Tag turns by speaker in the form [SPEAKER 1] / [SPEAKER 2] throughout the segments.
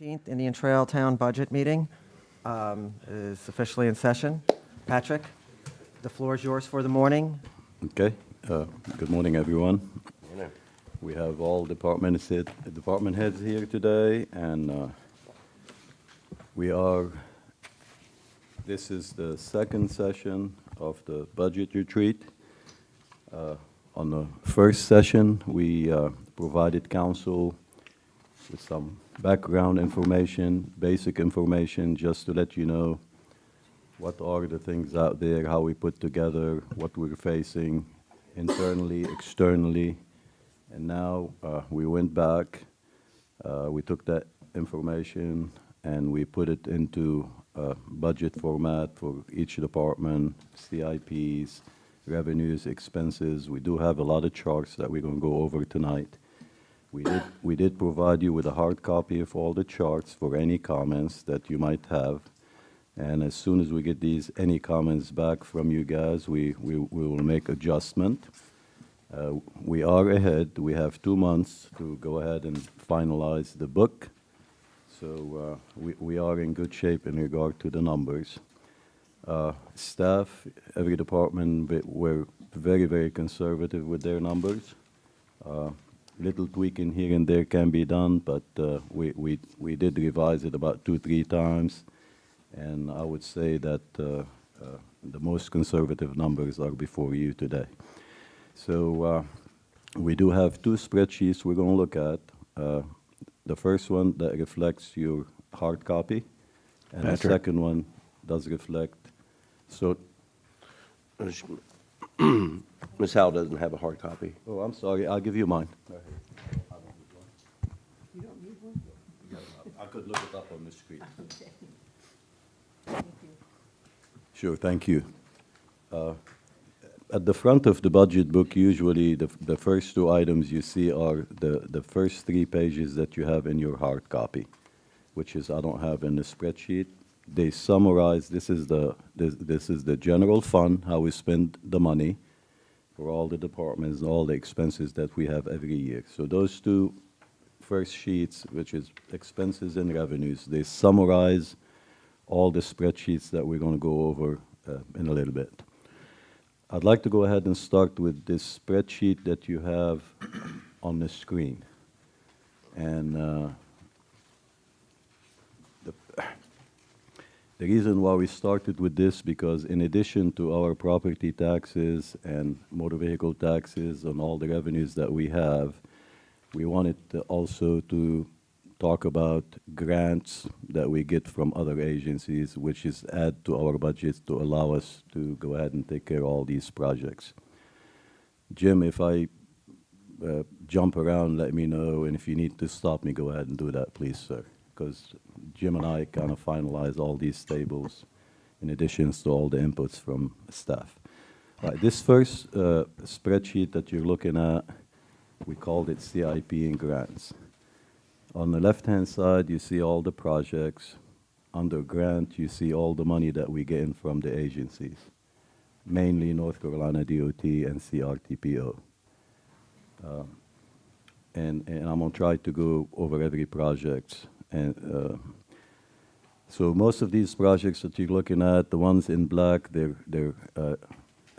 [SPEAKER 1] 18th Indian Trail Town Budget Meeting is officially in session. Patrick, the floor is yours for the morning.
[SPEAKER 2] Okay. Good morning, everyone. We have all department heads here today, and this is the second session of the budget retreat. On the first session, we provided council with some background information, basic information, just to let you know what are the things out there, how we put together, what we're facing internally, externally. And now we went back, we took that information and we put it into a budget format for each department, CIPs, revenues, expenses. We do have a lot of charts that we're going to go over tonight. We did provide you with a hard copy of all the charts for any comments that you might have. And as soon as we get any comments back from you guys, we will make adjustment. We are ahead. We have 2 months to go ahead and finalize the book. So we are in good shape in regard to the numbers. Staff, every department, were very, very conservative with their numbers. Little tweaking here and there can be done, but we did revise it about 2-3 times. And I would say that the most conservative numbers are before you today. So we do have 2 spreadsheets we're going to look at. The first one that reflects your hard copy, and
[SPEAKER 3] Patrick.
[SPEAKER 2] the second one does reflect. So,
[SPEAKER 3] Ms. Howell doesn't have a hard copy.
[SPEAKER 2] oh, I'm sorry, I'll give you mine.
[SPEAKER 4] You don't need one?
[SPEAKER 2] I could look it up on the screen.
[SPEAKER 4] Okay. Thank you.
[SPEAKER 2] Sure, thank you. At the front of the budget book, usually the first 2 items you see are the first 3 pages that you have in your hard copy, which is I don't have in the spreadsheet. They summarize, this is the general fund, how we spend the money for all the departments, all the expenses that we have every year. So those 2 first sheets, which is expenses and revenues, they summarize all the spreadsheets that we're going to go over in a little bit. I'd like to go ahead and start with this spreadsheet that you have on the screen. And the reason why we started with this, because in addition to our property taxes and motor vehicle taxes and all the revenues that we have, we wanted also to talk about grants that we get from other agencies, which is add to our budget to allow us to go ahead and take care of all these projects. Jim, if I jump around, let me know, and if you need to stop me, go ahead and do that, please, sir. Because Jim and I kind of finalize all these tables in addition to all the inputs from staff. This first spreadsheet that you're looking at, we called it CIP and grants. On the left-hand side, you see all the projects. Under grant, you see all the money that we get in from the agencies, mainly North Carolina DOT and CRTPO. And I'm going to try to go over every project. And so most of these projects that you're looking at, the ones in black, they're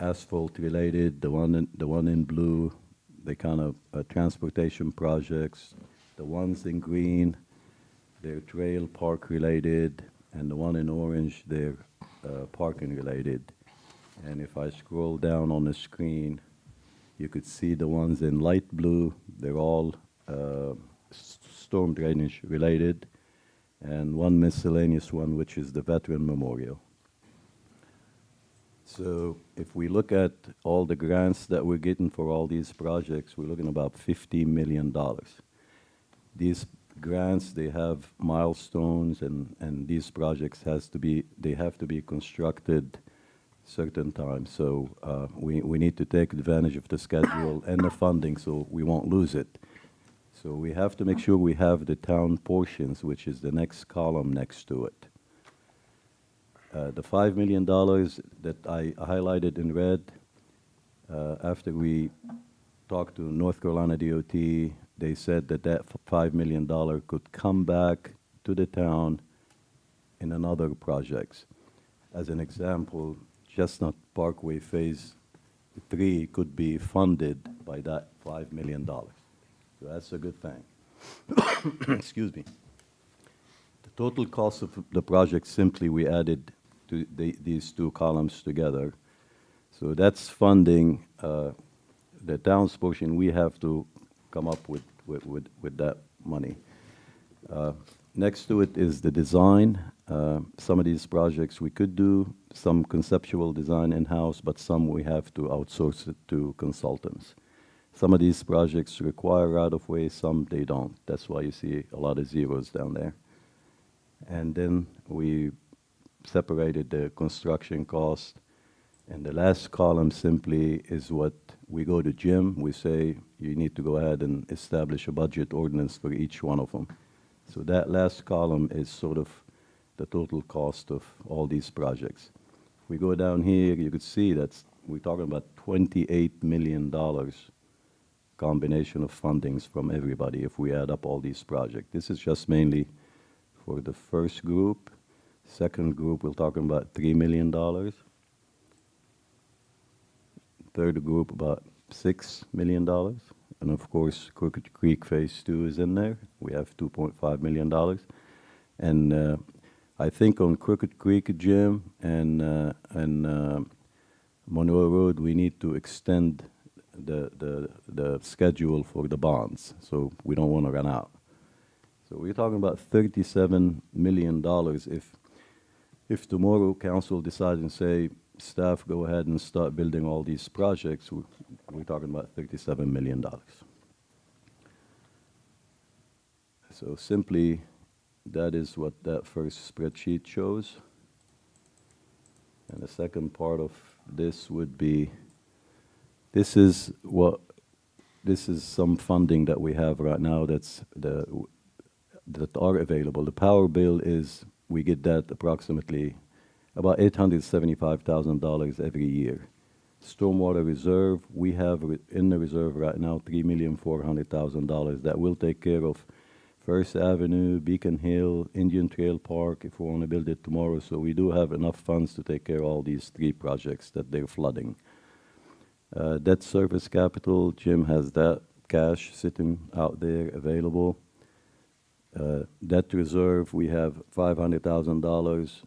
[SPEAKER 2] asphalt related. The one in blue, they kind of transportation projects. The ones in green, they're trail park related, and the one in orange, they're parking related. And if I scroll down on the screen, you could see the ones in light blue, they're all storm drainage related, and one miscellaneous one, which is the Veteran Memorial. So if we look at all the grants that we're getting for all these projects, we're looking about $50 million. These grants, they have milestones, and these projects have to be constructed certain times. So we need to take advantage of the schedule and the funding so we won't lose it. So we have to make sure we have the town portions, which is the next column next to it. The $5 million that I highlighted in red, after we talked to North Carolina DOT, they said that $5 million could come back to the town in another projects. As an example, Chestnut Parkway Phase 3 could be funded by that $5 million. So that's a good thing. Excuse me. The total cost of the project, simply we added these two columns together. So that's funding the town's portion. We have to come up with that money. Next to it is the design. Some of these projects we could do some conceptual design in-house, but some we have to outsource it to consultants. Some of these projects require right-of-way, some they don't. That's why you see a lot of zeros down there. And then we separated the construction cost. And the last column simply is what we go to Jim. We say, you need to go ahead and establish a budget ordinance for each one of them. So that last column is sort of the total cost of all these projects. If we go down here, you could see we're talking about $28 million combination of fundings from everybody if we add up all these projects. This is just mainly for the first group. Second group, we're talking about $3 million. Third group, about $6 million. And of course, Crooked Creek Phase 2 is in there. We have $2.5 million. And I think on Crooked Creek, Jim, and Monroe Road, we need to extend the schedule for the bonds, so we don't want to run out. So we're talking about $37 million if tomorrow council decides and say, staff, go ahead and start building all these projects, we're talking about $37 million. So simply, that is what that first spreadsheet shows. And the second part of this would be, this is some funding that we have right now that are available. The power bill is, we get that approximately about $875,000 every year. Stormwater reserve, we have in the reserve right now $3,400,000 that will take care of First Avenue, Beacon Hill, Indian Trail Park, if we want to build it tomorrow. So we do have enough funds to take care of all these three projects that they're flooding. Debt service capital, Jim has that cash sitting out there available. Debt reserve, we have $500,000.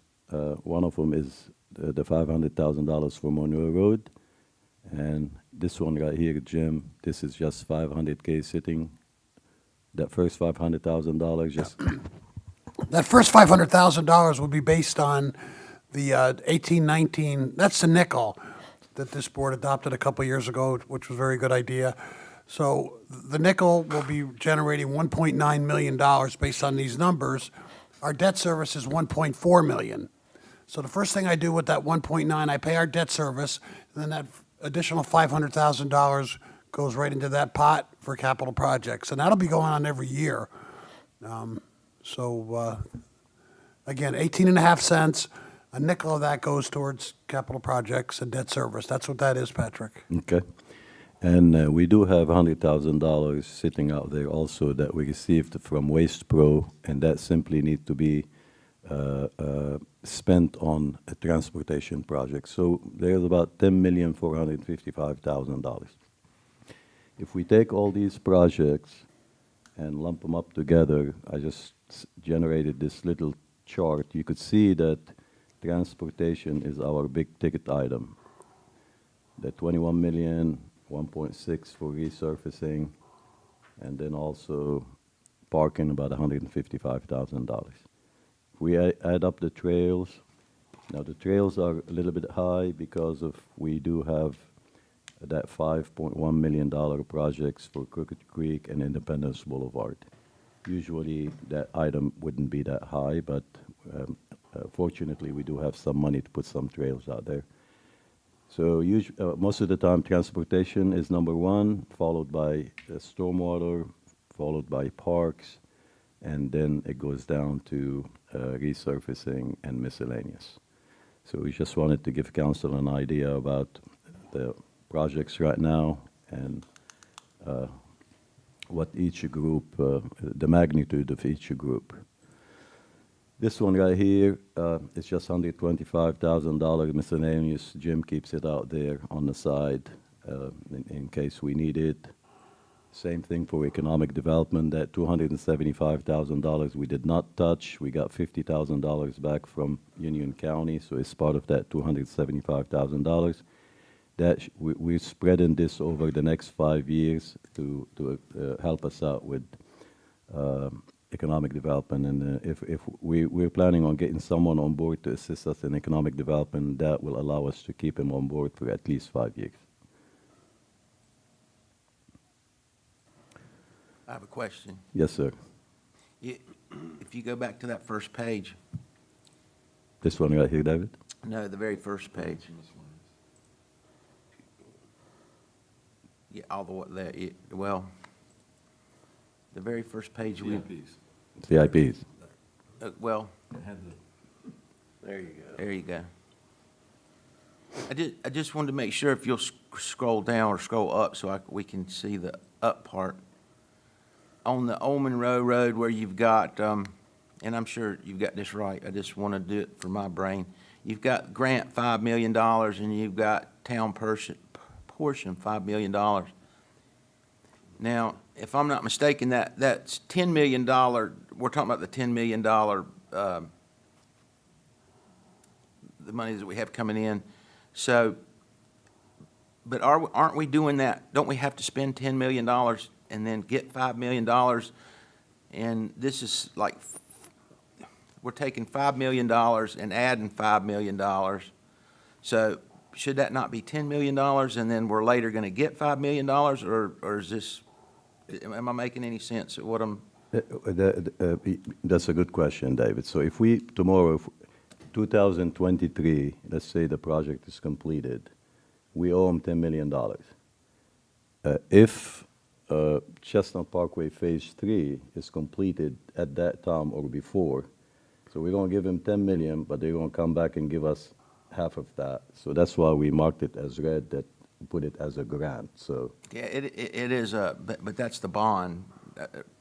[SPEAKER 2] One of them is the $500,000 for Monroe Road. And this one right here, Jim, this is just $500K sitting. That first $500,000 just...
[SPEAKER 5] That first $500,000 would be based on the 1819, that's the nickel that this board adopted a couple years ago, which was a very good idea. So the nickel will be generating $1.9 million based on these numbers. Our debt service is $1.4 million. So the first thing I do with that 1.9, I pay our debt service, and then that additional $500,000 goes right into that pot for capital projects. And that'll be going on every year. Again, 18.5 cents, a nickel of that goes towards capital projects and debt service. That's what that is, Patrick.
[SPEAKER 2] Okay. And we do have $100,000 sitting out there also that we received from Waste Pro, and that simply need to be spent on a transportation project. So there's about $10,455,000. If we take all these projects and lump them up together, I just generated this little chart. You could see that transportation is our big ticket item. The 21 million, 1.6 for resurfacing, and then also parking about $155,000. If we add up the trails, now the trails are a little bit high because of we do have that $5.1 million projects for Crooked Creek and Independence Boulevard. Usually that item wouldn't be that high, but fortunately we do have some money to put some trails out there. So most of the time transportation is number one, followed by stormwater, followed by parks, and then it goes down to resurfacing and miscellaneous. So we just wanted to give council an idea about the projects right now and what each group, the magnitude of each group. This one right here, is just $125,000 miscellaneous. Jim keeps it out there on the side, in case we need it. Same thing for economic development, that $275,000 we did not touch. We got $50,000 back from Union County, so it's part of that $275,000. That we're spreading this over the next 5 years to help us out with economic development. And if we're planning on getting someone on board to assist us in economic development, that will allow us to keep him on board for at least 5 years.
[SPEAKER 6] I have a question.
[SPEAKER 2] Yes, sir.
[SPEAKER 6] If you go back to that first page,
[SPEAKER 2] This one right here, David?
[SPEAKER 6] no, the very first page. Yeah, all the way there, well, the very first page we,
[SPEAKER 2] CIPs.
[SPEAKER 6] well,
[SPEAKER 3] There you go.
[SPEAKER 6] there you go. I just wanted to make sure if you'll scroll down or scroll up so we can see the up part. On the Old Monroe Road where you've got, and I'm sure you've got this right, I just want to do it for my brain. You've got grant $5 million and you've got town portion $5 million. Now, if I'm not mistaken, that's $10 million, we're talking about the $10 million, the money that we have coming in. So, but aren't we doing that? Don't we have to spend $10 million and then get $5 million? And this is like, we're taking $5 million and adding $5 million. So should that not be $10 million and then we're later going to get $5 million? Or is this, am I making any sense of what I'm?
[SPEAKER 2] That's a good question, David. So if we, tomorrow, 2023, let's say the project is completed, we owe them $10 million. If Chestnut Parkway Phase 3 is completed at that time or before, so we're going to give them $10 million, but they're going to come back and give us half of that. So that's why we marked it as red, that put it as a grant, so.
[SPEAKER 6] Yeah, it is, but that's the bond,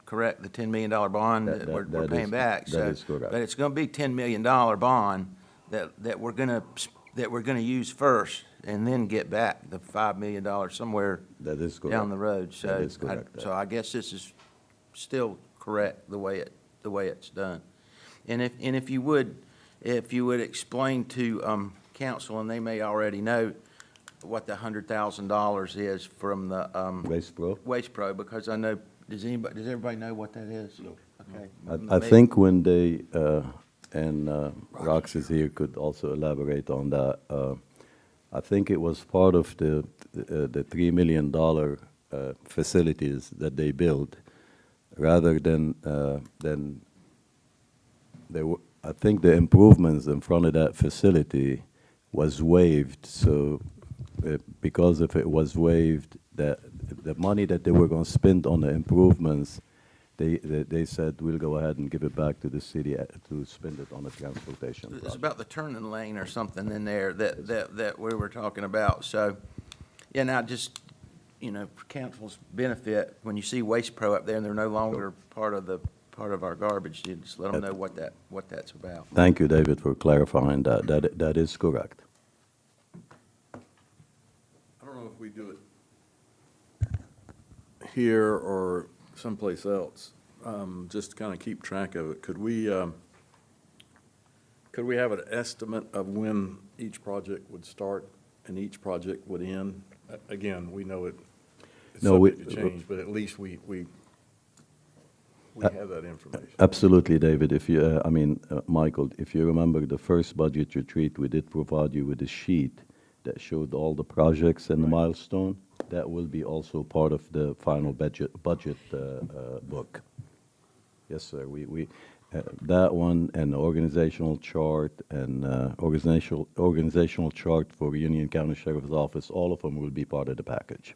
[SPEAKER 6] correct? The $10 million bond that we're
[SPEAKER 2] That
[SPEAKER 6] paying
[SPEAKER 2] is-
[SPEAKER 6] back.
[SPEAKER 2] that
[SPEAKER 6] So-
[SPEAKER 2] is correct.
[SPEAKER 6] But it's going to be $10 million bond that we're going to use first and then get back the $5 million somewhere
[SPEAKER 2] That is correct.
[SPEAKER 6] down the road. So
[SPEAKER 2] That is correct.
[SPEAKER 6] So I guess this is still correct the way it's done. And if you would explain to council, and they may already know what the $100,000 is from the
[SPEAKER 2] Waste Pro?
[SPEAKER 6] Waste Pro, because I know, does everybody know what that is? No. Okay.
[SPEAKER 2] I think when they, and Rox is here, could also elaborate on that. I think it was part of the $3 million facilities that they built, rather than I think the improvements in front of that facility was waived. So because if it was waived, the money that they were going to spend on the improvements, they said, we'll go ahead and give it back to the city to spend it on the transportation
[SPEAKER 6] It's
[SPEAKER 2] project.
[SPEAKER 6] about the turning lane or something in there that we were talking about. So, yeah, now just, for council's benefit, when you see Waste Pro up there and they're no longer part of our garbage, you just let them know what that's about.
[SPEAKER 2] Thank you, David, for clarifying that. That is correct.
[SPEAKER 7] I don't know if we do it here or someplace else, just to kind of keep track of it. Could we have an estimate of when each project would start and each project would end? Again, we know it's
[SPEAKER 2] No,
[SPEAKER 7] subject to change, but at least we have that information.
[SPEAKER 2] Absolutely, David. If you, Michael, if you remember the first budget retreat, we did provide you with a sheet that showed all the projects and the milestone. That will be also part of the final budget book. Yes, sir. We that one and the organizational chart and organizational chart for Union County Sheriff's Office, all of them will be part of the package.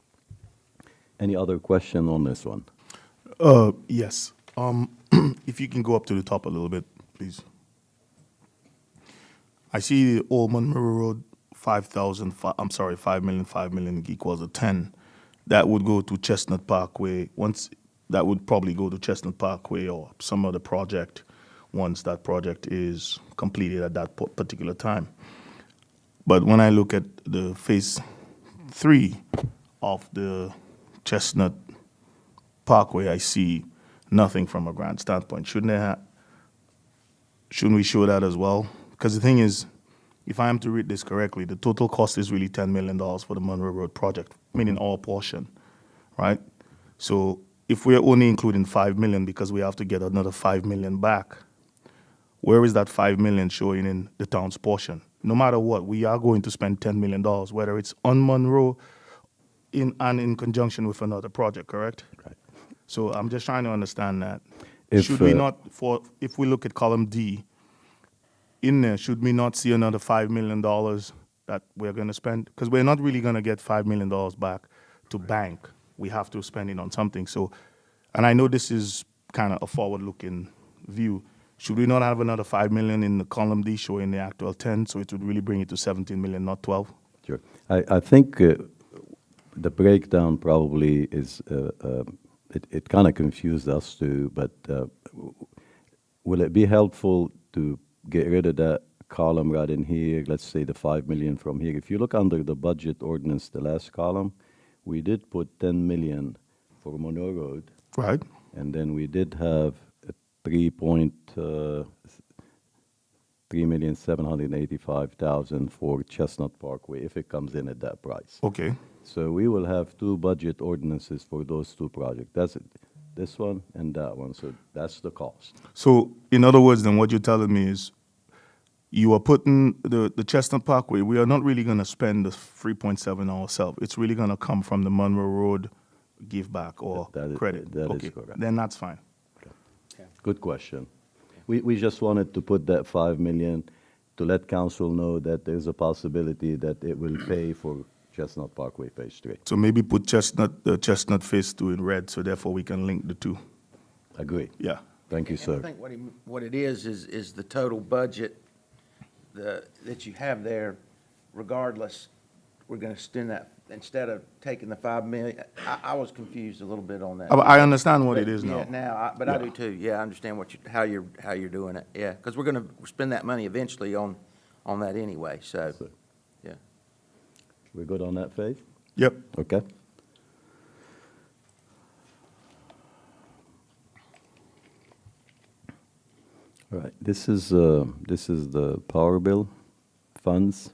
[SPEAKER 2] Any other question on this one?
[SPEAKER 8] Yes. If you can go up to the top a little bit, please. I see the Old Monroe Road, 5 million equals a 10. That would go to Chestnut Parkway. That would probably go to Chestnut Parkway or some other project. once that project is completed at that particular time. But when I look at the phase 3 of the Chestnut Parkway, I see nothing from a grant standpoint. Shouldn't we show that as well? Because the thing is, if I am to read this correctly, the total cost is really $10 million for the Monroe Road project, meaning all portion, right? So if we're only including $5 million because we have to get another $5 million back, where is that $5 million showing in the town's portion? No matter what, we are going to spend $10 million, whether it's on Monroe and in conjunction with another project, correct?
[SPEAKER 2] Right.
[SPEAKER 8] So I'm just trying to understand that.
[SPEAKER 2] If,
[SPEAKER 8] Should we
[SPEAKER 2] uh,
[SPEAKER 8] not, if we look at column D, in there, should we not see another $5 million that we're going to spend? Because we're not really going to get $5 million back to bank. We have to spend it on something. So, and I know this is kind of a forward-looking view. Should we not have another $5 million in the column D showing the actual 10, so it would really bring it to 17 million, not 12?
[SPEAKER 2] Sure. I think the breakdown probably is, it kind of confused us too, but will it be helpful to get rid of that column right in here, let's say the 5 million from here? If you look under the budget ordinance, the last column, we did put 10 million for Monroe Road,
[SPEAKER 8] Right.
[SPEAKER 2] and then we did have a 3,785,000 for Chestnut Parkway, if it comes in at that price.
[SPEAKER 8] Okay.
[SPEAKER 2] So we will have two budget ordinances for those two projects. That's it, this one and that one, so that's the cost.
[SPEAKER 8] So, in other words, then what you're telling me is you are putting the Chestnut Parkway, we are not really going to spend the 3.7 ourselves. It's really going to come from the Monroe Road give back or
[SPEAKER 2] That is-
[SPEAKER 8] credit.
[SPEAKER 2] that is
[SPEAKER 8] Okay,
[SPEAKER 2] correct.
[SPEAKER 8] then that's fine.
[SPEAKER 2] Good question. We just wanted to put that 5 million to let council know that there's a possibility that it will pay for Chestnut Parkway Phase 3.
[SPEAKER 8] So maybe put the Chestnut Phase 2 in red, so therefore we can link the two.
[SPEAKER 2] Agree.
[SPEAKER 8] Yeah.
[SPEAKER 2] Thank you,
[SPEAKER 6] And
[SPEAKER 2] sir.
[SPEAKER 6] I think what it is the total budget that you have there, regardless, we're gonna spend that, instead of taking the 5 million, I was confused a little bit on that.
[SPEAKER 8] I understand what it
[SPEAKER 6] But,
[SPEAKER 8] is
[SPEAKER 6] yeah,
[SPEAKER 8] now.
[SPEAKER 6] but I
[SPEAKER 8] Yeah.
[SPEAKER 6] do too, yeah, I understand how you're doing it, yeah, because we're gonna spend that money eventually on that anyway, so,
[SPEAKER 2] Sir.
[SPEAKER 6] yeah.
[SPEAKER 2] We're good on that phase?
[SPEAKER 8] Yep.
[SPEAKER 2] Okay. All right, this is the power bill funds.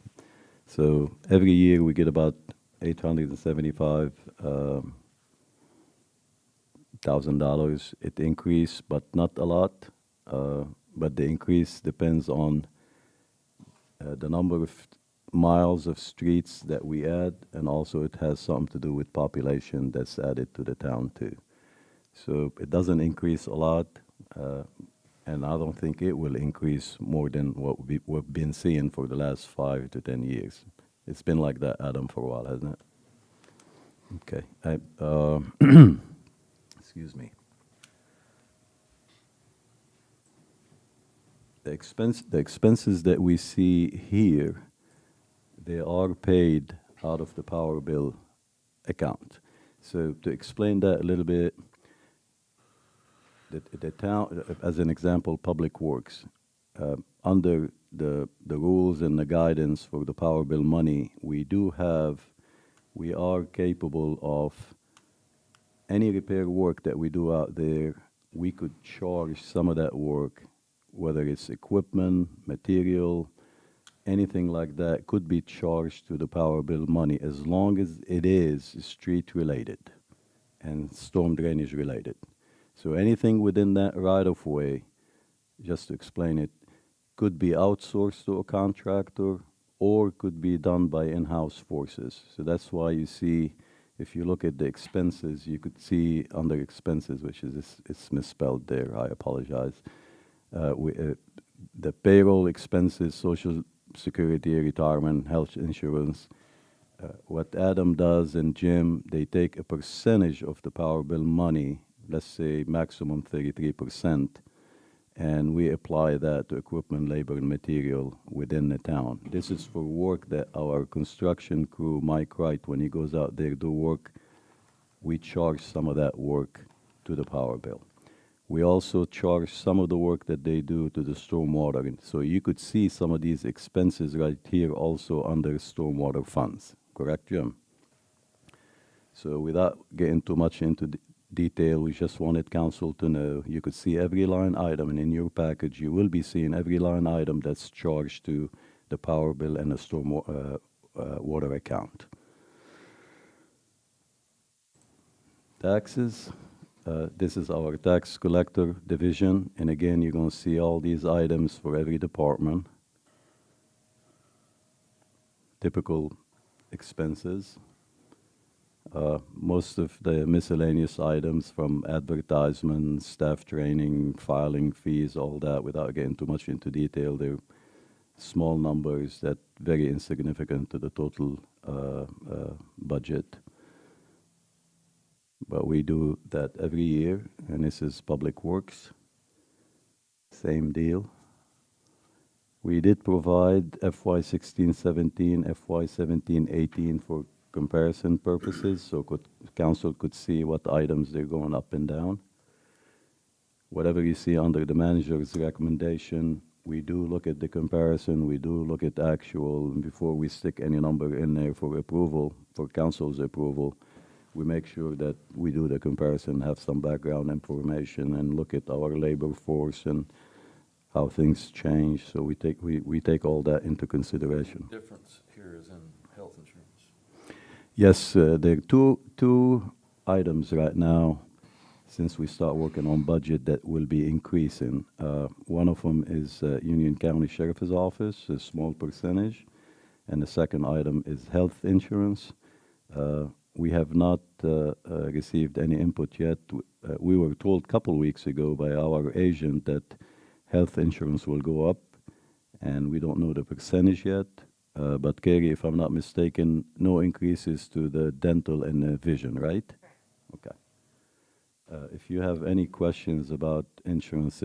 [SPEAKER 2] So every year we get about $875,000. It increased, but not a lot. But the increase depends on the number of miles of streets that we add, and also it has something to do with population that's added to the town too. So it doesn't increase a lot, and I don't think it will increase more than what we've been seeing for the last 5 to 10 years. It's been like that, Adam, for a while, hasn't it? Okay. Excuse me. The expenses that we see here, they are paid out of the power bill account. So to explain that a little bit, the town, as an example, Public Works, under the rules and the guidance for the power bill money, we are capable of any repair work that we do out there, we could charge some of that work, whether it's equipment, material, anything like that, could be charged to the power bill money as long as it is street-related and storm drainage related. So anything within that right-of-way, just to explain it, could be outsourced to a contractor or could be done by in-house forces. So that's why you see, if you look at the expenses, you could see under expenses, which is, it's misspelled there, I apologize. The payroll expenses, social security, retirement, health insurance, what Adam does and Jim, they take a percentage of the power bill money, let's say maximum 33%, and we apply that to equipment, labor, and material within the town. This is for work that our construction crew, Mike Wright, when he goes out there to do work, we charge some of that work to the power bill. We also charge some of the work that they do to the stormwater. And so you could see some of these expenses right here also under stormwater funds. Correct, Jim? So without getting too much into detail, we just wanted council to know, you could see every line item, and in your package, you will be seeing every line item that's charged to the power bill and the water account. Taxes, this is our tax collector division, and again, you're gonna see all these items for every department. Typical expenses. Most of the miscellaneous items from advertisements, staff training, filing fees, all that, without getting too much into detail, they're small numbers that very insignificant to the total budget. But we do that every year, and this is Public Works. Same deal. We did provide FY 16-17, FY 17-18 for comparison purposes, so council could see what items they're going up and down. Whatever you see under the manager's recommendation, we do look at the comparison, we do look at actual, and before we stick any number in there for approval, for council's approval, we make sure that we do the comparison, have some background information, and look at our labor force and how things change. So we take all that into consideration.
[SPEAKER 7] Difference here is in health insurance.
[SPEAKER 2] Yes, there are two items right now, since we start working on budget, that will be increasing. One of them is Union County Sheriff's Office, a small percentage, and the second item is health insurance. We have not received any input yet. We were told a couple weeks ago by our agent that health insurance will go up, and we don't know the percentage yet. But Kerry, if I'm not mistaken, no increases to the dental and the vision, right? Okay. If you have any questions about insurance,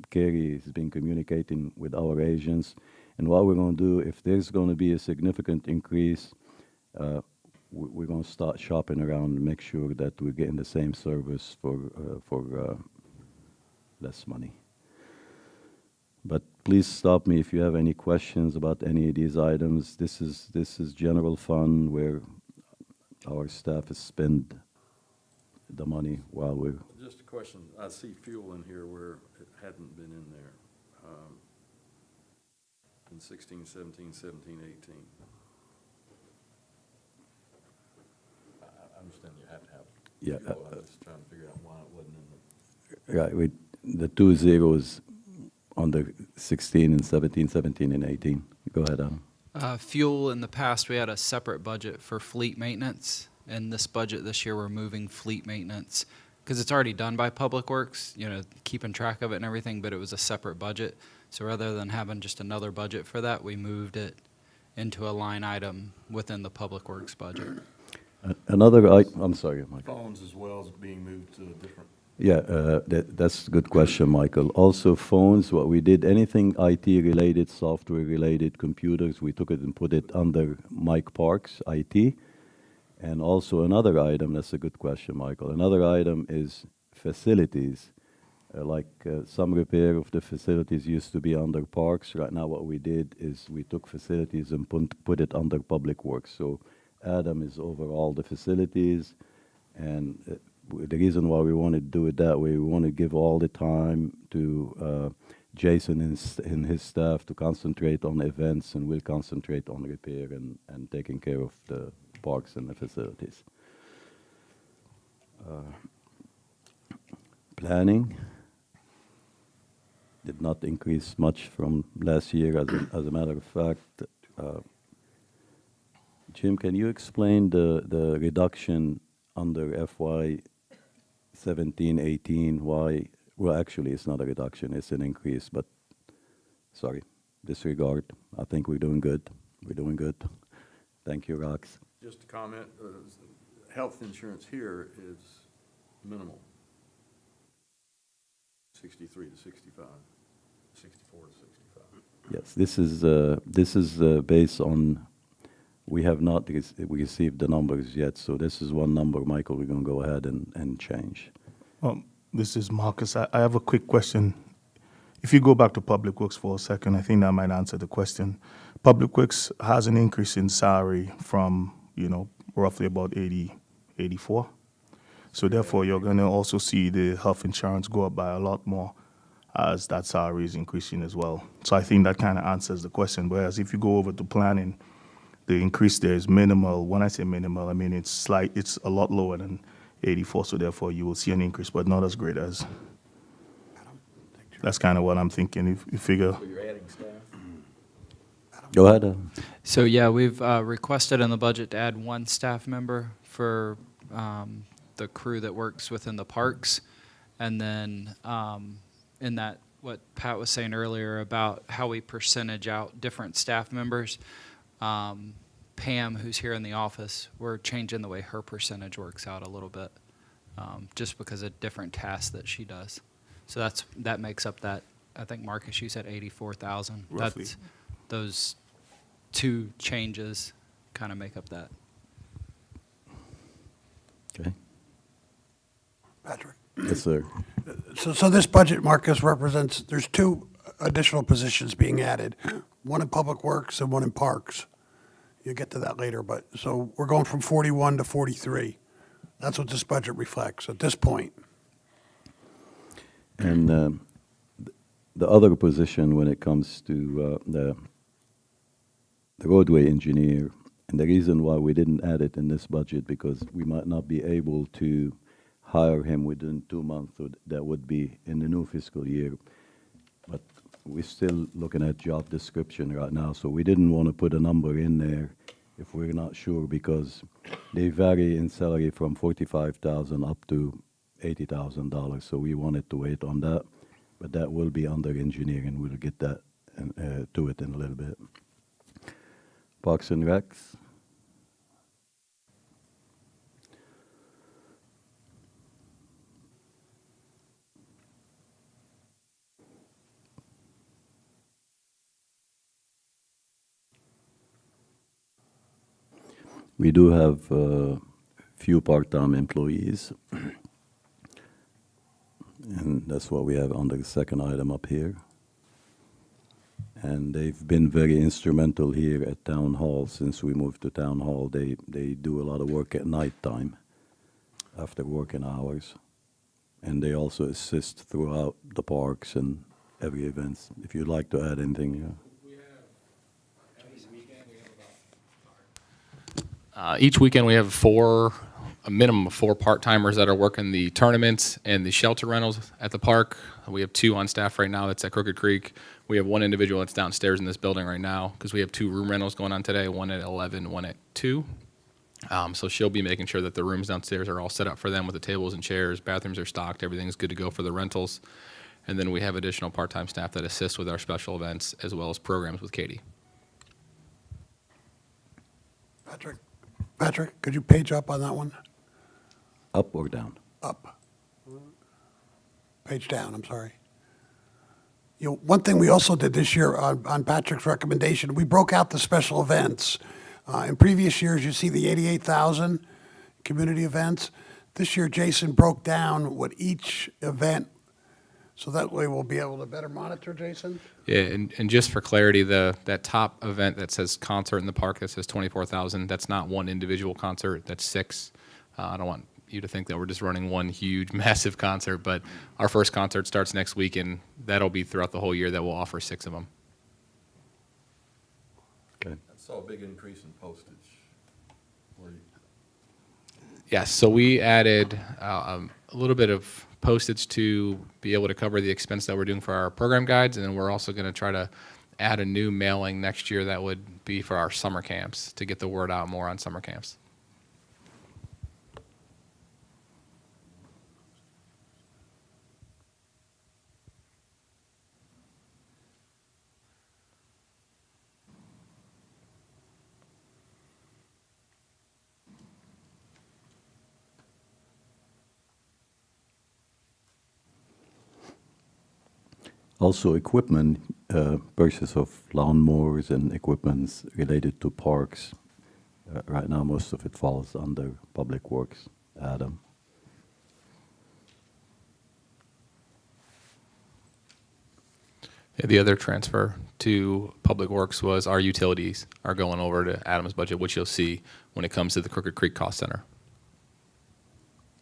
[SPEAKER 2] Kerry has been communicating with our agents. And what we're going to do, if there's going to be a significant increase, we're going to start shopping around and make sure that we're getting the same service for less money. But please stop me if you have any questions about any of these items. This is general fund where our staff has spent the money while we're.
[SPEAKER 7] Just a question, I see fuel in here where it hadn't been in there, in 16, 17, 17, 18. I understand you have to have
[SPEAKER 2] Yeah,
[SPEAKER 7] fuel, I'm just trying to figure out why it wasn't in the.
[SPEAKER 2] Right, the 2 zeros on the 16 and 17, 17 and 18. Go ahead, Adam.
[SPEAKER 9] Fuel, in the past, we had a separate budget for fleet maintenance. In this budget this year, we're moving fleet maintenance because it's already done by Public Works, keeping track of it and everything, but it was a separate budget. So rather than having just another budget for that, we moved it into a line item within the Public Works budget.
[SPEAKER 2] I'm sorry, Michael.
[SPEAKER 7] Phones as well as being moved to a different.
[SPEAKER 2] Yeah, that's a good question, Michael. Also, phones, what we did, anything IT-related, software-related, computers, we took it and put it under Mike Parks, IT. And also another item, that's a good question, Michael. Another item is facilities. Some repair of the facilities used to be under Parks. Right now what we did is we took facilities and put it under Public Works. So Adam is over all the facilities, and the reason why we want to do it that way, we want to give all the time to Jason and his staff to concentrate on events, and we'll concentrate on repair and taking care of the parks and the facilities. Planning did not increase much from last year. As a matter of fact, Jim, can you explain the reduction under FY 17-18, why? Well, actually, it's not a reduction, it's an increase, but sorry, disregard. I think we're doing good. We're doing good. Thank you, Rox.
[SPEAKER 7] Just a comment, health insurance here is minimal. 63 to 65, 64 to 65.
[SPEAKER 2] Yes, this is based on, we have not received the numbers yet, so this is one number, Michael, we're going to go ahead and change.
[SPEAKER 8] This is Marcus. I have a quick question. If you go back to Public Works for a second, I think that might answer the question. Public Works has an increase in salary from, roughly about 84. So therefore, you're going to also see the health insurance go up by a lot more as that salary is increasing as well. So I think that kind of answers the question. Whereas if you go over to planning, the increase there is minimal. When I say minimal, I mean it's a lot lower than 84. So therefore, you will see an increase, but not as great as. That's kind of what I'm thinking. If you figure.
[SPEAKER 7] You're adding staff?
[SPEAKER 2] Go ahead.
[SPEAKER 9] So yeah, we've requested in the budget to add one staff member for the crew that works within the parks. And then in that, what Pat was saying earlier about how we percentage out different staff members, Pam, who's here in the office, we're changing the way her percentage works out a little bit, just because of different tasks that she does. So that makes up that, I think, Marcus, you said 84,000.
[SPEAKER 8] Roughly.
[SPEAKER 9] That's those two changes kind of make up that.
[SPEAKER 2] Okay.
[SPEAKER 5] Patrick?
[SPEAKER 2] Yes, sir.
[SPEAKER 5] So this budget, Marcus, represents, there's two additional positions being added, one in Public Works and one in Parks. You'll get to that later, but, so we're going from 41 to 43. That's what this budget reflects at this point.
[SPEAKER 2] And the other position when it comes to the roadway engineer, and the reason why we didn't add it in this budget, because we might not be able to hire him within 2 months, so that would be in the new fiscal year. But we're still looking at job description right now, so we didn't want to put a number in there if we're not sure, because they vary in salary from $45,000 up to $80,000. So we wanted to wait on that, but that will be under engineering. We'll get that to it in a little bit. Parks and Recs. We do have a few part-time employees, and that's what we have under the second item up here. And they've been very instrumental here at Town Hall since we moved to Town Hall. They do a lot of work at night time after working hours. And they also assist throughout the parks and every event. If you'd like to add anything.
[SPEAKER 10] Each weekend we have a minimum of 4 part-timers that are working the tournaments and the shelter rentals at the park. We have 2 on staff right now that's at Crooked Creek. We have 1 individual that's downstairs in this building right now because we have 2 room rentals going on today, one at 11, one at 2. So she'll be making sure that the rooms downstairs are all set up for them with the tables and chairs, bathrooms are stocked, everything's good to go for the rentals. And then we have additional part-time staff that assist with our special events as well as programs with Katie.
[SPEAKER 5] Patrick, could you page up on that one?
[SPEAKER 2] Up or down?
[SPEAKER 5] Up. Page down, I'm sorry. One thing we also did this year on Patrick's recommendation, we broke out the special events. In previous years, you see the 88,000 community events. This year, Jason broke down what each event, so that way we'll be able to better monitor, Jason?
[SPEAKER 10] Yeah, and just for clarity, that top event that says concert in the park that says 24,000, that's not one individual concert, that's 6. I don't want you to think that we're just running one huge, massive concert, but our first concert starts next week, and that'll be throughout the whole year that we'll offer 6 of them.
[SPEAKER 2] Okay.
[SPEAKER 7] I saw a big increase in postage.
[SPEAKER 10] Yes, so we added a little bit of postage to be able to cover the expense that we're doing for our program guides, and then we're also going to try to add a new mailing next year that would be for our summer camps to get the word out more on summer camps.
[SPEAKER 2] Also, equipment, purchase of lawnmowers and equipments related to parks. Right now, most of it falls under Public Works. Adam?
[SPEAKER 10] Yeah, the other transfer to Public Works was our utilities are going over to Adam's budget, which you'll see when it comes to the Crooked Creek Cost Center.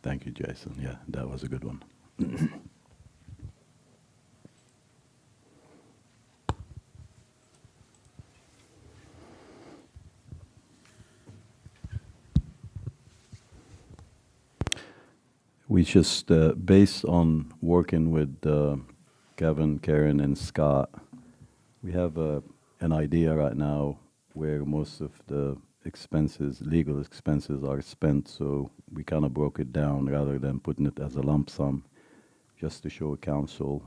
[SPEAKER 2] Thank you, Jason. Yeah, that was a good one. We just, based on working with Kevin, Karen, and Scott, we have an idea right now where most of the expenses, legal expenses, are spent. So we kind of broke it down rather than putting it as a lump sum, just to show council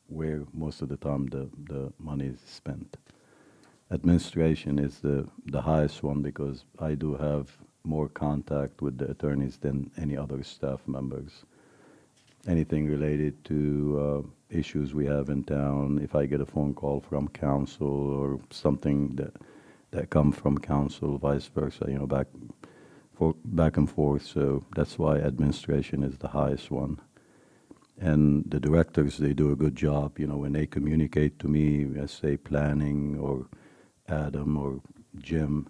[SPEAKER 2] where most of the time the money is spent. Administration is the highest one because I do have more contact with the attorneys than any other staff members. Anything related to issues we have in town, if I get a phone call from council or something that come from council, vice versa, you know, back and forth. So that's why administration is the highest one. And the directors, they do a good job. You know, when they communicate to me, let's say planning or Adam or Jim,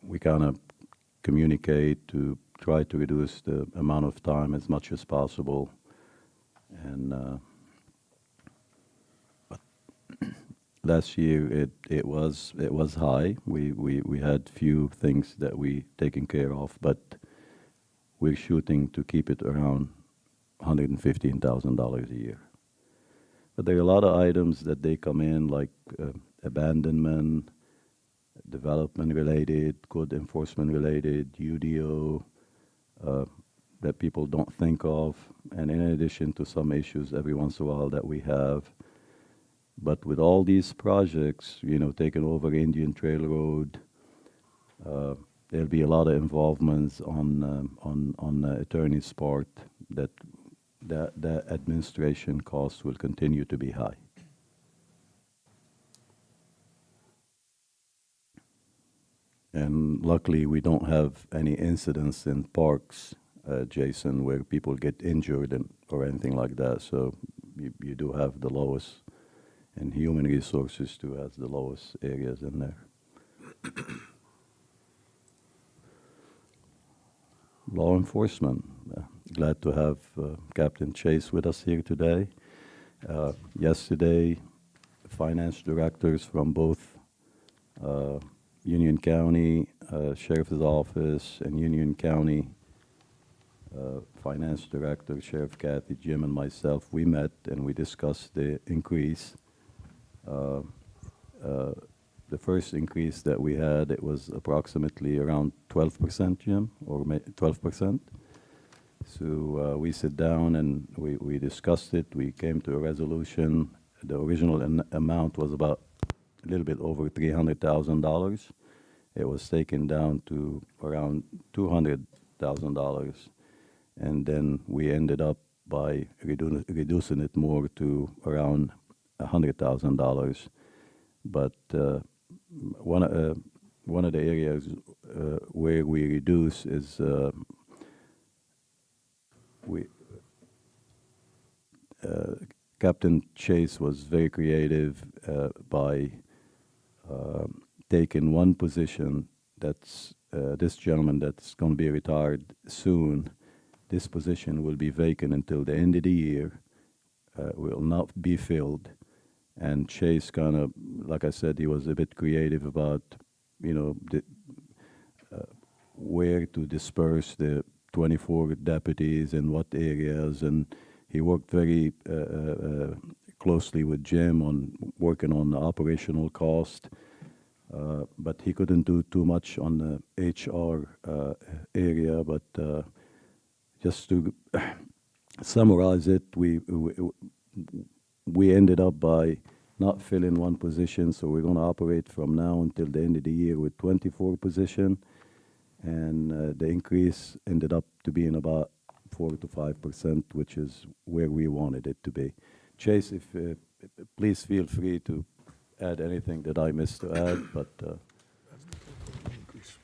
[SPEAKER 2] we kind of communicate to try to reduce the amount of time as much as possible. And but last year it was high. We had few things that we taken care of, but we're shooting to keep it around $115,000 a year. But there are a lot of items that they come in like abandonment, development related, code enforcement related, UDO, that people don't think of, and in addition to some issues every once in a while that we have. But with all these projects, you know, taking over Indian Trail Road, there'll be a lot of involvements on the attorney's part that administration costs will continue to be high. And luckily, we don't have any incidents in parks, Jason, where people get injured or anything like that. So you do have the lowest, and human resources too has the lowest areas in there. Law enforcement. Glad to have Captain Chase with us here today. Yesterday, finance directors from both Union County Sheriff's Office and Union County Finance Director, Sheriff Kathy, Jim, and myself, we met and we discussed the increase. The first increase that we had, it was approximately around 12%, Jim, or 12%. So we sit down and we discussed it. We came to a resolution. The original amount was about a little bit over $300,000. It was taken down to around $200,000, and then we ended up by reducing it more to around $100,000. But one of the areas where we reduce is Captain Chase was very creative by taking one position that's this gentleman that's going to be retired soon. This position will be vacant until the end of the year, will not be filled. And Chase kind of, like I said, he was a bit creative about, you know, where to disperse the 24 deputies in what areas, and he worked very closely with Jim on working on the operational cost, but he couldn't do too much on the HR area. But just to summarize it, we ended up by not filling one position, so we're going to operate from now until the end of the year with 24 positions. And the increase ended up to being about 4 to 5%, which is where we wanted it to be. Chase, if please feel free to add anything that I missed to add, but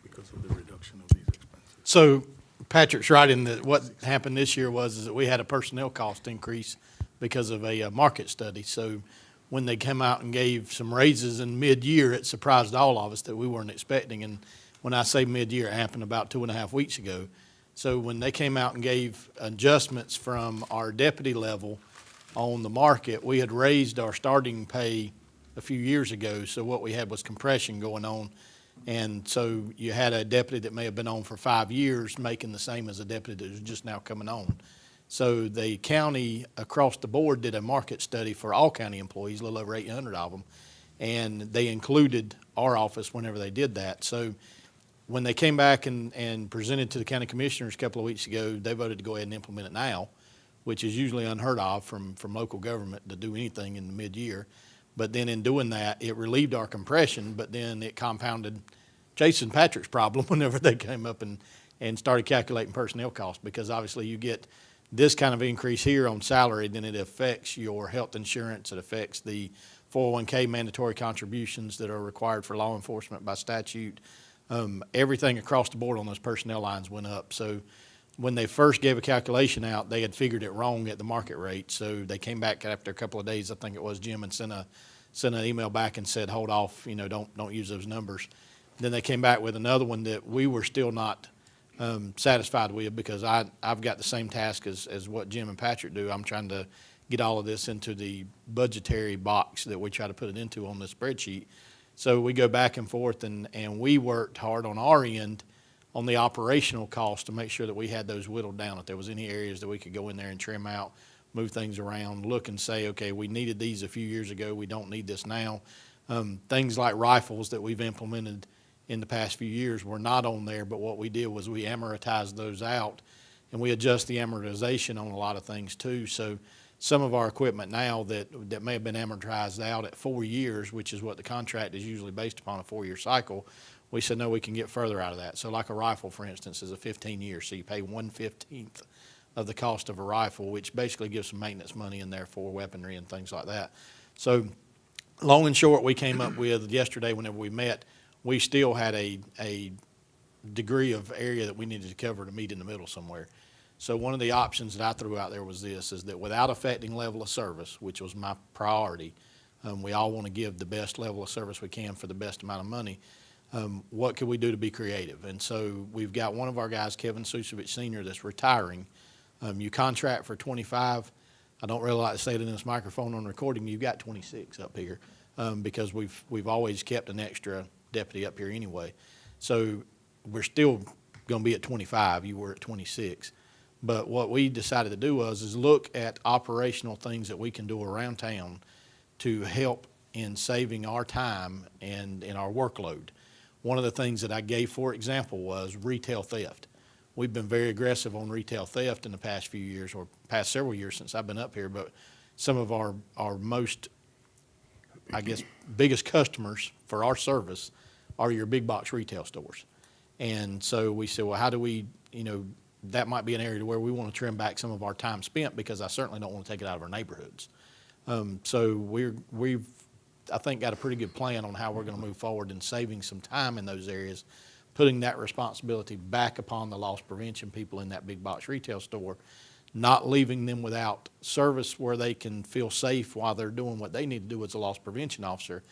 [SPEAKER 8] Because of the reduction of these expenses.
[SPEAKER 3] So Patrick's right in that what happened this year was is that we had a personnel cost increase
[SPEAKER 11] because of a market study. So when they came out and gave some raises in mid-year, it surprised all of us that we weren't expecting. And when I say mid-year, it happened about 2.5 weeks ago. So when they came out and gave adjustments from our deputy level on the market, we had raised our starting pay a few years ago. So what we had was compression going on. And so you had a deputy that may have been on for 5 years making the same as a deputy that was just now coming on. So the county across the board did a market study for all county employees, a little over 800 of them, and they included our office whenever they did that. So when they came back and presented to the county commissioners a couple of weeks ago, they voted to go ahead and implement it now, which is usually unheard of from local government to do anything in the mid-year. But then in doing that, it relieved our compression, but then it compounded Jason Patrick's problem whenever they came up and started calculating personnel costs, because obviously you get this kind of increase here on salary, then it affects your health insurance, it affects the 401k mandatory contributions that are required for law enforcement by statute. Everything across the board on those personnel lines went up. So when they first gave a calculation out, they had figured it wrong at the market rate. So they came back after a couple of days, I think it was, Jim, and sent an email back and said, hold off, don't use those numbers. Then they came back with another one that we were still not satisfied with, because I've got the same task as what Jim and Patrick do. I'm trying to get all of this into the budgetary box that we try to put it into on the spreadsheet. So we go back and forth, and we worked hard on our end on the operational cost to make sure that we had those whittled down. If there was any areas that we could go in there and trim out, move things around, look and say, okay, we needed these a few years ago, we don't need this now. Things like rifles that we've implemented in the past few years were not on there, but what we did was we amortized those out, and we adjust the amortization on a lot of things too. So some of our equipment now that may have been amortized out at 4 years, which is what the contract is usually based upon, a 4-year cycle, we said, no, we can get further out of that. So like a rifle, for instance, is a 15 years, so you pay 1/15 of the cost of a rifle, which basically gives some maintenance money in there for weaponry and things like that. So long and short, we came up with yesterday, whenever we met, we still had a degree of area that we needed to cover to meet in the middle somewhere. So one of the options that I threw out there was this, is that without affecting level of service, which was my priority, we all want to give the best level of service we can for the best amount of money. What could we do to be creative? And so we've got one of our guys, Kevin Susevich Sr., that's retiring. You contract for 25. I don't really like to say it in this microphone on recording. You've got 26 up here, because we've always kept an extra deputy up here anyway. So we're still going to be at 25. You were at 26. But what we decided to do is look at operational things that we can do around town to help in saving our time and in our workload. One of the things that I gave, for example, was retail theft. We've been very aggressive on retail theft in the past few years, or past several years since I've been up here, but some of our most, I guess, biggest customers for our service are your big box retail stores. And so we said, well, how do we, that might be an area where we want to trim back some of our time spent, because I certainly don't want to take it out of our neighborhoods. So we've, I think, got a pretty good plan on how we're going to move forward in saving some time in those areas, putting that responsibility back upon the loss prevention people in that big box retail store, not leaving them without service where they can feel safe while they're doing what they need to do as a loss prevention officer.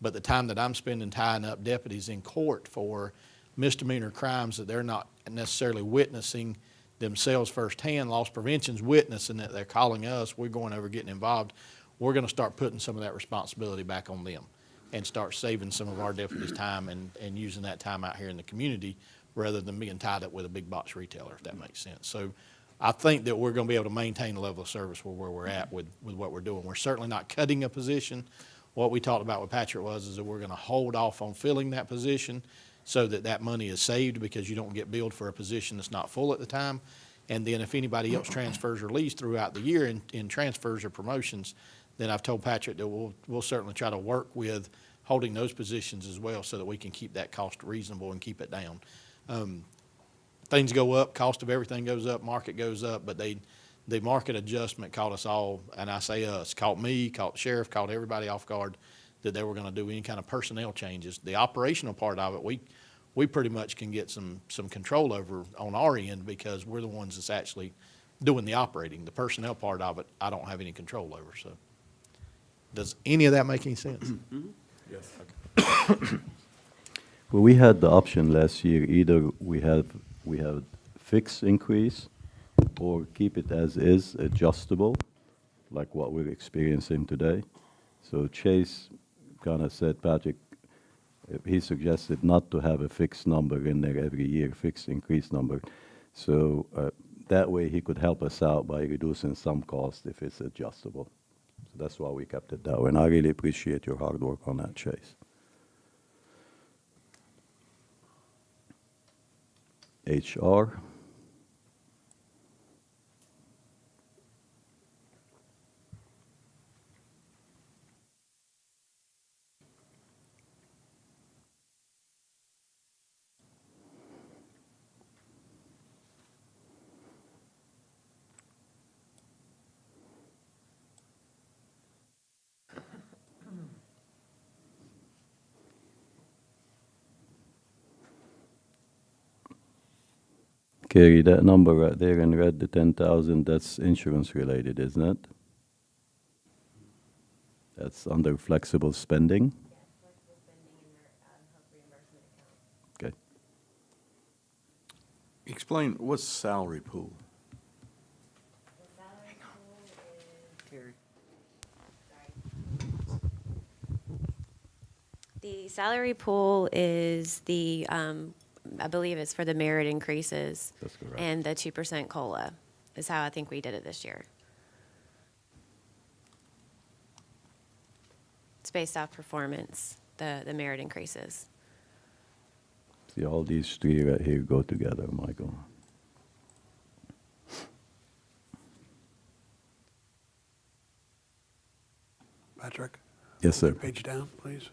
[SPEAKER 11] But the time that I'm spending tying up deputies in court for misdemeanor crimes that they're not necessarily witnessing themselves firsthand, loss prevention's witnessing that, they're calling us, we're going over getting involved, we're going to start putting some of that responsibility back on them and start saving some of our deputies' time and using that time out here in the community rather than being tied up with a big box retailer, if that makes sense. So I think that we're going to be able to maintain the level of service where we're at with what we're doing. We're certainly not cutting a position. What we talked about with Patrick is that we're going to hold off on filling that position so that money is saved, because you don't get billed for a position that's not full at the time. And then if anybody else transfers or leaves throughout the year in transfers or promotions, then I've told Patrick that we'll certainly try to work with holding those positions as well, so that we can keep that cost reasonable and keep it down. Things go up, cost of everything goes up, market goes up, but the market adjustment caught us all, and I say us, caught me, caught the sheriff, caught everybody off guard that they were going to do any kind of personnel changes. The operational part of it, we pretty much can get some control over on our end, because we're the ones that's actually doing the operating. The personnel part of it, I don't have any control over, so. Does any of that make any sense?
[SPEAKER 7] Yes.
[SPEAKER 2] Well, we had the option last year, either we have fixed increase or keep it as is, adjustable, like what we're experiencing today. So Chase kind of said, Patrick, he suggested not to have a fixed number in there every year, fixed increase number. So that way he could help us out by reducing some cost if it's adjustable. So that's why we kept it that way. And I really appreciate your hard work on that, Chase. HR. Carrie, that number right there in red, the 10,000, that's insurance related, isn't it? That's under flexible spending? Okay.
[SPEAKER 7] Explain, what's salary pool?
[SPEAKER 12] The salary pool is the, I believe it's for the merit increases.
[SPEAKER 2] That's correct.
[SPEAKER 12] And the 2% COLA is how I think we did it this year. It's based off performance, the merit increases.
[SPEAKER 2] See, all these three right here go together, Michael.
[SPEAKER 5] Patrick?
[SPEAKER 2] Yes, sir.
[SPEAKER 5] Page down, please.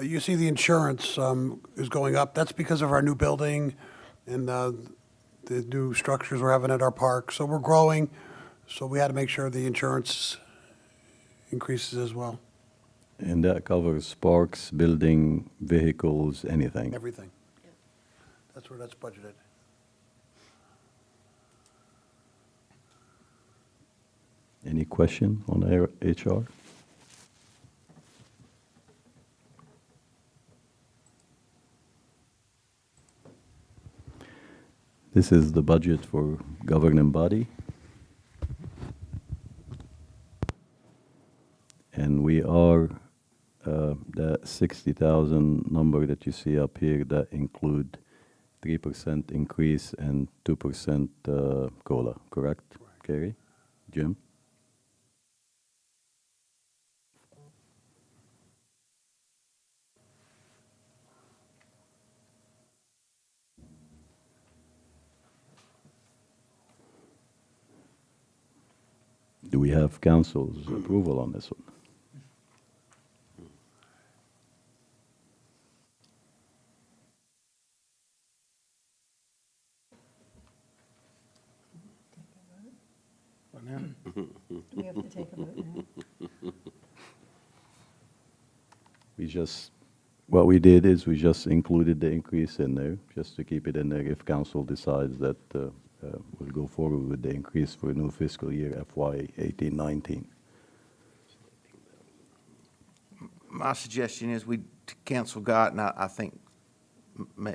[SPEAKER 5] You see the insurance is going up. That's because of our new building and the new structures we're having at our park. So we're growing, so we had to make sure the insurance increases as well,
[SPEAKER 2] And that covers parks, building, vehicles, anything.
[SPEAKER 5] everything. That's where that's budgeted.
[SPEAKER 2] Any question on HR? This is the budget for governing body. And we are, that 60,000 number that you see up here, that include 3% increase and 2% COLA, correct, Kerry? Jim? Do we have council's approval on this one?
[SPEAKER 4] Do we have to take a vote now?
[SPEAKER 2] We just, what we did is we just included the increase in there, just to keep it in there if council decides that we'll go forward with the increase for new fiscal year FY 18-19.
[SPEAKER 6] My suggestion is we cancel GOT, and I think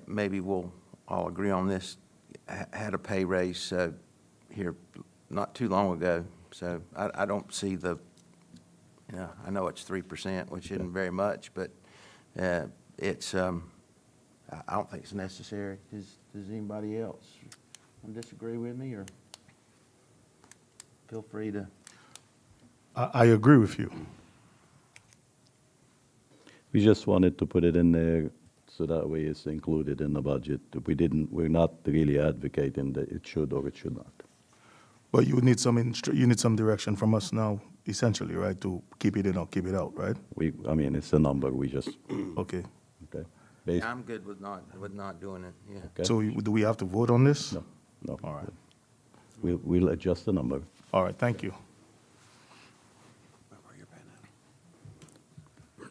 [SPEAKER 6] maybe we'll all agree on this, had a pay raise here not too long ago. So I don't see I know it's 3%, which isn't very much, but it's, I don't think it's necessary. Does anybody else disagree with me, or feel free to?
[SPEAKER 8] I agree with you.
[SPEAKER 2] We just wanted to put it in there so that way it's included in the budget. We're not really advocating that it should or it should not.
[SPEAKER 8] But you need some direction from us now, essentially, right, to keep it in or keep it out, right?
[SPEAKER 2] I mean, it's a number, we just,
[SPEAKER 8] Okay.
[SPEAKER 2] okay. Based-
[SPEAKER 6] I'm good with not doing it, yeah.
[SPEAKER 2] okay.
[SPEAKER 8] So do we have to vote on this?
[SPEAKER 2] No, no.
[SPEAKER 8] All right.
[SPEAKER 2] We'll adjust the number.
[SPEAKER 8] All right, thank you.
[SPEAKER 5] Where your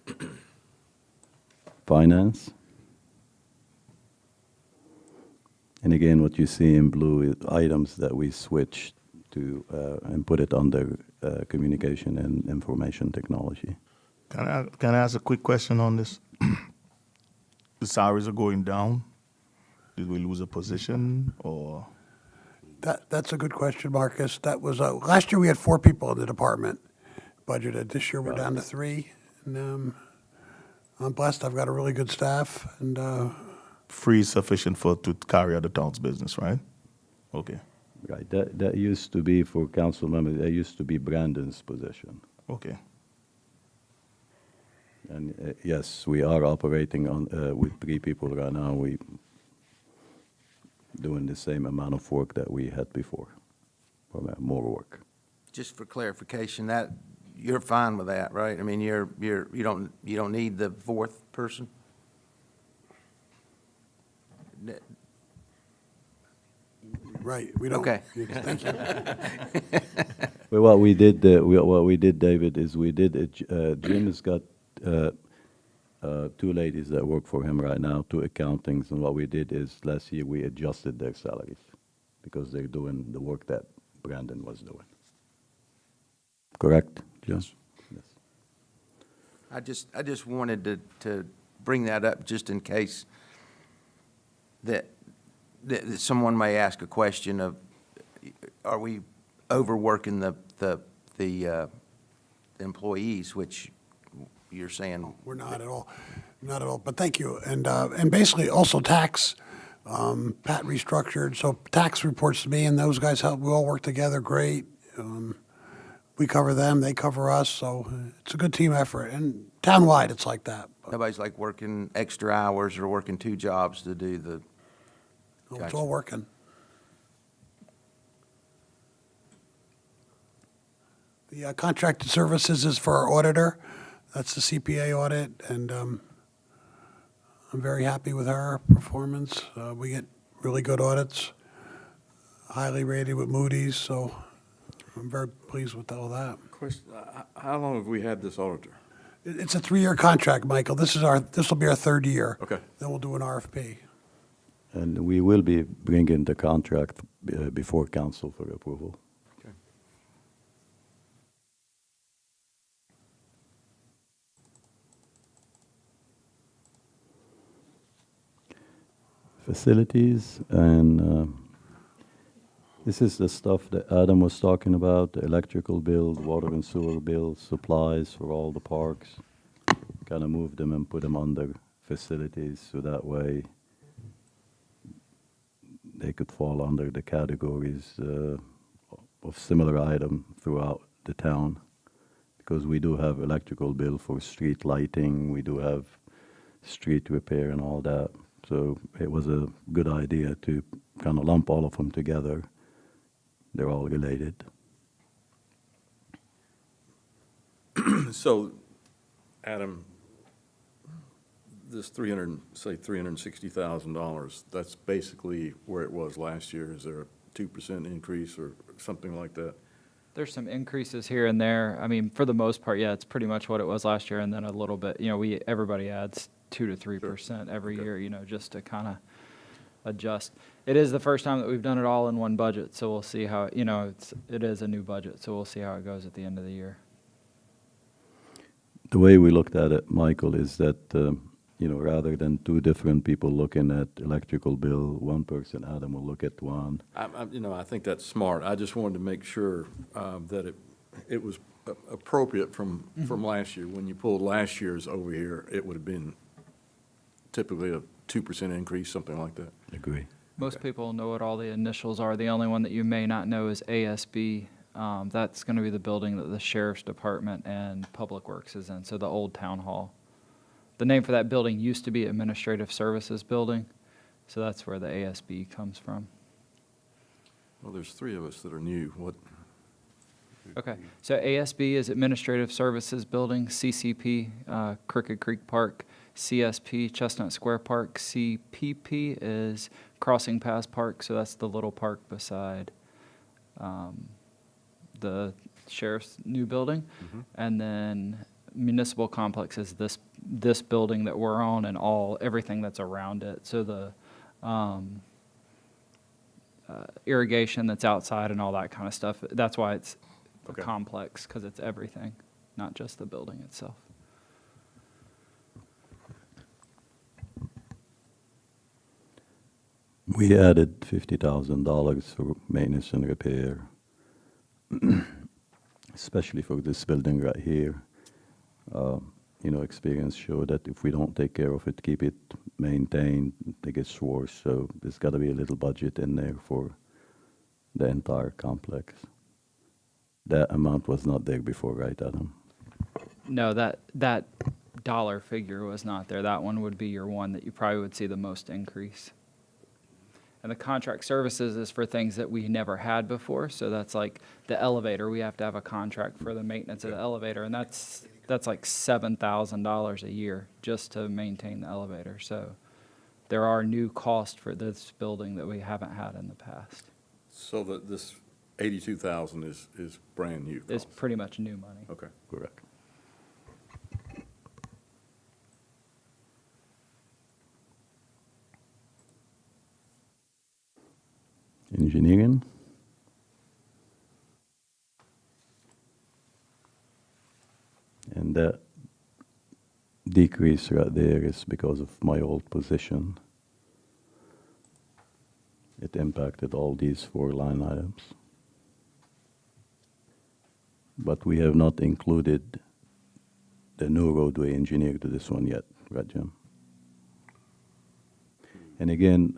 [SPEAKER 5] pen at?
[SPEAKER 2] Finance? And again, what you see in blue is items that we switched to and put it under communication and information technology.
[SPEAKER 8] Can I ask a quick question on this? The salaries are going down. Did we lose a position or?
[SPEAKER 5] That's a good question, Marcus. That was, last year we had 4 people in the department budgeted. This year we're down to 3. And I'm blessed. I've got a really good staff and,
[SPEAKER 8] Free is sufficient to carry out the town's business, right? Okay,
[SPEAKER 2] Right, that used to be for council members, that used to be Brandon's position.
[SPEAKER 8] okay.
[SPEAKER 2] And yes, we are operating on, with 3 people right now. We doing the same amount of work that we had before, or more work.
[SPEAKER 6] Just for clarification, that, you're fine with that, right? I mean, you don't need the 4th person?
[SPEAKER 5] right, we don't.
[SPEAKER 6] Okay.
[SPEAKER 5] Thank you.
[SPEAKER 2] Well, what we did, David, is we did, Jim has got 2 ladies that work for him right now, 2 accountings, and what we did is last year we adjusted their salaries because they're doing the work that Brandon was doing. Correct, Jim? Yes.
[SPEAKER 6] I just wanted to bring that up just in case that someone may ask a question of, are we overworking the employees, which you're saying.
[SPEAKER 5] We're not at all, not at all, but thank you. And basically also tax, Pat restructured, so tax reports to me and those guys help, we all work together great. We cover them, they cover us, so it's a good team effort. And townwide, it's like that. But
[SPEAKER 6] Nobody's like working extra hours or working 2 jobs to do the,
[SPEAKER 5] it's
[SPEAKER 6] Gotcha.
[SPEAKER 5] all working. The contracted services is for our auditor. That's the CPA audit, and I'm very happy with her performance. We get really good audits, highly rated with Moody's, so I'm very pleased with all that.
[SPEAKER 7] Question, how long have we had this auditor?
[SPEAKER 5] It's a 3-year contract, Michael. This will be our 3rd year.
[SPEAKER 7] Okay.
[SPEAKER 5] Then we'll do an RFP.
[SPEAKER 2] And we will be bringing the contract before council for approval.
[SPEAKER 7] Okay.
[SPEAKER 2] Facilities, and this is the stuff that Adam was talking about, the electrical bill, water and sewer bill, supplies for all the parks. Kind of move them and put them under facilities, so that way they could fall under the categories of similar item throughout the town. Because we do have electrical bill for street lighting, we do have street repair and all that. So it was a good idea to kind of lump all of them together. They're all related.
[SPEAKER 7] So, Adam, this $360,000, that's basically where it was last year. Is there a 2% increase or something like that?
[SPEAKER 9] There's some increases here and there. I mean, for the most part, yeah, it's pretty much what it was last year, and then a little bit, everybody adds 2 to 3% every
[SPEAKER 7] Okay.
[SPEAKER 9] year, just to kind of adjust. It is the first time that we've done it all in one budget, so we'll see how, it is a new budget, so we'll see how it goes at the end of the year.
[SPEAKER 2] The way we looked at it, Michael, is that, rather than 2 different people looking at electrical bill, one person, Adam, will look at one.
[SPEAKER 7] I think that's smart. I just wanted to make sure that it was appropriate from last year. When you pulled last year's over here, it would have been typically a 2% increase, something like that.
[SPEAKER 2] Agree.
[SPEAKER 9] Most people know what all the initials are. The only one that you may not know is ASB. That's going to be the building that the Sheriff's Department and Public Works is in, so the old town hall. The name for that building used to be Administrative Services Building, so that's where the ASB comes from.
[SPEAKER 7] Well, there's 3 of us that are new. What?
[SPEAKER 9] Okay, so ASB is Administrative Services Building, CCP, Crooked Creek Park, CSP, Chestnut Square Park, CPP is Crossing Paths Park, so that's the little park beside the sheriff's new building. And then Municipal Complex is this building that we're on and everything that's around it. So
[SPEAKER 13] irrigation that's outside and all that kind of stuff. That's why it's
[SPEAKER 7] Okay.
[SPEAKER 13] complex, because it's everything, not just the building itself.
[SPEAKER 2] We added $50,000 for maintenance and repair, especially for this building right here. You know, experience showed that if we don't take care of it, keep it maintained, it gets worse. So there's got to be a little budget in there for the entire complex. That amount was not there before, right, Adam?
[SPEAKER 13] No, that dollar figure was not there. That one would be your one that you probably would see the most increase. And the contract services is for things that we never had before. So that's like the elevator. We have to have a contract for the maintenance of the elevator, and that's like $7,000 a year just to maintain the elevator. So there are new costs for this building that we haven't had in the past.
[SPEAKER 7] So that this 82,000 is brand new
[SPEAKER 13] It's
[SPEAKER 7] cost?
[SPEAKER 13] pretty much new money.
[SPEAKER 7] Okay.
[SPEAKER 2] Correct. Engineering? And that decrease right there is because of my old position. It impacted all these 4 line items. But we have not included the new roadway engineer to this one yet, right, Jim? And again,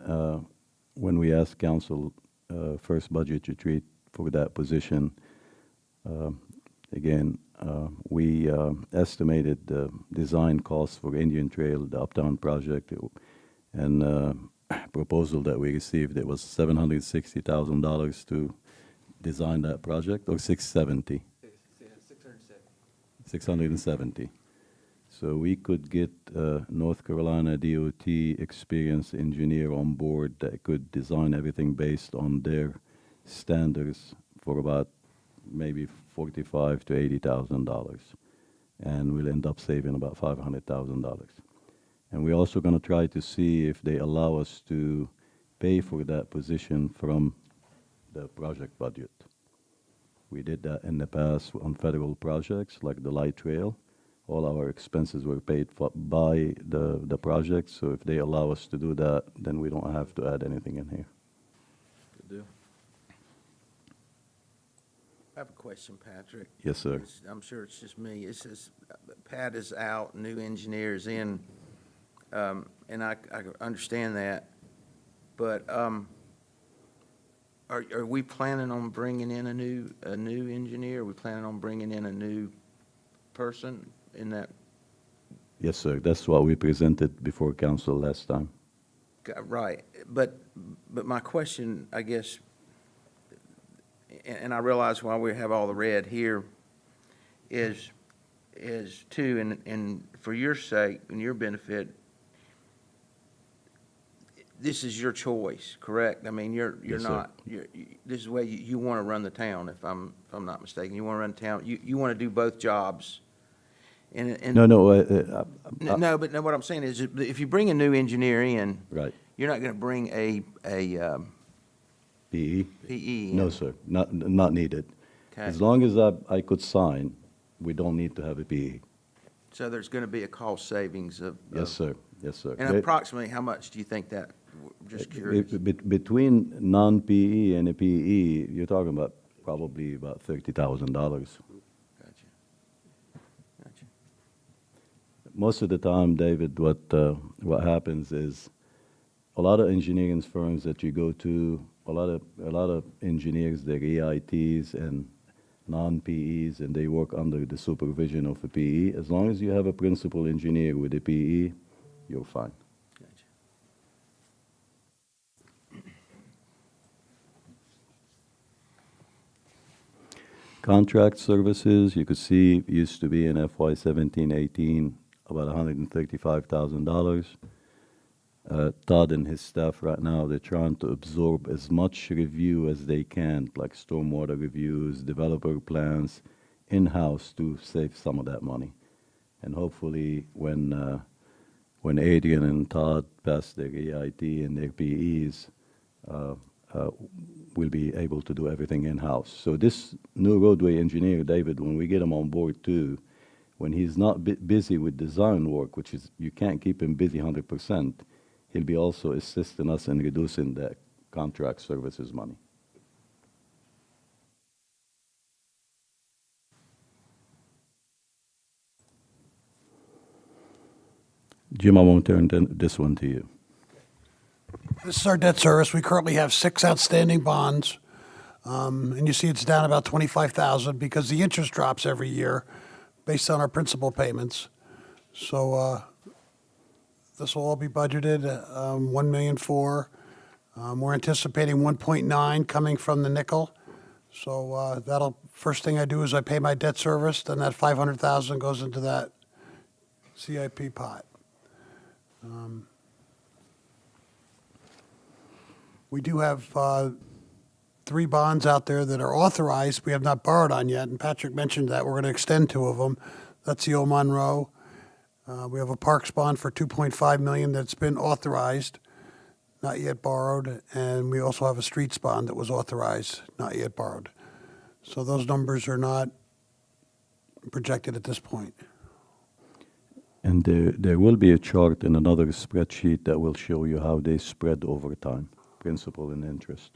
[SPEAKER 2] when we asked council first budget retreat for that position, again, we estimated the design costs for Indian Trail, the Uptown project, and proposal that we received, it was $760,000 to design that project, or 670? 670. So we could get North Carolina DOT experienced engineer on board that could design everything based on their standards for about maybe $45,000 to $80,000, and we'll end up saving about $500,000. And we're also going to try to see if they allow us to pay for that position from the project budget. We did that in the past on federal projects like the light rail. All our expenses were paid for by the project, so if they allow us to do that, then we don't have to add anything in here.
[SPEAKER 7] Good deal.
[SPEAKER 6] I have a question, Patrick.
[SPEAKER 2] Yes, sir.
[SPEAKER 6] I'm sure it's just me. It says Pat is out, new engineers in, and I understand that. But are we planning on bringing in a new engineer? Are we planning on bringing in a new person in that?
[SPEAKER 2] Yes, sir. That's what we presented before council last time.
[SPEAKER 6] Right. But my question, I guess, and I realize why we have all the red here, is too, and for your sake and your benefit, this is your choice, correct? I mean, you're
[SPEAKER 2] Yes, sir.
[SPEAKER 6] not, this is the way you want to run the town, if I'm not mistaken. You want to run the town, you want to do both jobs. And
[SPEAKER 2] No,
[SPEAKER 6] No, but no, what I'm saying is, if you bring a new engineer in,
[SPEAKER 2] right.
[SPEAKER 6] you're not going to bring a
[SPEAKER 2] PE?
[SPEAKER 6] PE in.
[SPEAKER 2] No, sir. Not needed.
[SPEAKER 6] Okay.
[SPEAKER 2] As long as I could sign, we don't need to have a PE.
[SPEAKER 6] So there's going to be a cost savings of.
[SPEAKER 2] Yes, sir. Yes, sir.
[SPEAKER 6] And approximately, how much do you think that, just curious?
[SPEAKER 2] Between non-PE and a PE, you're talking about probably about $30,000.
[SPEAKER 6] Gotcha. Gotcha.
[SPEAKER 2] Most of the time, David, what happens is a lot of engineering firms that you go to, a lot of engineers, they're EITs and non-PEs, and they work under the supervision of a PE. As long as you have a principal engineer with a PE, you're fine.
[SPEAKER 6] Gotcha.
[SPEAKER 2] Contract services, you could see, used to be in FY 17-18 about $135,000. Todd and his staff right now, they're trying to absorb as much review as they can, like stormwater reviews, developer plans, in-house to save some of that money. And hopefully, when Adrian and Todd pass their EIT and their PEs, we'll be able to do everything in-house. So this new roadway engineer, David, when we get him on board too, when he's not busy with design work, which is, you can't keep him busy 100%, he'll be also assisting us in reducing the contract services money. Jim, I won't turn this one to you.
[SPEAKER 5] This is our debt service. We currently have 6 outstanding bonds. And you see it's down about 25,000 because the interest drops every year based on our principal payments. So this will all be budgeted, 1,000,004. We're anticipating 1.9 coming from the nickel. So first thing I do is I pay my debt service, then that 500,000 goes into that CIP pot. We do have 3 bonds out there that are authorized, we have not borrowed on yet, and Patrick mentioned that we're going to extend 2 of them. That's the Old Monroe. We have a Parks bond for $2.5 million that's been authorized, not yet borrowed, and we also have a Streets bond that was authorized, not yet borrowed. So those numbers are not projected at this point.
[SPEAKER 2] And there will be a chart in another spreadsheet that will show you how they spread over time, principal and interest.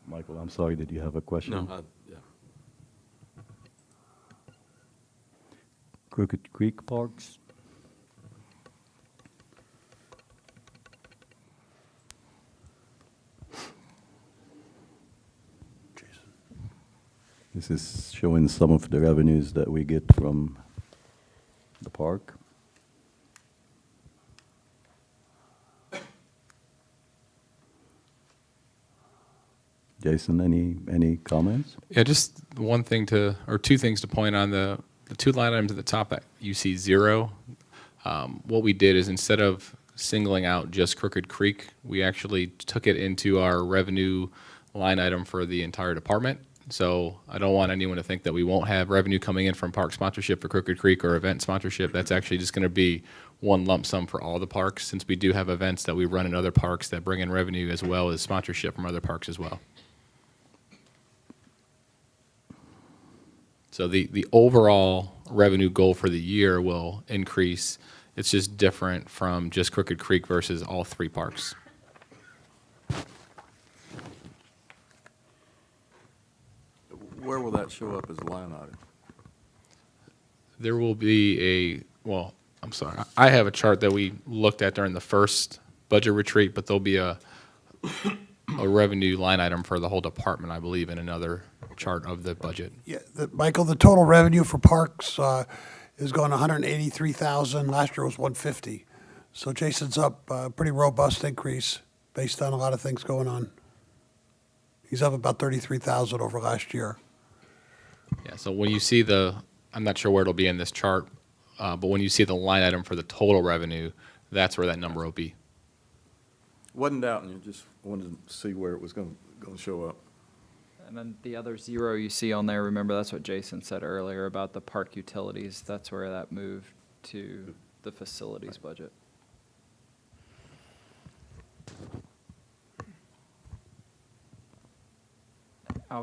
[SPEAKER 2] Michael, I'm sorry, did you have a question?
[SPEAKER 7] No, yeah.
[SPEAKER 2] Crooked Creek Parks? This is showing some of the revenues that we get from the park. Jason, any comments?
[SPEAKER 10] Yeah, just one thing or 2 things to point on. The 2 line items at the top that you see 0. What we did is instead of singling out just Crooked Creek, we actually took it into our revenue line item for the entire department. So I don't want anyone to think that we won't have revenue coming in from park sponsorship for Crooked Creek or event sponsorship. That's actually just going to be one lump sum for all the parks, since we do have events that we run in other parks that bring in revenue as well as sponsorship from other parks as well. So the overall revenue goal for the year will increase. It's just different from just Crooked Creek versus all 3 parks.
[SPEAKER 7] Where will that show up as a line item?
[SPEAKER 10] There will be I'm sorry. I have a chart that we looked at during the first budget retreat, but there'll be a revenue line item for the whole department, I believe, in another chart of the budget.
[SPEAKER 5] Yeah, Michael, the total revenue for parks is going 183,000. Last year was 150. So Jason's up a pretty robust increase based on a lot of things going on. He's up about 33,000 over last year.
[SPEAKER 10] Yeah, so when you see I'm not sure where it'll be in this chart, but when you see the line item for the total revenue, that's where that number will be.
[SPEAKER 7] Wasn't doubting you, just wanted to see where it was going to show up.
[SPEAKER 13] And then the other 0 you see on there, remember, that's what Jason said earlier about the park utilities. That's where that moved to the facilities budget. I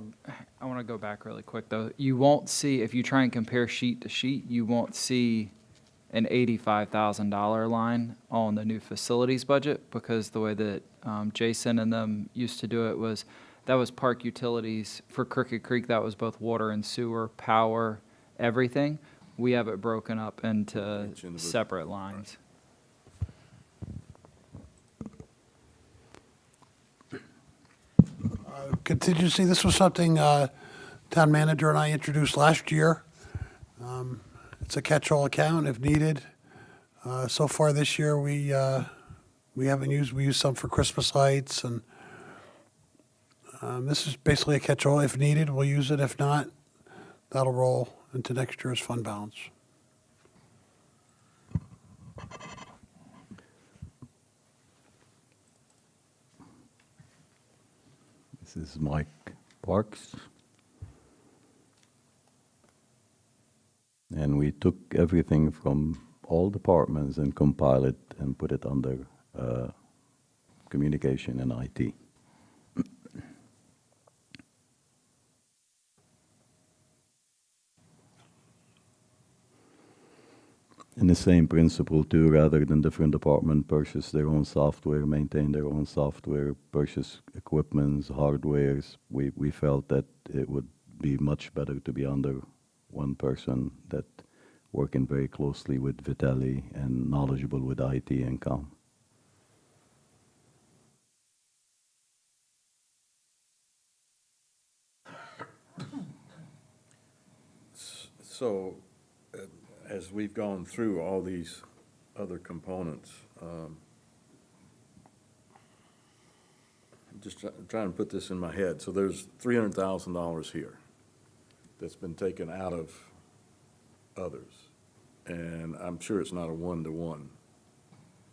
[SPEAKER 13] want to go back really quick, though. You won't see, if you try and compare sheet to sheet, you won't see an $85,000 line on the new facilities budget, because the way that Jason and them used to do it was, that was park utilities. For Crooked Creek, that was both water and sewer, power, everything. We have it broken up into separate lines.
[SPEAKER 5] Contingency, this was something town manager and I introduced last year. It's a catch-all account if needed. So far this year, we haven't used, we used some for Christmas lights, and this is basically a catch-all. If needed, we'll use it. If not, that'll roll into next year's fund balance.
[SPEAKER 2] This is Mike Parks. And we took everything from all departments and compiled it and put it under communication and IT. And the same principle too, rather than different department purchase their own software, maintain their own software, purchase equipments, hardwares, we felt that it would be much better to be under one person that working very closely with Vitelli and knowledgeable with IT and com.
[SPEAKER 7] So, as we've gone through all these other components, I'm just trying to put this in my head. So there's $300,000 here that's been taken out of others. And I'm sure it's not a one-to-one,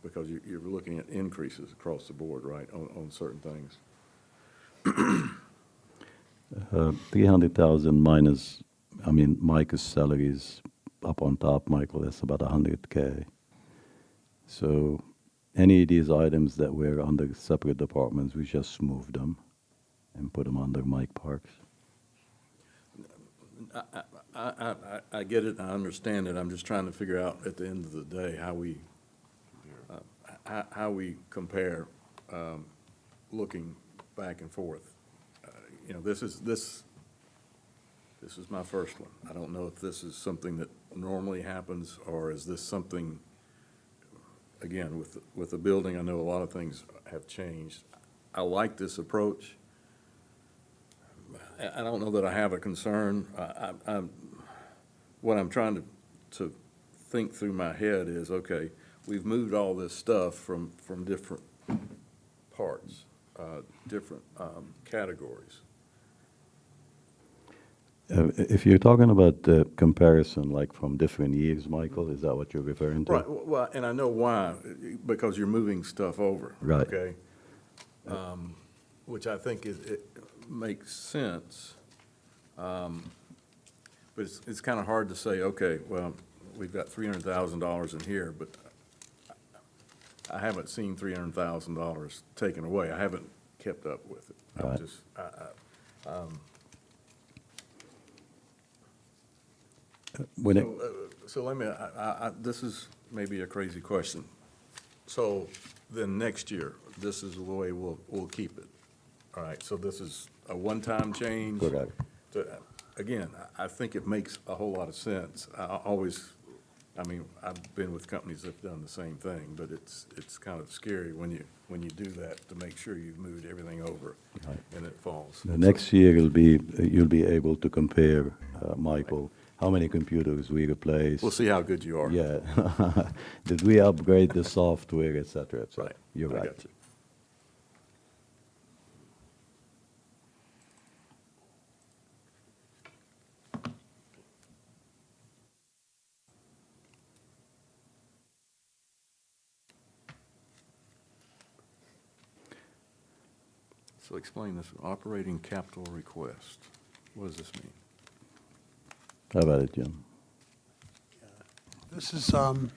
[SPEAKER 7] because you're looking at increases across the board, right, on certain things.
[SPEAKER 2] 300,000 minus, I mean, Mike's salary is up on top, Michael, that's about 100K. So any of these items that were under separate departments, we just moved them and put them under Mike Parks.
[SPEAKER 7] I get it, I understand it, I'm just trying to figure out at the end of the day how we compare, looking back and forth. You know, this is my first one. I don't know if this is something that normally happens, or is this something, again, with the building, I know a lot of things have changed. I like this approach. I don't know that I have a concern. What I'm trying to think through my head is, okay, we've moved all this stuff from different parts, different categories.
[SPEAKER 2] If you're talking about the comparison, like from different years, Michael, is that what you're referring to?
[SPEAKER 7] Right, well, and I know why, because you're moving stuff over.
[SPEAKER 2] Right.
[SPEAKER 7] Okay? Which I think it makes sense. But it's kind of hard to say, okay, well, we've got $300,000 in here, but I haven't seen $300,000 taken away. I haven't kept up with it. I'm
[SPEAKER 2] Right.
[SPEAKER 7] just,
[SPEAKER 2] When it,
[SPEAKER 7] So let me, this is maybe a crazy question. So then next year, this is the way we'll keep it. All right, so this is a one-time change?
[SPEAKER 2] Correct.
[SPEAKER 7] Again, I think it makes a whole lot of sense. I mean, I've been with companies that have done the same thing, but it's kind of scary when you do that, to make sure you've moved everything over and it falls.
[SPEAKER 2] the next year you'll be able to compare, Michael, how many computers we replaced.
[SPEAKER 7] We'll see how good you are.
[SPEAKER 2] Yeah. Did we upgrade the software, et cetera, et cetera?
[SPEAKER 7] Right.
[SPEAKER 2] You're
[SPEAKER 7] I
[SPEAKER 2] right.
[SPEAKER 7] got you. So explain this, operating capital request. What does this mean?
[SPEAKER 2] How about it, Jim?
[SPEAKER 5] This is, the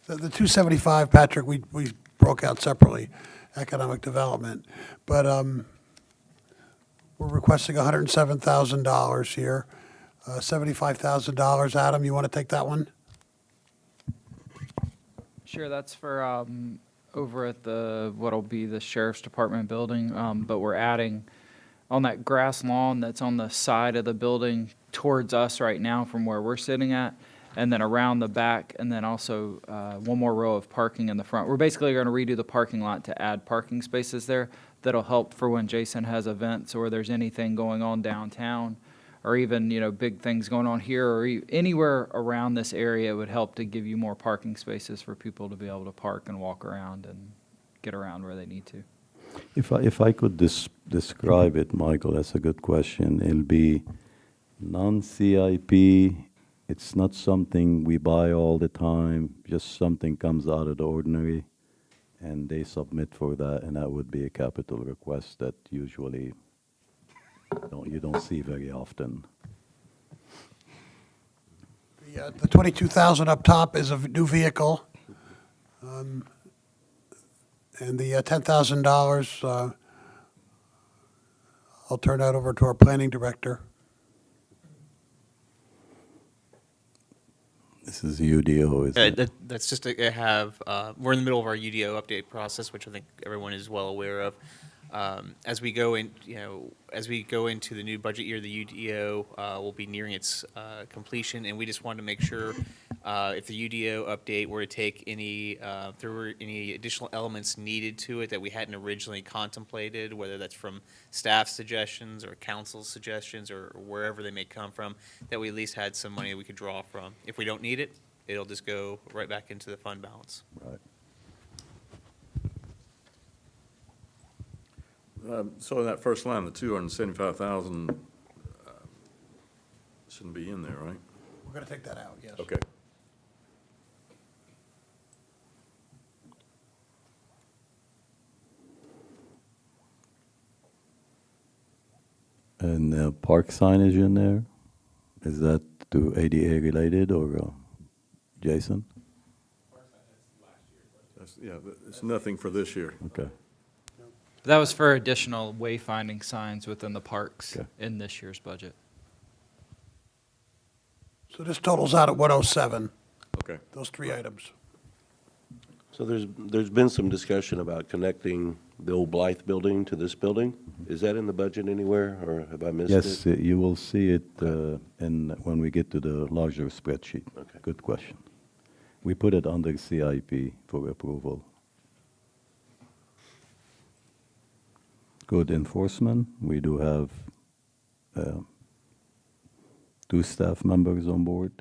[SPEAKER 5] 275, Patrick, we broke out separately, economic development. But we're requesting $107,000 here, $75,000. Adam, you want to take that one?
[SPEAKER 13] Sure, that's for over at what'll be the sheriff's department building, but we're adding on that grass lawn that's on the side of the building towards us right now from where we're sitting at, and then around the back, and then also one more row of parking in the front. We're basically going to redo the parking lot to add parking spaces there. That'll help for when Jason has events or there's anything going on downtown, or even, big things going on here, or anywhere around this area. It would help to give you more parking spaces for people to be able to park and walk around and get around where they need to.
[SPEAKER 2] If I could describe it, Michael, that's a good question. It'll be non-CIP. It's not something we buy all the time, just something comes out of the ordinary, and they submit for that, and that would be a capital request that usually you don't see very often.
[SPEAKER 5] The 22,000 up top is a new vehicle. And the $10,000, I'll turn that over to our planning director.
[SPEAKER 2] This is UDO, isn't it?
[SPEAKER 14] That's just to have, we're in the middle of our UDO update process, which I think everyone is well aware of. As we go in, as we go into the new budget year, the UDO will be nearing its completion, and we just wanted to make sure if the UDO update were to take any, if there were any additional elements needed to it that we hadn't originally contemplated, whether that's from staff suggestions or council suggestions or wherever they may come from, that we at least had some money we could draw from. If we don't need it, it'll just go right back into the fund balance.
[SPEAKER 2] Right.
[SPEAKER 7] So in that first line, the 275,000 shouldn't be in there, right?
[SPEAKER 5] We're going to take that out, yes.
[SPEAKER 7] Okay.
[SPEAKER 2] And park signage in there, is that to ADA related or Jason?
[SPEAKER 7] Yeah, it's nothing for this year.
[SPEAKER 2] Okay.
[SPEAKER 13] That was for additional wayfinding signs within the parks
[SPEAKER 2] Okay.
[SPEAKER 13] in this year's budget.
[SPEAKER 5] So this totals out at 107,
[SPEAKER 7] Okay.
[SPEAKER 5] those three items.
[SPEAKER 3] So there's been some discussion about connecting the old Blythe building to this building. Is that in the budget anywhere, or have I missed it?
[SPEAKER 2] Yes, you will see it when we get to the larger spreadsheet.
[SPEAKER 3] Okay.
[SPEAKER 2] Good question. We put it under CIP for approval. Code enforcement, we do have 2 staff members on board.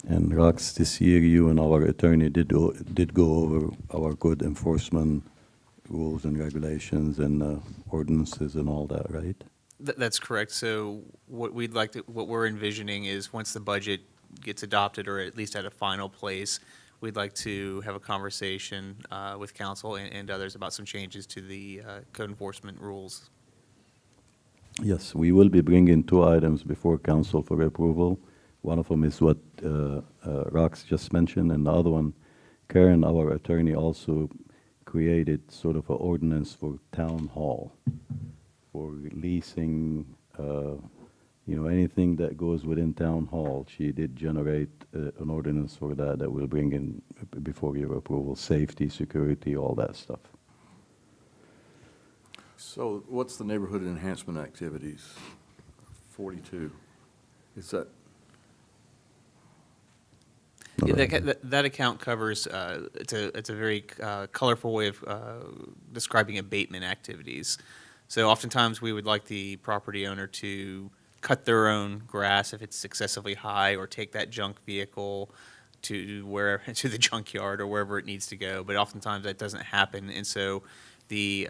[SPEAKER 2] And Rox, this year you and our attorney did go over our code enforcement rules and regulations and ordinances and all that, right?
[SPEAKER 14] That's correct. So what we're envisioning is once the budget gets adopted, or at least at a final place, we'd like to have a conversation with council and others about some changes to the code enforcement rules.
[SPEAKER 2] Yes, we will be bringing 2 items before council for approval. One of them is what Rox just mentioned, and the other one, Karen, our attorney, also created sort of an ordinance for town hall, for leasing, anything that goes within town hall. She did generate an ordinance for that we'll bring in before your approval, safety, security, all that stuff.
[SPEAKER 7] So what's the neighborhood enhancement activities? 42. Is that?
[SPEAKER 14] Yeah, that account covers, it's a very colorful way of describing abatement activities. So oftentimes, we would like the property owner to cut their own grass if it's excessively high, or take that junk vehicle to the junkyard or wherever it needs to go. But oftentimes, that doesn't happen, and so the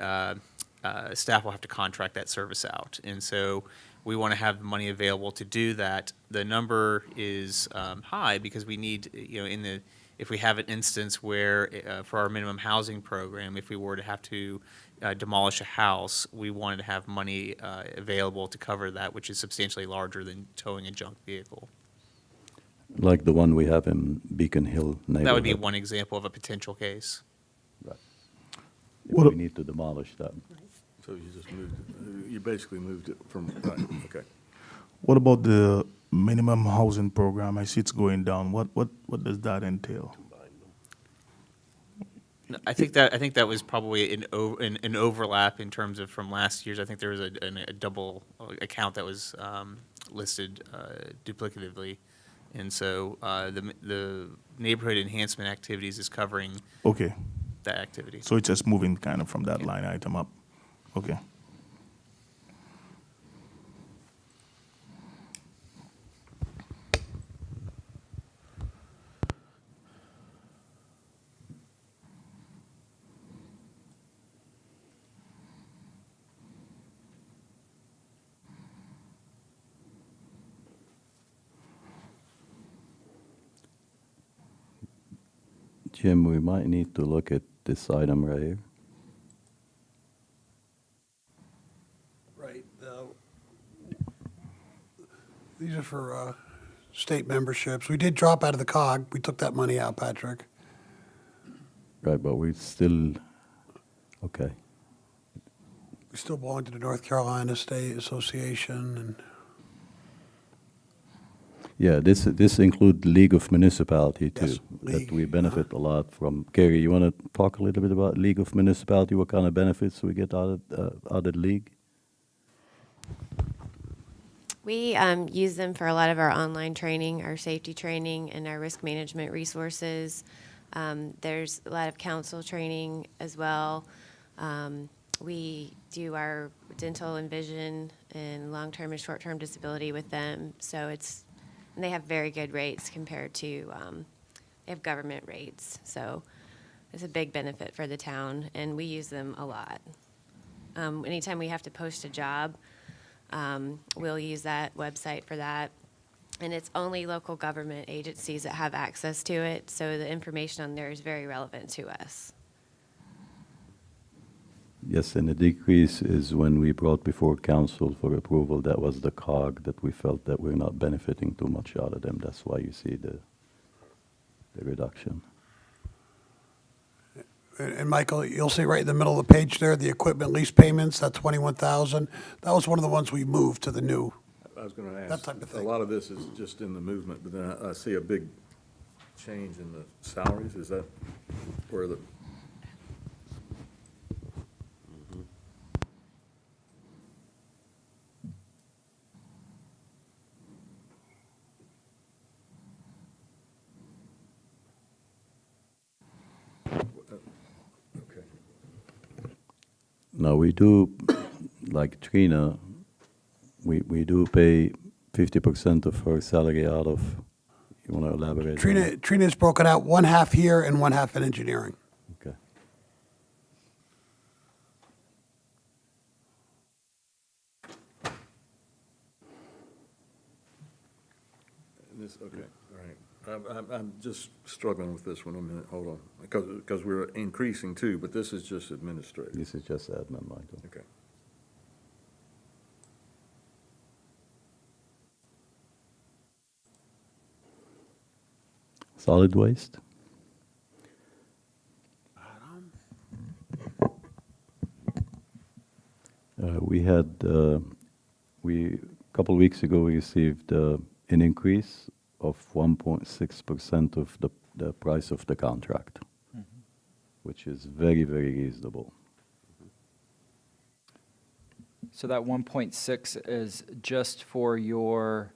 [SPEAKER 14] staff will have to contract that service out. And so we want to have the money available to do that. The number is high because we need, if we have an instance where, for our minimum housing program, if we were to have to demolish a house, we wanted to have money available to cover that, which is substantially larger than towing a junk vehicle.
[SPEAKER 2] Like the one we have in Beacon Hill neighborhood.
[SPEAKER 14] That would be one example of a potential case.
[SPEAKER 2] Right.
[SPEAKER 8] What
[SPEAKER 2] We
[SPEAKER 8] a-
[SPEAKER 2] need to demolish that.
[SPEAKER 7] So you just moved it, you basically moved it from, right, okay.
[SPEAKER 8] What about the minimum housing program? I see it's going down. What does that entail?
[SPEAKER 14] I think that was probably an overlap in terms of from last year's. I think there was a double account that was listed duplicatively. And so the neighborhood enhancement activities is covering
[SPEAKER 8] Okay,
[SPEAKER 14] that activity.
[SPEAKER 8] so it's just moving kind of from that line item up. Okay.
[SPEAKER 2] Jim, we might need to look at this item right here.
[SPEAKER 5] Right. These are for state memberships. We did drop out of the COG. We took that money out, Patrick.
[SPEAKER 2] Right, but we still, okay.
[SPEAKER 5] We still belong to the North Carolina State Association, and
[SPEAKER 2] Yeah, this include League of Municipality too.
[SPEAKER 5] Yes,
[SPEAKER 2] That
[SPEAKER 5] League,
[SPEAKER 2] we benefit a lot from. Kerry, you want to talk a little bit about League of Municipality? What kind of benefits we get out of the league?
[SPEAKER 12] We use them for a lot of our online training, our safety training, and our risk management resources. There's a lot of council training as well. We do our dental and vision and long-term and short-term disability with them. So and they have very good rates compared to, they have government rates. So it's a big benefit for the town, and we use them a lot. Anytime we have to post a job, we'll use that website for that. And it's only local government agencies that have access to it, so the information on there is very relevant to us.
[SPEAKER 2] Yes, and the decrease is when we brought before council for approval, that was the COG that we felt that we're not benefiting too much out of them. That's why you see the reduction.
[SPEAKER 5] And Michael, you'll see right in the middle of the page there, the equipment lease payments, that 21,000. That was one of the ones we moved to the new.
[SPEAKER 7] I was going to ask.
[SPEAKER 5] That type of thing.
[SPEAKER 7] A lot of this is just in the movement, but then I see a big change in the salaries. Is that where the? Okay.
[SPEAKER 2] Now, we do, like Trina, we do pay 50% of her salary out of, you want to elaborate? on that?
[SPEAKER 5] Trina's broken out one half here and one half in engineering.
[SPEAKER 2] Okay.
[SPEAKER 7] Okay, all right. I'm just struggling with this one a minute. Hold on. Because we're increasing too, but this is just administrative.
[SPEAKER 2] This is just admin, Michael.
[SPEAKER 7] Okay.
[SPEAKER 2] Solid waste? We had, a couple of weeks ago, we received an increase of 1.6% of the price of the contract, which is very, very reasonable.
[SPEAKER 13] So that 1.6 is just for your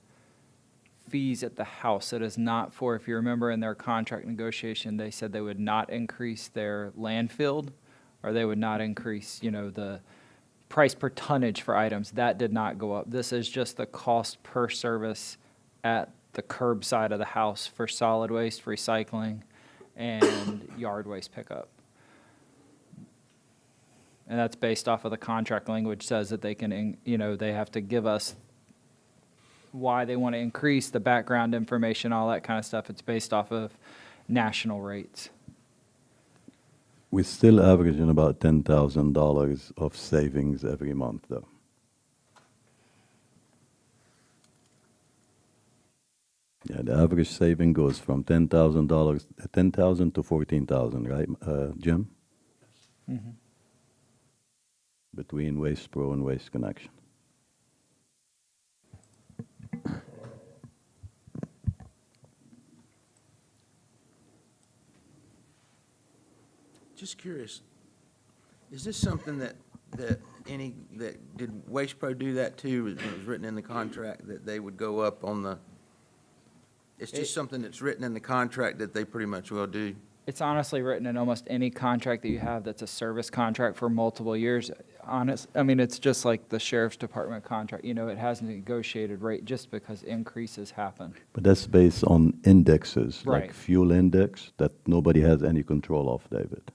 [SPEAKER 13] fees at the house. It is not for, if you remember in their contract negotiation, they said they would not increase their landfill, or they would not increase, the price per tonnage for items. That did not go up. This is just the cost per service at the curb side of the house for solid waste, recycling, and yard waste pickup. And that's based off of the contract language says that they can, they have to give us why they want to increase the background information, all that kind of stuff. It's based off of national rates.
[SPEAKER 2] We're still averaging about $10,000 of savings every month, though. Yeah, the average saving goes from $10,000 to $14,000, right, Jim?
[SPEAKER 13] Mm-hmm.
[SPEAKER 2] Between Waste Pro and Waste Connection.
[SPEAKER 6] Just curious, is this something that did Waste Pro do that too? It was written in the contract that they would go up on the, it's just something that's written in the contract that they pretty much will do?
[SPEAKER 13] It's honestly written in almost any contract that you have that's a service contract for multiple years. It's just like the sheriff's department contract. It has a negotiated rate just because increases happen.
[SPEAKER 2] But that's based on indexes, like
[SPEAKER 13] Right.
[SPEAKER 2] fuel index, that nobody has any control of, David.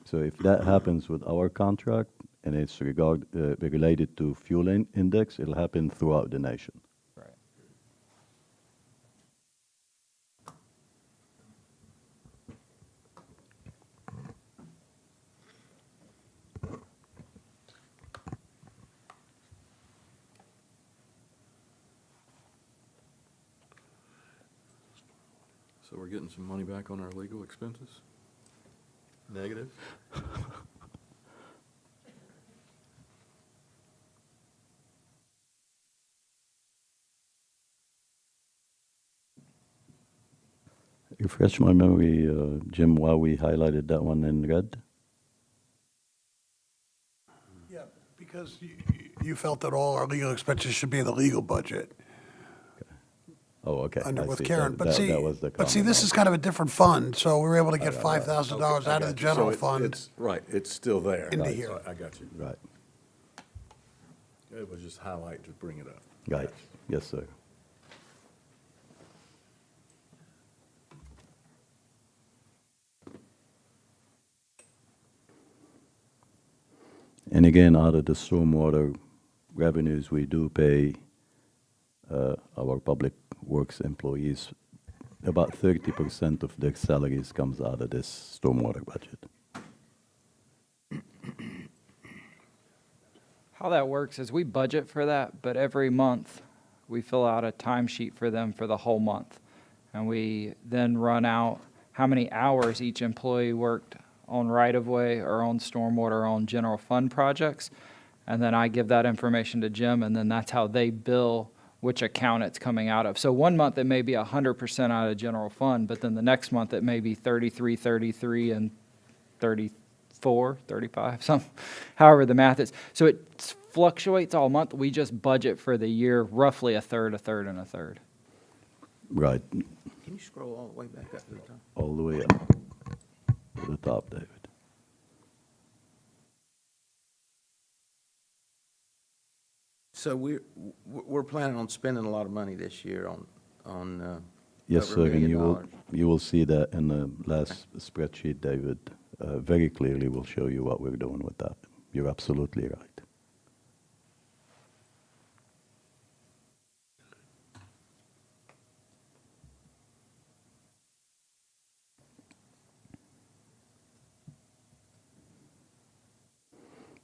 [SPEAKER 2] So if that happens with our contract, and it's related to fuel index, it'll happen throughout the nation.
[SPEAKER 13] Right.
[SPEAKER 7] So we're getting some money back on our legal expenses? Negative?
[SPEAKER 2] Refresh my memory, Jim, why we highlighted that one in red?
[SPEAKER 5] Yeah, because you felt that all our legal expenses should be in the legal budget
[SPEAKER 2] Oh, okay.
[SPEAKER 5] under
[SPEAKER 2] I
[SPEAKER 5] with
[SPEAKER 2] see.
[SPEAKER 5] Karen.
[SPEAKER 2] That-
[SPEAKER 5] But
[SPEAKER 2] that-
[SPEAKER 5] see,
[SPEAKER 2] that was the
[SPEAKER 5] but see,
[SPEAKER 2] comment.
[SPEAKER 5] this is kind of a different fund, so we were able to get
[SPEAKER 2] Right.
[SPEAKER 5] $5,000 out of the general fund.
[SPEAKER 7] Right, it's still there.
[SPEAKER 5] Into
[SPEAKER 7] Right,
[SPEAKER 5] here.
[SPEAKER 7] so I got you.
[SPEAKER 2] Right,
[SPEAKER 7] It was just highlight to bring it up.
[SPEAKER 2] right. Yes, sir. And again, out of the stormwater revenues, we do pay our public works employees, about 30% of their salaries comes out of this stormwater budget.
[SPEAKER 13] How that works is we budget for that, but every month we fill out a timesheet for them for the whole month. And we then run out how many hours each employee worked on right-of-way or on stormwater or on general fund projects. And then I give that information to Jim, and then that's how they bill which account it's coming out of. So one month it may be 100% out of general fund, but then the next month it may be 33, 33, and 34, 35, some, however the math is. So it fluctuates all month. We just budget for the year roughly a third, and a third.
[SPEAKER 2] Right,
[SPEAKER 6] Can you scroll all the way back up to the top?
[SPEAKER 2] all the way up to the top, David.
[SPEAKER 6] So we're planning on spending a lot of money this year on
[SPEAKER 2] Yes,
[SPEAKER 6] over
[SPEAKER 2] sir,
[SPEAKER 6] $1
[SPEAKER 2] and
[SPEAKER 6] million.
[SPEAKER 2] you will see that in the last spreadsheet, David. Very clearly will show you what we're doing with that. You're absolutely right.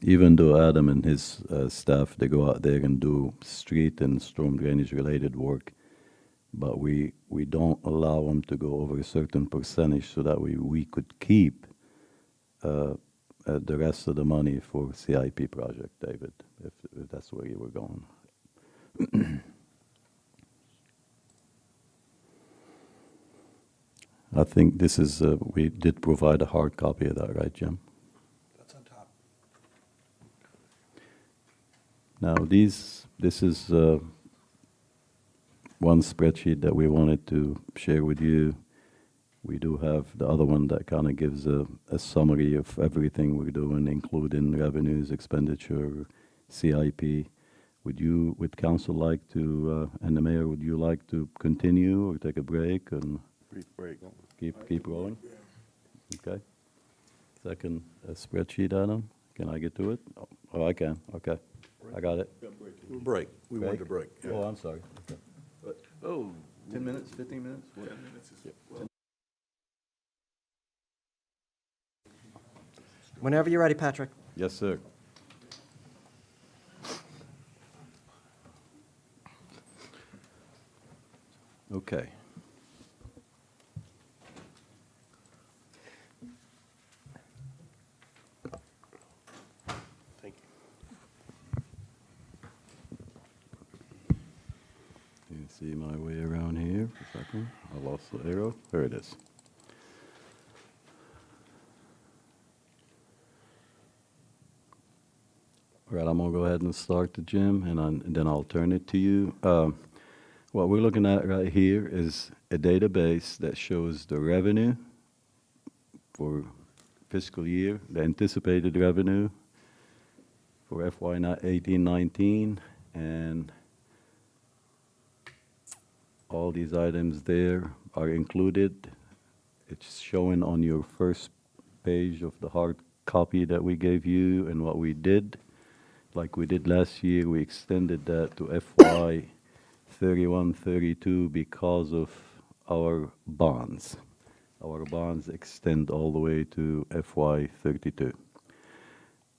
[SPEAKER 2] Even though Adam and his staff, they go out there and do street and storm drainage related work, but we don't allow them to go over a certain percentage so that we could keep the rest of the money for CIP project, David, if that's where you were going. I think this is, we did provide a hard copy of that, right, Jim?
[SPEAKER 5] That's on top.
[SPEAKER 2] Now, this is one spreadsheet that we wanted to share with you. We do have the other one that kind of gives a summary of everything we're doing, including revenues, expenditure, CIP. Would council like to, and the mayor, would you like to continue or take a break and
[SPEAKER 3] Brief break.
[SPEAKER 2] keep rolling? Okay. Second spreadsheet, Adam, can I get to it? Oh, I can, okay. I got it.
[SPEAKER 7] Break, we wanted to break. yeah.
[SPEAKER 2] Oh, I'm sorry. Okay.
[SPEAKER 3] Oh,
[SPEAKER 2] 10 minutes, 15 minutes?
[SPEAKER 1] Whenever you're ready, Patrick.
[SPEAKER 2] Yes, sir. Okay.
[SPEAKER 3] thank you.
[SPEAKER 2] You see my way around here for a second? I lost the arrow. There it is. All right, I'm gonna go ahead and start the Jim, and then I'll turn it to you. What we're looking at right here is a database that shows the revenue for fiscal year, the anticipated revenue for FY 18-19, and all these items there are included. It's showing on your first page of the hard copy that we gave you, and what we did, like we did last year, we extended that to FY 31-32 because of our bonds. Our bonds extend all the way to FY 32.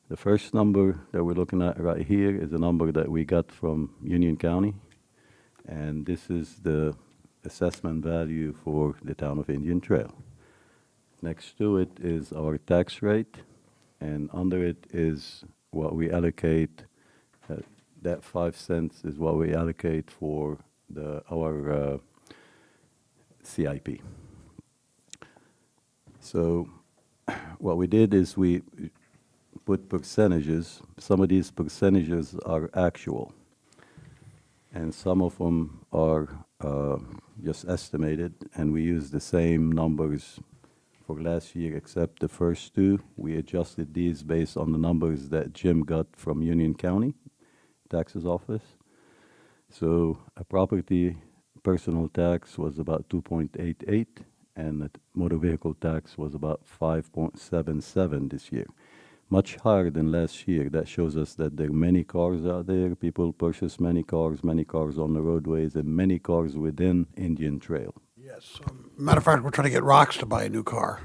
[SPEAKER 2] The first number that we're looking at right here is a number that we got from Union County, and this is the assessment value for the town of Indian Trail. Next to it is our tax rate, and under it is what we allocate. That 5 cents is what we allocate for our CIP. So what we did is we put percentages. Some of these percentages are actual, and some of them are just estimated, and we use the same numbers for last year, except the first two. We adjusted these based on the numbers that Jim got from Union County Taxes Office. So a property personal tax was about 2.88, and the motor vehicle tax was about 5.77 this year. Much higher than last year. That shows us that there are many cars out there. People purchase many cars on the roadways, and many cars within Indian Trail.
[SPEAKER 5] Yes. Matter of fact, we're trying to get Rocks to buy a new car.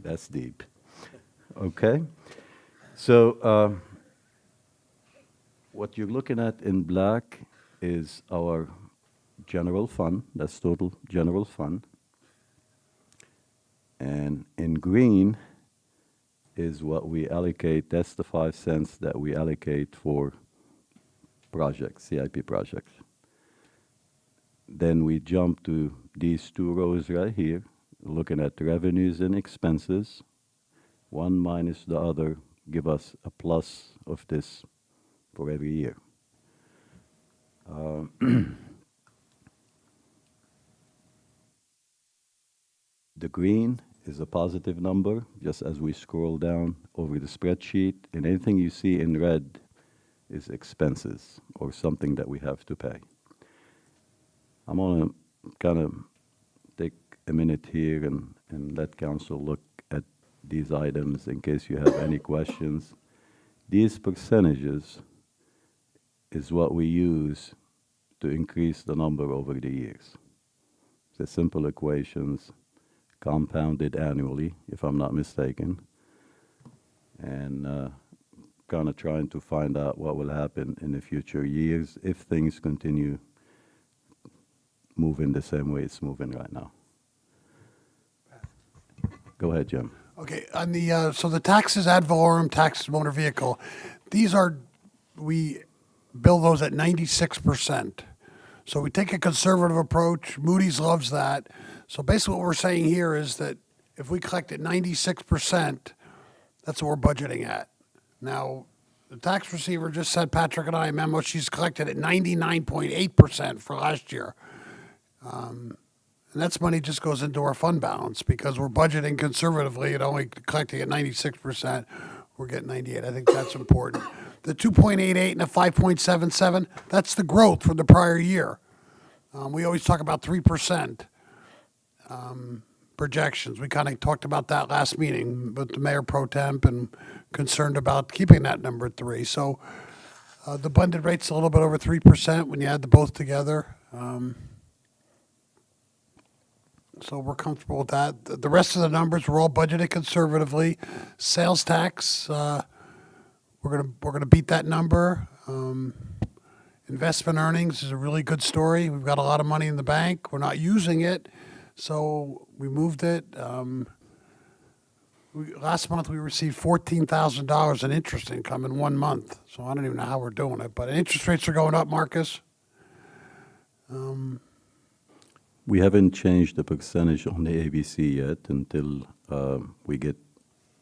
[SPEAKER 2] That's deep. Okay. So what you're looking at in black is our general fund. That's total general fund. And in green is what we allocate. That's the 5 cents that we allocate for projects, CIP projects. Then we jump to these two rows right here, looking at revenues and expenses. One minus the other give us a plus of this for every year. The green is a positive number, just as we scroll down over the spreadsheet, and anything you see in red is expenses or something that we have to pay. I'm going to kind of take a minute here and let council look at these items in case you have any questions. These percentages is what we use to increase the number over the years. The simple equations compounded annually, if I'm not mistaken, and kind of trying to find out what will happen in the future years if things continue moving the same way it's moving right now. Go ahead, Jim.
[SPEAKER 5] Okay, on the, so the taxes ad valorem, taxes motor vehicle, these are, we bill those at 96%. So we take a conservative approach. Moody's loves that. So basically what we're saying here is that if we collect at 96%, that's what we're budgeting at. Now, the tax receiver just sent Patrick and I a memo. She's collected at 99.8% for last year. And that's money just goes into our fund balance because we're budgeting conservatively and only collecting at 96%. We're getting 98. I think that's important. The 2.88 and the 5.77, that's the growth from the prior year. We always talk about 3% projections. We kind of talked about that last meeting with the mayor pro temp and concerned about keeping that number at 3. So the blended rate's a little bit over 3% when you add the both together. So we're comfortable with that. The rest of the numbers were all budgeted conservatively. Sales tax, we're gonna beat that number. Investment earnings is a really good story. We've got a lot of money in the bank. We're not using it, so we moved it. Last month we received $14,000 in interest income in 1 month. So I don't even know how we're doing it, but interest rates are going up, Marcus.
[SPEAKER 2] We haven't changed the percentage on the ABC yet until we get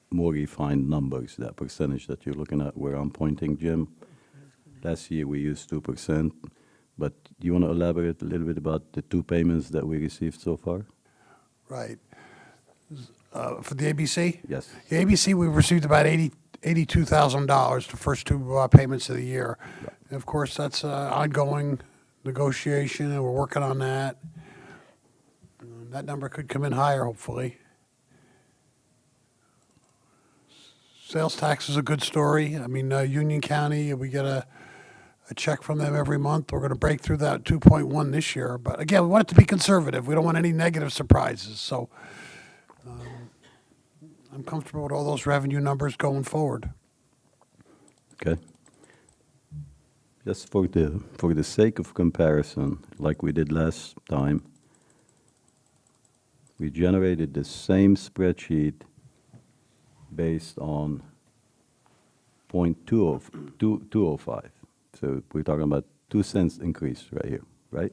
[SPEAKER 2] more refined numbers, that percentage that you're looking at where I'm pointing, Jim. Last year we used 2%, but do you want to elaborate a little bit about the 2 payments that we received so far?
[SPEAKER 5] Right. For the ABC?
[SPEAKER 2] Yes.
[SPEAKER 5] The ABC, we received about $82,000 the first 2 payments of the year. And of course, that's ongoing negotiation, and we're working on that. That number could come in higher, hopefully. Sales tax is a good story. I mean, Union County, we get a check from them every month. We're going to break through that 2.1 this year. But again, we want it to be conservative. We don't want any negative surprises. So I'm comfortable with all those revenue numbers going forward.
[SPEAKER 2] Okay. Just for the sake of comparison, like we did last time, we generated the same spreadsheet based on 0.205. So we're talking about 2 cents increase right here, right?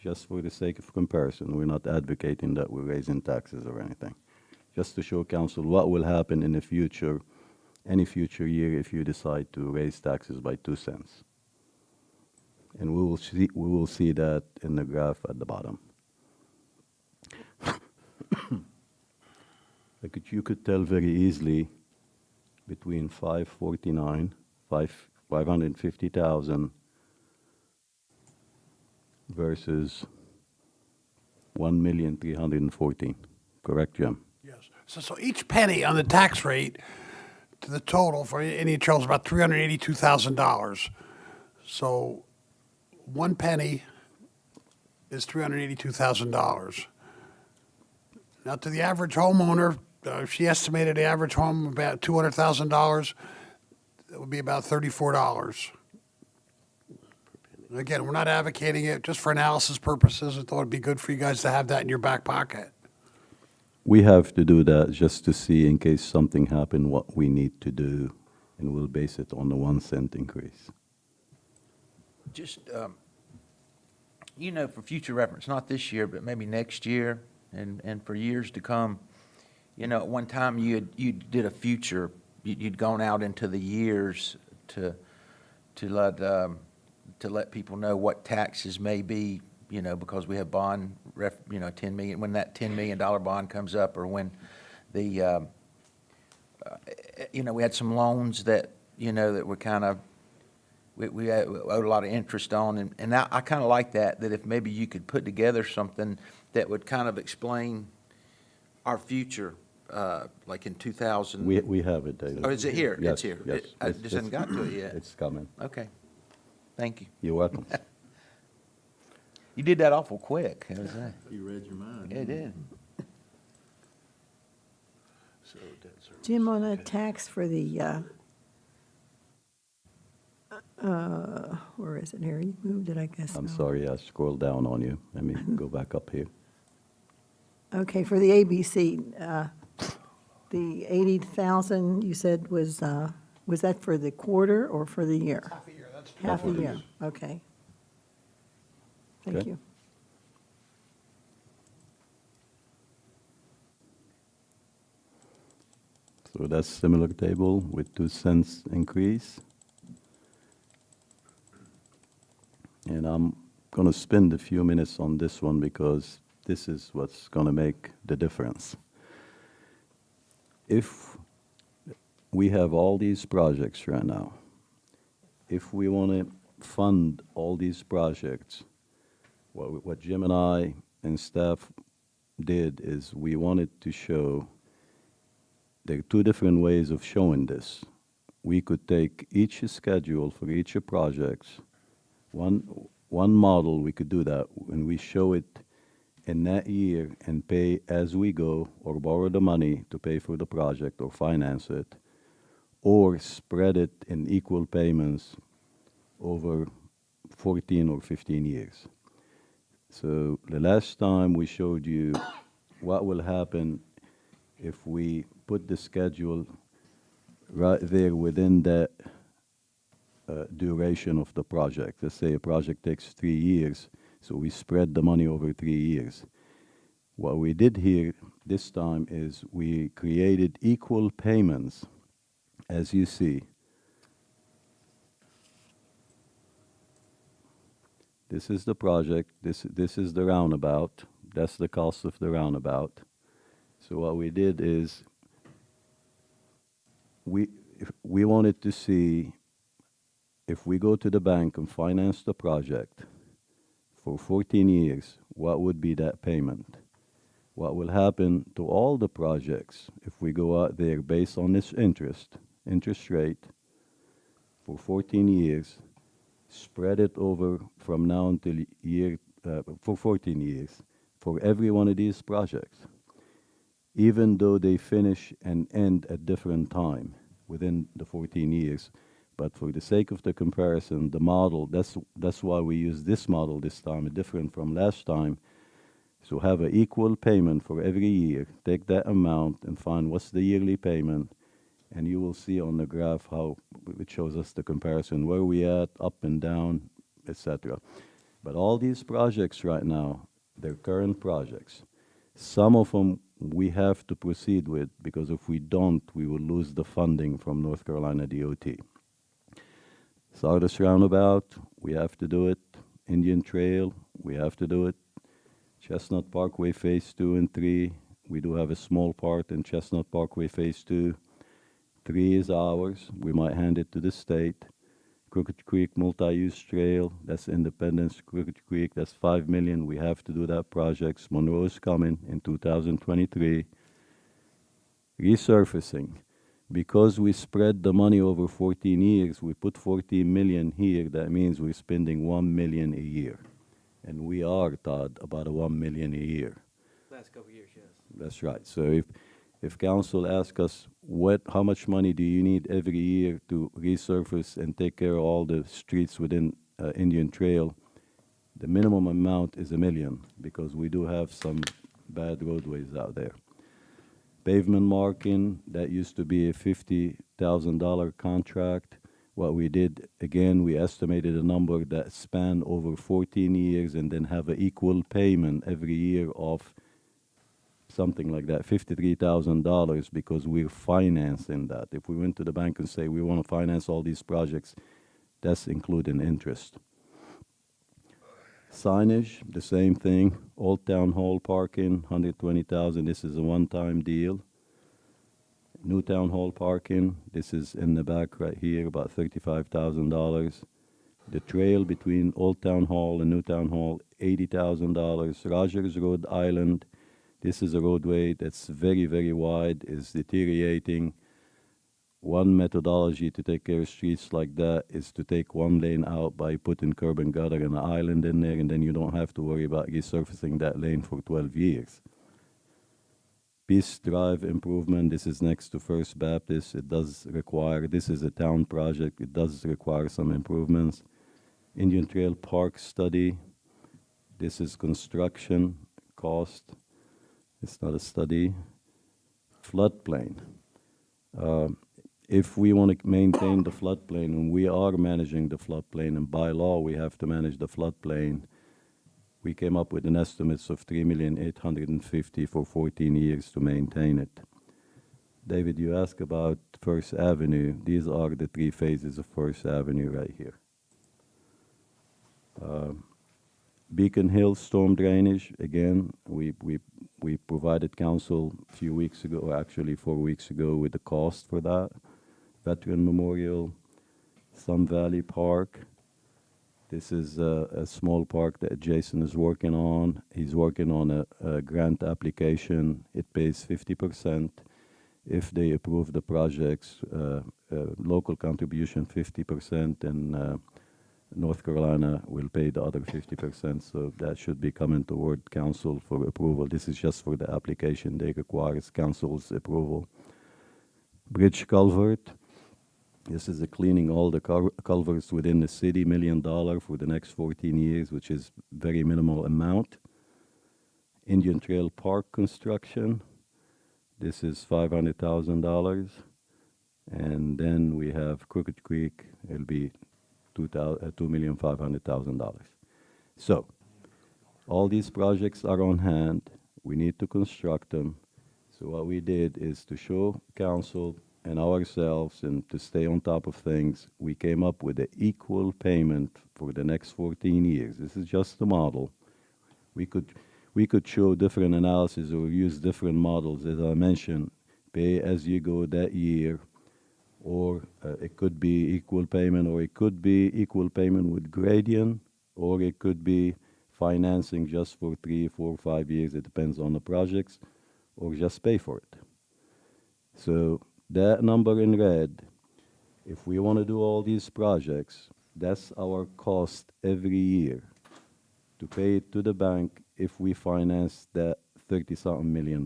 [SPEAKER 2] Just for the sake of comparison, we're not advocating that we're raising taxes or anything. Just to show council what will happen in the future, any future year if you decide to raise taxes by 2 cents. And we will see that in the graph at the bottom. You could tell very easily between 550,000 versus 1,314,000. Correct, Jim?
[SPEAKER 5] Yes. So each penny on the tax rate to the total for Indian Trail is about $382,000. So 1 penny is $382,000. Now, to the average homeowner, she estimated the average home about $200,000. That would be about $34. And again, we're not advocating it, just for analysis purposes. I thought it'd be good for you guys to have that in your back pocket.
[SPEAKER 2] We have to do that just to see in case something happened, what we need to do, and we'll base it on the 1 cent increase.
[SPEAKER 6] Just, for future reference, not this year, but maybe next year and for years to come, at one time you did a future, you'd gone out into the years to let people know what taxes may be, because we have bond, 10 million, when that $10 million bond comes up, or when the, we had some loans that, that were kind of, we owed a lot of interest on, and I kind of like that if maybe you could put together something that would kind of explain our future, like in 2000.
[SPEAKER 2] We have it, David.
[SPEAKER 6] Oh, is it here?
[SPEAKER 2] Yes,
[SPEAKER 6] It's here.
[SPEAKER 2] yes.
[SPEAKER 6] I just haven't got to it yet.
[SPEAKER 2] It's coming.
[SPEAKER 6] Okay. Thank you.
[SPEAKER 2] You're welcome.
[SPEAKER 6] You did that awful quick. It was,
[SPEAKER 7] You read your mind.
[SPEAKER 6] it did.
[SPEAKER 4] Jim, on a tax for the, where is it here? You moved it, I guess.
[SPEAKER 2] I'm
[SPEAKER 4] now.
[SPEAKER 2] sorry, I scrolled down on you. Let me go back up here.
[SPEAKER 4] Okay, for the ABC, the 80,000 you said was that for the quarter or for the year?
[SPEAKER 5] Half a year, that's.
[SPEAKER 4] Half a year, okay. Thank
[SPEAKER 2] Okay.
[SPEAKER 4] you.
[SPEAKER 2] So that's similar table with 2 cents increase. And I'm going to spend a few minutes on this one because this is what's going to make the difference. If we have all these projects right now, if we want to fund all these projects, what Jim and I and staff did is we wanted to show there are 2 different ways of showing this. We could take each schedule for each projects, one model, we could do that, and we show it in that year and pay as we go, or borrow the money to pay for the project or finance it, or spread it in equal payments over 14 or 15 years. So the last time we showed you what will happen if we put the schedule right there within that duration of the project. Let's say a project takes 3 years, so we spread the money over 3 years. What we did here this time is we created equal payments, as you see. This is the project, this is the roundabout, that's the cost of the roundabout. So what we did is we wanted to see if we go to the bank and finance the project for 14 years, what would be that payment? What will happen to all the projects if we go out there based on this interest rate for 14 years, spread it over from now until for 14 years for every one of these projects, even though they finish and end at different time within the 14 years, But for the sake of the comparison, the model, that's why we use this model this time, different from last time. So have an equal payment for every year. Take that amount and find what's the yearly payment, and you will see on the graph how it shows us the comparison, where we at, up and down, etc. But all these projects right now, they're current projects. Some of them we have to proceed with, because if we don't, we will lose the funding from North Carolina DOT. Sardis Roundabout, we have to do it. Indian Trail, we have to do it. Chestnut Parkway Phase 2 and 3, we do have a small part in Chestnut Parkway Phase 2. 3 is ours, we might hand it to the state. Crooked Creek Multi-Use Trail, that's Independence, Crooked Creek, that's $5 million, we have to do that project. Monroe is coming in 2023. Resurfacing, because we spread the money over 14 years, we put 14 million here, that means we're spending 1 million a year. And we are, Todd, about a 1 million a year.
[SPEAKER 1] Last couple years, yes.
[SPEAKER 2] That's right. So if council asks us, how much money do you need every year to resurface and take care of all the streets within Indian Trail, the minimum amount is $1 million, because we do have some bad roadways out there. Pavement marking, that used to be a $50,000 contract. What we did, again, we estimated a number that spanned over 14 years and then have an equal payment every year of something like that, $53,000, because we're financing that. If we went to the bank and say we want to finance all these projects, that's including interest. Signage, the same thing. Old Town Hall parking, $120,000. This is a one-time deal. New Town Hall parking, this is in the back right here, about $35,000. The trail between Old Town Hall and New Town Hall, $80,000. Rogers Road Island, this is a roadway that's very, very wide, is deteriorating. One methodology to take care of streets like that is to take one lane out by putting curb and gutter and an island in there, and then you don't have to worry about resurfacing that lane for 12 years. Peace Drive improvement, this is next to First Baptist. It does require, this is a town project, it does require some improvements. Indian Trail Park study, this is construction cost. It's not a study. Floodplain. If we want to maintain the floodplain, and we are managing the floodplain, and by law we have to manage the floodplain, we came up with an estimate of $3,850,000 for 14 years to maintain it. David, you asked about First Avenue. These are the 3 phases of First Avenue right here. Beacon Hill storm drainage, again, we provided council a few weeks ago, or actually 4 weeks ago, with the cost for that. Veteran Memorial, Sun Valley Park. This is a small park that Jason is working on. He's working on a grant application. It pays 50%. If they approve the projects, local contribution 50%, and North Carolina will pay the other 50%. So that should be coming toward council for approval. This is just for the application. They require council's approval. Bridge culvert. This is cleaning all the culverts within the city, $1 million for the next 14 years, which is very minimal amount. Indian Trail Park construction. This is $500,000. And then we have Crooked Creek. It'll be $2,500,000. So all these projects are on hand. We need to construct them. So what we did is to show council and ourselves, and to stay on top of things, we came up with an equal payment for the next 14 years. This is just the model. We could show different analysis or use different models. As I mentioned, pay as you go that year, or it could be equal payment, or it could be equal payment with gradient, or it could be financing just for 3, 4, 5 years. It depends on the projects, or just pay for it. So that number in red, if we want to do all these projects, that's our cost every year to pay it to the bank if we finance that $30-something million.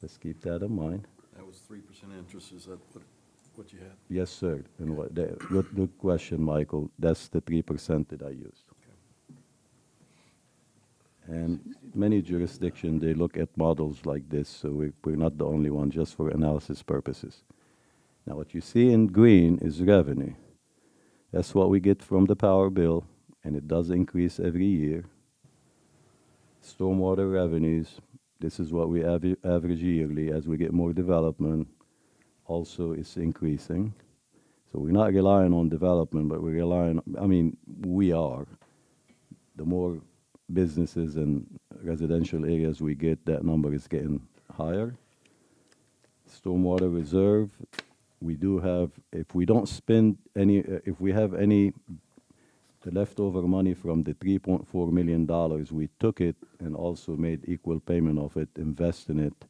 [SPEAKER 2] Let's keep that in mind.
[SPEAKER 7] That was 3% interest, is that what you had.
[SPEAKER 2] Yes, sir. And good question, Michael. That's the 3% that I used. And many jurisdictions, they look at models like this, so we're not the only one, just for analysis purposes. Now, what you see in green is revenue. That's what we get from the power bill, and it does increase every year. Stormwater revenues, this is what we average yearly. As we get more development, also it's increasing. So we're not relying on development, but we're relying, I mean, we are. The more businesses and residential areas we get, that number is getting higher. Stormwater reserve, we do have, if we don't spend any, if we have any leftover money from the $3.4 million, we took it and also made equal payment of it, invest in it,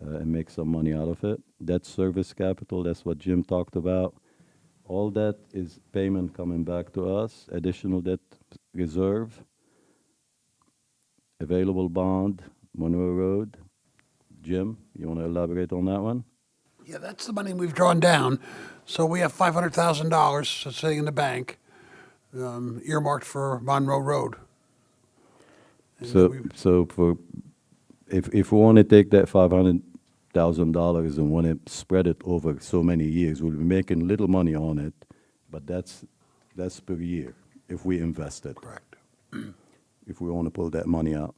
[SPEAKER 2] and make some money out of it. Debt service capital, that's what Jim talked about. All that is payment coming back to us, additional debt reserve, available bond, Monroe Road. Jim, you want to elaborate on that one?
[SPEAKER 5] Yeah, that's the money we've drawn down. So we have $500,000 sitting in the bank, earmarked for Monroe Road. And
[SPEAKER 2] So for, if we want to take that $500,000 and want to spread it over so many years, we'll be making little money on it, but that's per year if we invest it.
[SPEAKER 5] Correct.
[SPEAKER 2] If we want to pull that money out.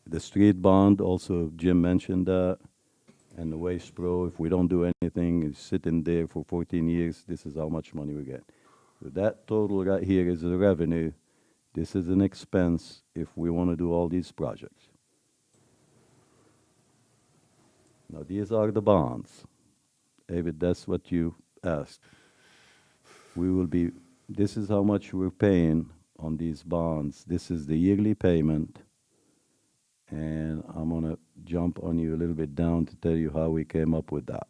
[SPEAKER 2] The street bond, also Jim mentioned that, and the Waste Pro, if we don't do anything, it's sitting there for 14 years, this is how much money we get. So that total right here is the revenue. This is an expense if we want to do all these projects. Now, these are the bonds. David, that's what you asked. This is how much we're paying on these bonds. This is the yearly payment. And I'm going to jump on you a little bit down to tell you how we came up with that.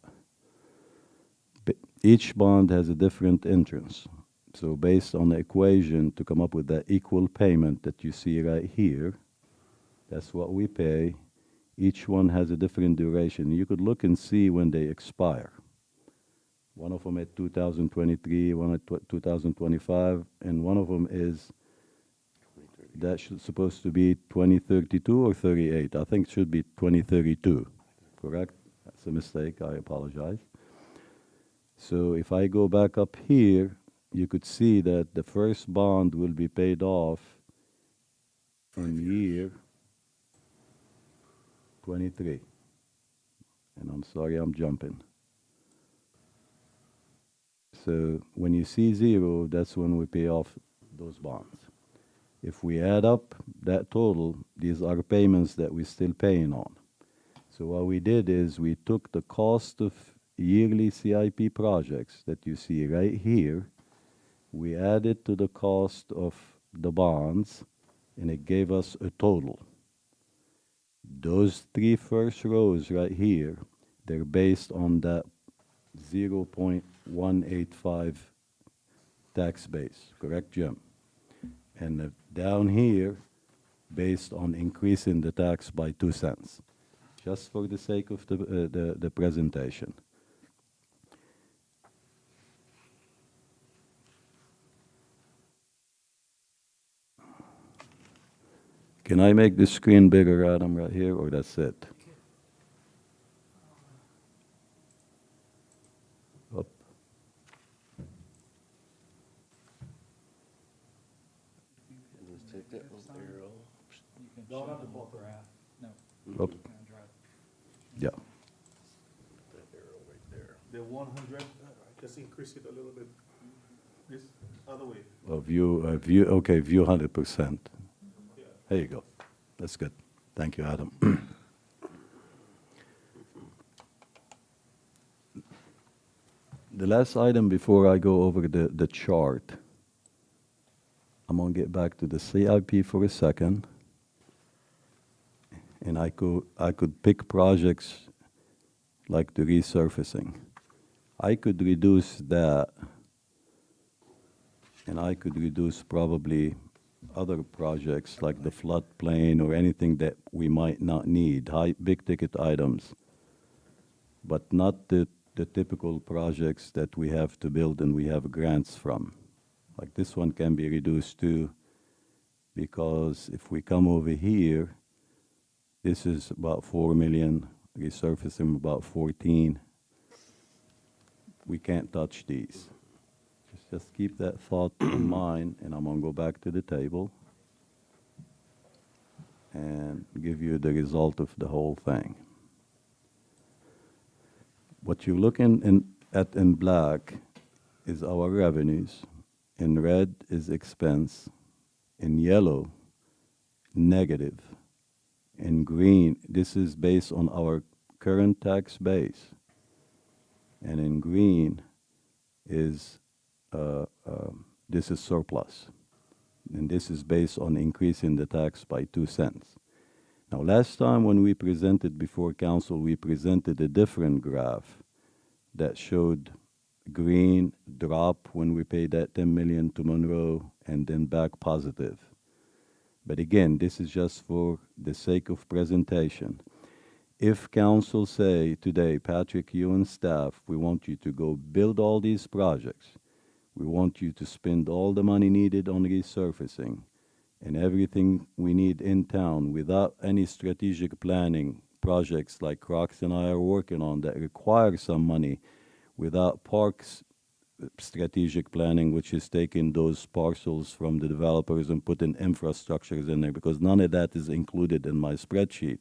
[SPEAKER 2] Each bond has a different interest. So based on the equation to come up with that equal payment that you see right here, that's what we pay. Each one has a different duration. You could look and see when they expire. One of them at 2023, one at 2025, and one of them is supposed to be 2032 or 38. I think it should be 2032, correct? That's a mistake, I apologize. So if I go back up here, you could see that the first bond will be paid off in year 23. And I'm sorry I'm jumping. So when you see 0, that's when we pay off those bonds. If we add up that total, these are payments that we're still paying on. So what we did is we took the cost of yearly CIP projects that you see right here, we added to the cost of the bonds, and it gave us a total. Those 3 first rows right here, they're based on that 0.185 tax base, correct, Jim? And down here, based on increasing the tax by 2 cents, just for the sake of the presentation. Can I make the screen bigger, Adam, right here, or that's it? Up.
[SPEAKER 3] Let's take that little arrow.
[SPEAKER 13] Don't have the full graph, no.
[SPEAKER 2] Up. Yeah.
[SPEAKER 3] That arrow right there.
[SPEAKER 8] The 100, just increase it a little bit. This other way.
[SPEAKER 2] Okay, view 100%. There you go. That's good. Thank you, Adam. The last item before I go over the chart, I'm going to get back to the CIP for a second. And I could pick projects like the resurfacing. I could reduce that, and I could reduce probably other projects like the floodplain or anything that we might not need, big ticket items, but not the the typical projects that we have to build and we have grants from. Like this one can be reduced too, because if we come over here, this is about 4 million, resurfacing about 14. We can't touch these. Just keep that thought in mind, and I'm gonna go back to the table and give you the result of the whole thing. What you're looking at in black is our revenues, in red is expense, in yellow, negative, in green, this is based on our current tax base, and in green is this is surplus, and this is based on increasing the tax by 2 cents. Now, last time when we presented before council, we presented a different graph that showed green drop when we paid that 10 million to Monroe and then back positive. But again, this is just for the sake of presentation. If council say today, Patrick, you and staff, we want you to go build all these projects, we want you to spend all the money needed on resurfacing and everything we need in town without any strategic planning projects like Crocs and I are working on that require some money, without parks strategic planning, which is taking those parcels from the developers and putting infrastructures in there, because none of that is included in my spreadsheet.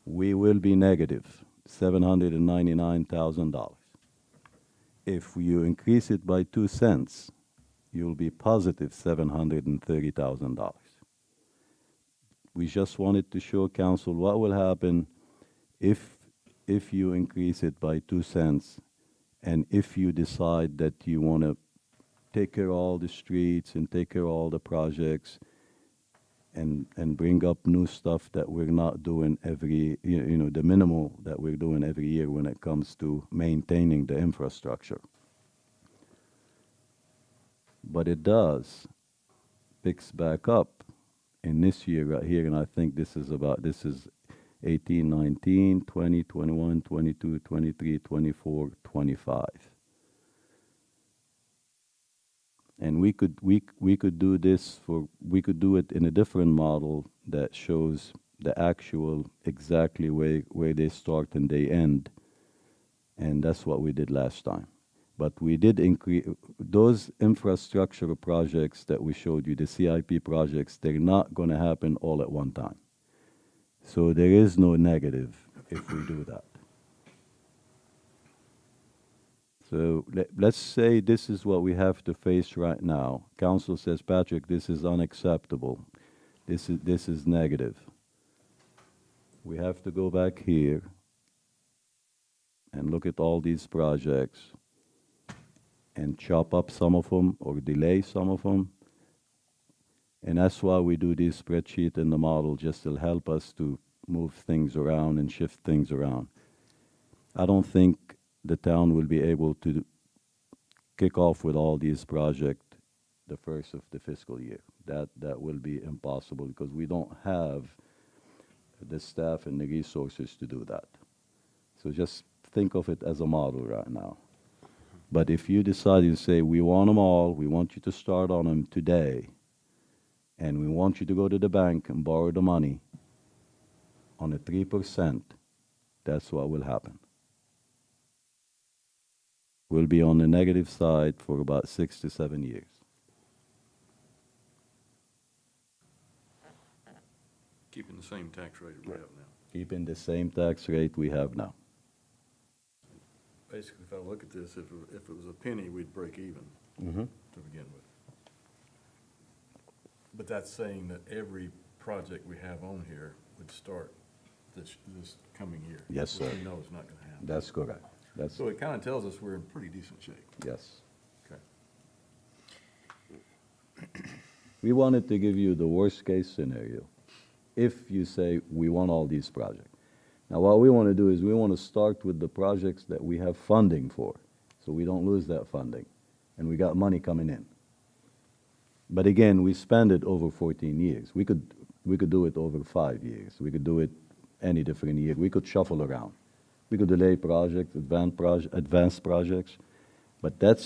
[SPEAKER 2] We will be negative $799,000. If you increase it by 2 cents, you'll be positive $730,000. We just wanted to show council what will happen if you increase it by 2 cents, and if you decide that you want to take care of all the streets and take care of all the projects and bring up new stuff that we're not doing every, the minimal that we're doing every year when it comes to maintaining the infrastructure. But it picks back up in this year right here, and I think this is 18, 19, 20, 21, 22, 23, 24, 25. And we could do this we could do it in a different model that shows the actual exactly where they start and they end. And that's what we did last time. But we did increase those infrastructure projects that we showed you, the CIP projects, they're not going to happen all at one time. So there is no negative if we do that. So let's say this is what we have to face right now. Council says, Patrick, this is unacceptable. This is negative. We have to go back here and look at all these projects and chop up some of them or delay some of them. And that's why we do this spreadsheet in the model, just to help us to move things around and shift things around. I don't think the town will be able to kick off with all these projects the first of the fiscal year. That will be impossible because we don't have the staff and the resources to do that. So just think of it as a model right now. But if you decide to say, we want them all, we want you to start on them today, and we want you to go to the bank and borrow the money on a 3%, that's what will happen. We'll be on the negative side for about 6 to 7 years.
[SPEAKER 7] Keeping the same tax rate we have now.
[SPEAKER 2] Keeping the same tax rate we have now.
[SPEAKER 7] Basically, if I look at this, if it was a penny, we'd break even to begin with. But that's saying that every project we have on here would start this coming year.
[SPEAKER 2] Yes, sir.
[SPEAKER 7] Which we know is not going to happen.
[SPEAKER 2] That's correct.
[SPEAKER 7] So it kind of tells us we're in pretty decent shape.
[SPEAKER 2] Yes.
[SPEAKER 7] Okay.
[SPEAKER 2] We wanted to give you the worst case scenario if you say we want all these projects. Now what we want to do is we want to start with the projects that we have funding for, so we don't lose that funding, and we got money coming in. But again, we spend it over 14 years. We could do it over 5 years. We could do it any different year. We could shuffle around. we could delay projects, advanced projects, but that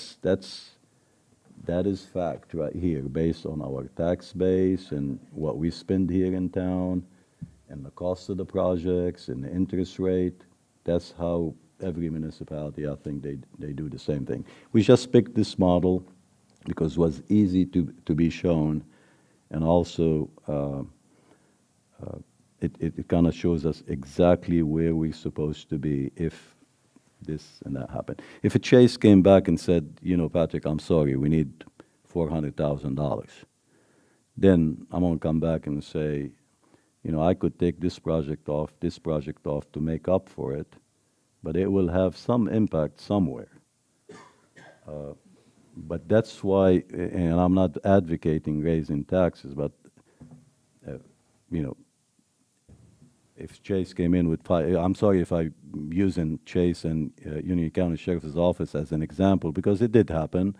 [SPEAKER 2] is fact right here, based on our tax base and what we spend here in town, and the cost of the projects and the interest rate. That's how every municipality, I think, they do the same thing. We just picked this model because it was easy to be shown, and also it kind of shows us exactly where we're supposed to be if this and that happened. If a Chase came back and said, you know, Patrick, I'm sorry, we need $400,000, then I'm going to come back and say, you know, I could take this project off to make up for it, but it will have some impact somewhere. But that's why, and I'm not advocating raising taxes, but, you know, if Chase came in with I'm sorry if I'm using Chase and Union County Sheriff's Office as an example, because it did happen,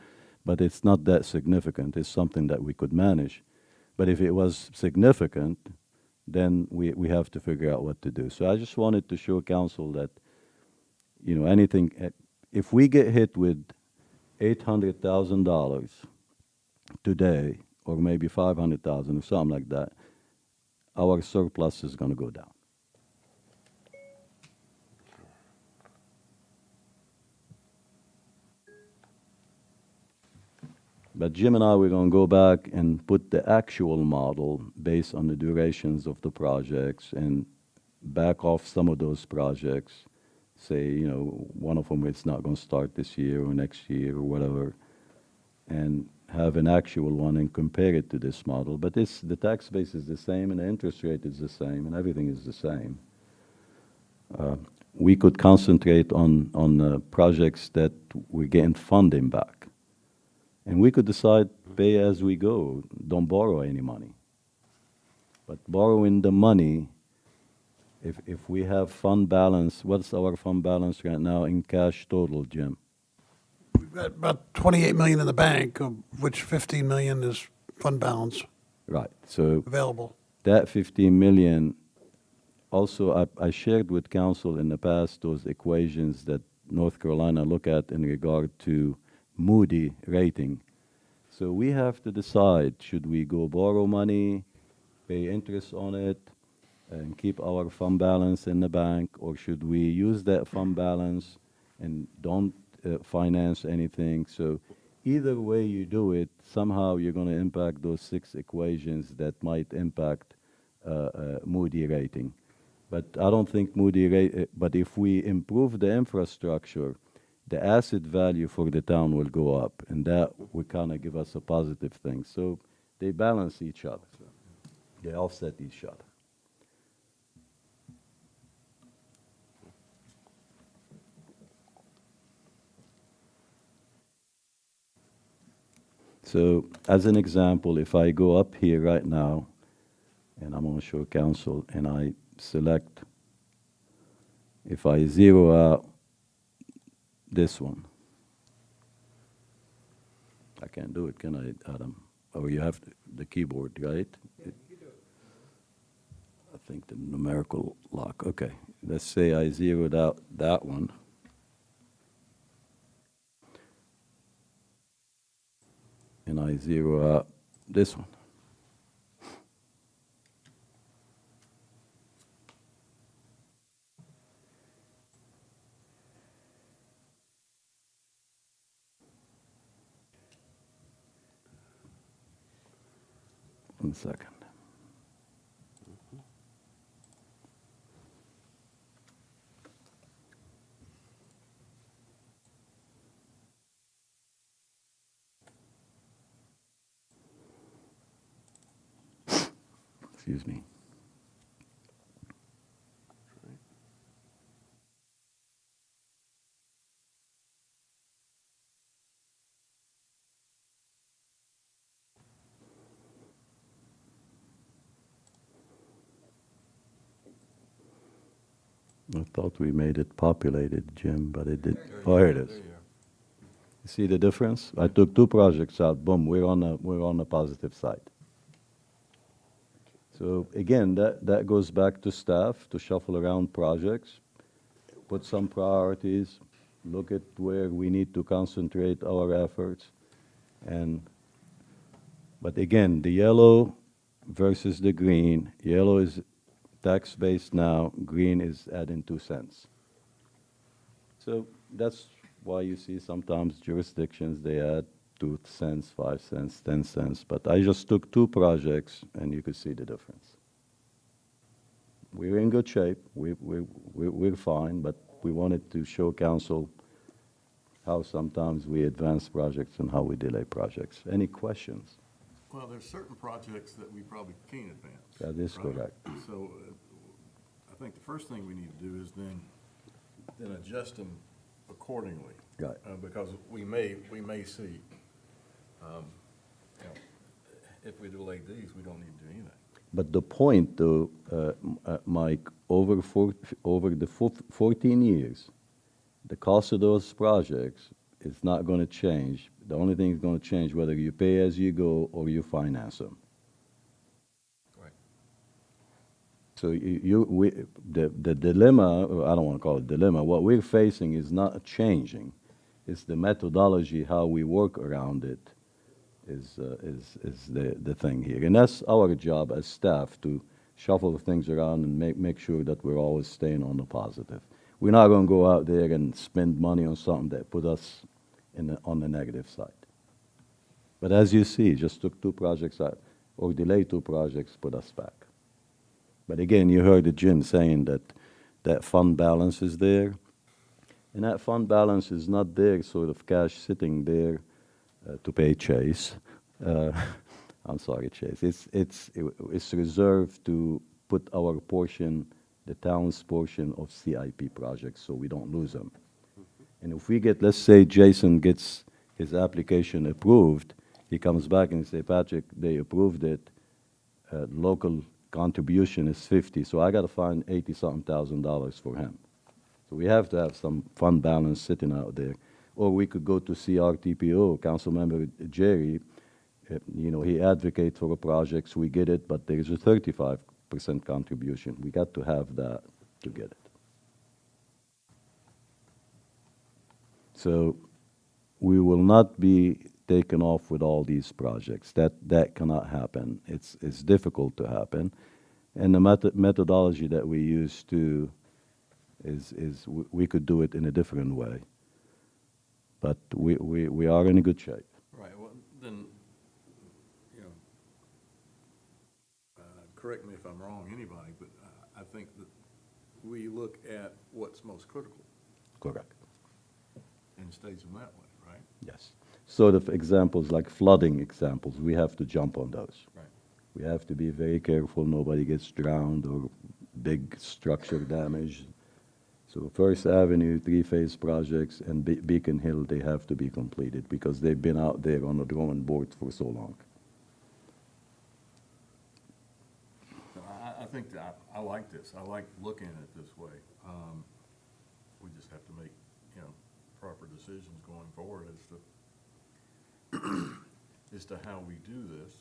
[SPEAKER 2] but it's not that significant. It's something that we could manage. But if it was significant, then we have to figure out what to do. So I just wanted to show council that, you know, anything, if we get hit with $800,000 today, or maybe $500,000 or something like that, our surplus is going to go down. But Jim and I, we're going to go back and put the actual model based on the durations of the projects and back off some of those projects. Say, you know, one of them is not going to start this year or next year or whatever, and have an actual one and compare it to this model. But the tax base is the same, and the interest rate is the same, and everything is the same. We could concentrate on projects that we're getting funding back. And we could decide, pay as we go, don't borrow any money. But borrowing the money, if we have fund balance, what's our fund balance right now in cash total, Jim?
[SPEAKER 5] We've got about 28 million in the bank, of which 15 million is fund balance
[SPEAKER 2] Right, so
[SPEAKER 5] available.
[SPEAKER 2] that 15 million, also I shared with council in the past those equations that North Carolina look at in regard to Moody rating. So we have to decide, should we go borrow money, pay interest on it, and keep our fund balance in the bank, or should we use that fund balance and don't finance anything? So either way you do it, somehow you're going to impact those 6 equations that might impact Moody rating. But I don't think Moody but if we improve the infrastructure, the asset value for the town will go up, and that will kind of give us a positive thing. So they balance each other. They offset each other. So as an example, if I go up here right now, and I'm going to show council, and I select, if I zero out this one, I can't do it, can I, Adam? Or you have the keyboard, right? Yeah, you do it. I think the numerical lock, okay. Let's say I zeroed out that one. And I zero out this one. One second. Excuse me. I thought we made it populated, Jim, but it did. Oh, here it is. You see the difference? I took 2 projects out. Boom, we're on the positive side. So again, that goes back to staff to shuffle around projects. put some priorities, look at where we need to concentrate our efforts. But again, the yellow versus the green, yellow is tax-based now, green is adding 2 cents. So that's why you see sometimes jurisdictions, they add 2 cents, 5 cents, 10 cents. But I just took 2 projects, and you could see the difference. We're in good shape. We're fine, but we wanted to show council how sometimes we advance projects and how we delay projects. Any questions?
[SPEAKER 7] Well, there's certain projects that we probably can't advance.
[SPEAKER 2] That is
[SPEAKER 7] right?
[SPEAKER 2] correct.
[SPEAKER 7] So I think the first thing we need to do is then adjust them accordingly.
[SPEAKER 2] Right.
[SPEAKER 7] Because we may see, if we delay these, we don't need to do anything.
[SPEAKER 2] But the point, though, Mike, over the 14 years, the cost of those projects is not going to change. The only thing that's going to change whether you pay as you go or you finance them.
[SPEAKER 7] Right.
[SPEAKER 2] So the dilemma, or I don't want to call it dilemma, what we're facing is not changing. It's the methodology, how we work around it is the thing here. And that's our job as staff, to shuffle things around and make sure that we're always staying on the positive. We're not going to go out there and spend money on something that put us on the negative side. But as you see, just took 2 projects out, or delayed 2 projects, put us back. But again, you heard Jim saying that fund balance is there. And that fund balance is not there sort of cash sitting there to pay Chase. I'm sorry, Chase. It's reserved to put our portion, the town's portion of CIP projects, so we don't lose them. And if we get, let's say Jason gets his application approved, he comes back and say, Patrick, they approved it, local contribution is 50, so I got to find $80-something thousand for him. So we have to have some fund balance sitting out there. Or we could go to CRTPO, Councilmember Jerry, he advocates for a project, so we get it, but there's a 35% contribution. We got to have that to get it. So we will not be taken off with all these projects. That cannot happen. It's difficult to happen. And the methodology that we use too is we could do it in a different way. But we are in a good shape.
[SPEAKER 7] Right, well, then, correct me if I'm wrong, anybody, but I think that we look at what's most critical
[SPEAKER 2] Correct.
[SPEAKER 7] and stage them that way, right?
[SPEAKER 2] Yes. Sort of examples like flooding examples, we have to jump on those.
[SPEAKER 7] Right.
[SPEAKER 2] We have to be very careful nobody gets drowned or big structure damage. So First Avenue, 3-phase projects, and Beacon Hill, they have to be completed because they've been out there on the drawing board for so long.
[SPEAKER 7] So I think that I like this. I like looking at it this way. We just have to make, proper decisions going forward as to how we do this.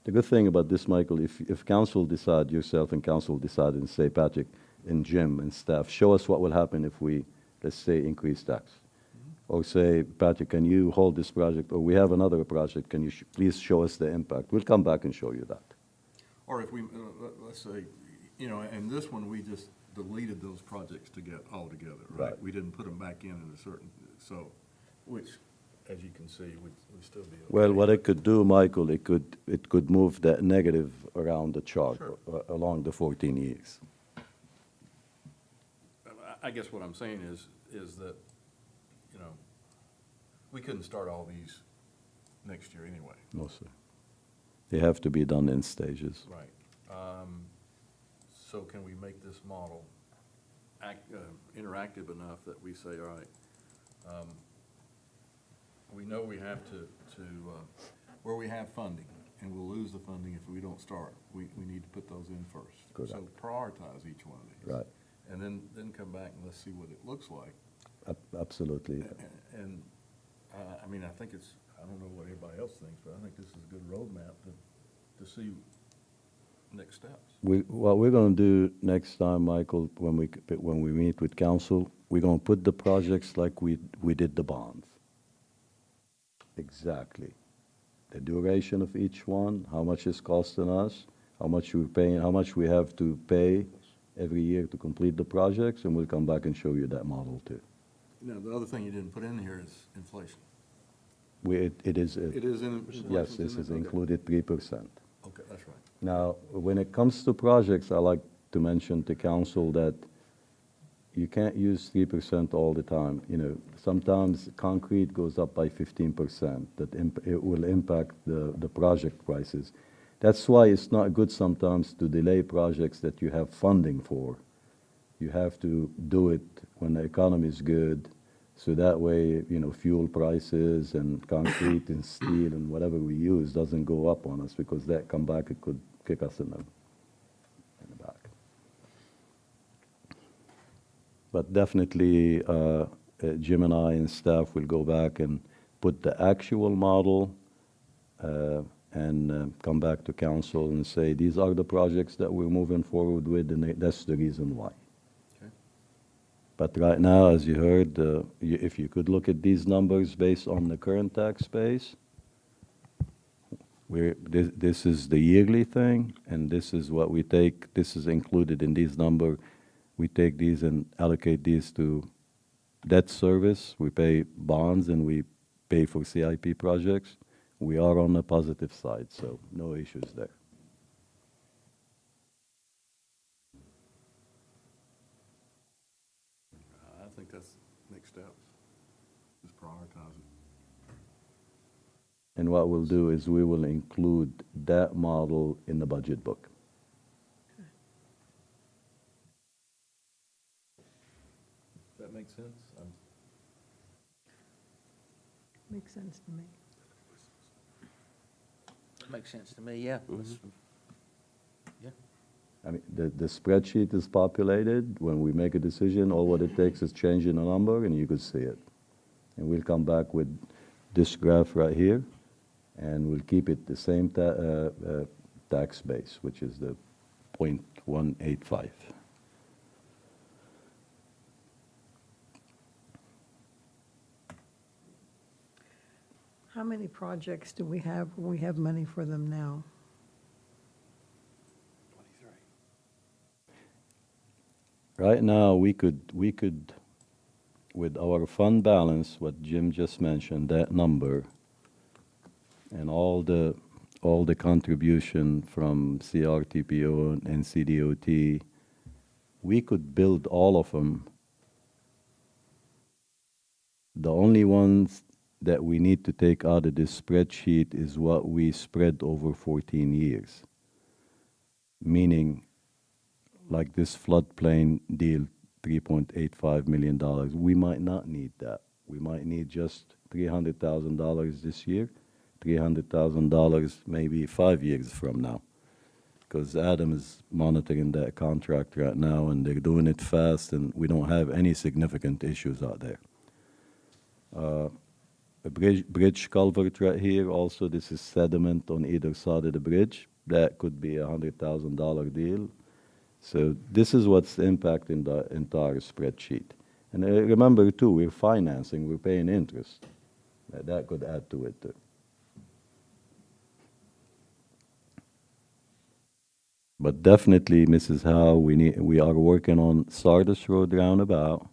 [SPEAKER 2] The good thing about this, Michael, if council decide, yourself and council decide and say, Patrick and Jim and staff, show us what will happen if we, let's say, increase tax. Or say, Patrick, can you hold this project? Or we have another project, can you please show us the impact? We'll come back and show you that.
[SPEAKER 7] Or if we, let's say, and this one, we just deleted those projects altogether, right?
[SPEAKER 2] Right.
[SPEAKER 7] We didn't put them back in a certain, which, as you can see, would still be okay.
[SPEAKER 2] Well, what it could do, Michael, it could move that negative around the chart,
[SPEAKER 7] Sure.
[SPEAKER 2] along the 14 years.
[SPEAKER 7] I guess what I'm saying is that, we couldn't start all these next year anyway.
[SPEAKER 2] No, sir. They have to be done in stages.
[SPEAKER 7] Right. So can we make this model interactive enough that we say, all right, we know we have to where we have funding, and we'll lose the funding if we don't start, we need to put those in first.
[SPEAKER 2] Correct.
[SPEAKER 7] So prioritize each one of these.
[SPEAKER 2] Right.
[SPEAKER 7] And then come back and let's see what it looks like.
[SPEAKER 2] Absolutely.
[SPEAKER 7] And I think I don't know what everybody else thinks, but I think this is a good roadmap to see next steps.
[SPEAKER 2] What we're gonna do next time, Michael, when we meet with council, we're gonna put the projects like we did the bonds. Exactly. The duration of each one, how much it's costing us, how much we're paying, how much we have to pay every year to complete the projects, and we'll come back and show you that model too.
[SPEAKER 7] Now, the other thing you didn't put in here is inflation.
[SPEAKER 2] It is.
[SPEAKER 7] It is in.
[SPEAKER 2] Yes, this is included 3%.
[SPEAKER 7] Okay, that's right.
[SPEAKER 2] Now, when it comes to projects, I like to mention to council that you can't use 3% all the time. You know, sometimes concrete goes up by 15%. It will impact the project prices. That's why it's not good sometimes to delay projects that you have funding for. You have to do it when the economy is good, so that way, you know, fuel prices and concrete and steel and whatever we use doesn't go up on us, because that come back, it could kick us in the back. But definitely, Jim and I and staff will go back and put the actual model and come back to council and say, these are the projects that we're moving forward with, and that's the reason why.
[SPEAKER 7] Okay.
[SPEAKER 2] But right now, as you heard, if you could look at these numbers based on the current tax base, this is the yearly thing, and this is what we take, this is included in these numbers. We take these and allocate these to debt service. We pay bonds and we pay for CIP projects. We are on the positive side, so no issues there.
[SPEAKER 7] I think that's next steps, is prioritizing.
[SPEAKER 2] And what we'll do is we will include that model in the budget book.
[SPEAKER 7] That makes sense?
[SPEAKER 4] Makes sense to me.
[SPEAKER 6] Makes sense to me, yeah.
[SPEAKER 2] I mean, the spreadsheet is populated. When we make a decision, all what it takes is changing a number, and you could see it. And we'll come back with this graph right here, and we'll keep it the same tax base, which is the 0.185.
[SPEAKER 4] How many projects do we have? We have money for them now.
[SPEAKER 2] Right now, we could, with our fund balance, what Jim just mentioned, that number, and all the contribution from CRTPO and CDOT, we could build all of them. The only ones that we need to take out of this spreadsheet is what we spread over 14 years. Meaning, like this floodplain deal, $3.85 million, we might not need that. We might need just $300,000 this year, $300,000 maybe 5 years from now. Because Adam is monitoring that contract right now, and they're doing it fast, and we don't have any significant issues out there. A bridge culvert right here, also this is sediment on either side of the bridge. That could be a $100,000 deal. So this is what's impacting the entire spreadsheet. And remember too, we're financing, we're paying interest. That could add to it too. But definitely, Mrs. Howe, we are working on Sardis Road roundabout.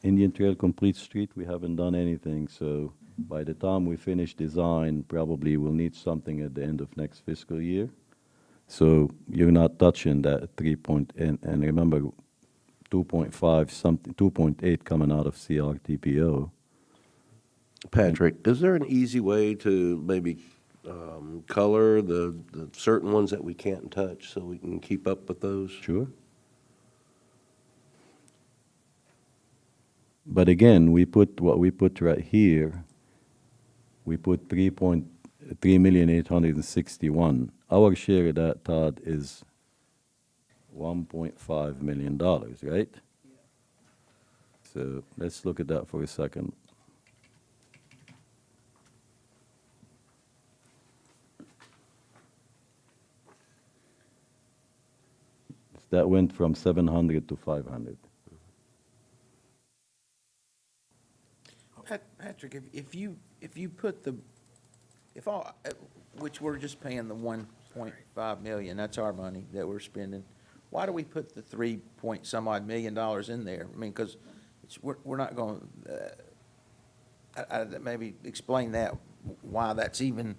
[SPEAKER 2] Indian Trail Complete Street, we haven't done anything, so by the time we finish design, probably we'll need something at the end of next fiscal year. So you're not touching that and remember, 2.5 something, 2.8 coming out of CRTPO.
[SPEAKER 3] Patrick, is there an easy way to maybe color the certain ones that we can't touch so we can keep up with those?
[SPEAKER 2] Sure. But again, we put what we put right here. We put 3,861,000. Our share of that, Todd, is $1.5 million, right? So let's look at that for a second. That went from 700 to 500.
[SPEAKER 6] Patrick, if you put the, if all, which we're just paying the 1.5 million, that's our money that we're spending, why do we put the 3 point some odd million dollars in there? I mean, because we're not going, maybe explain that, why that's even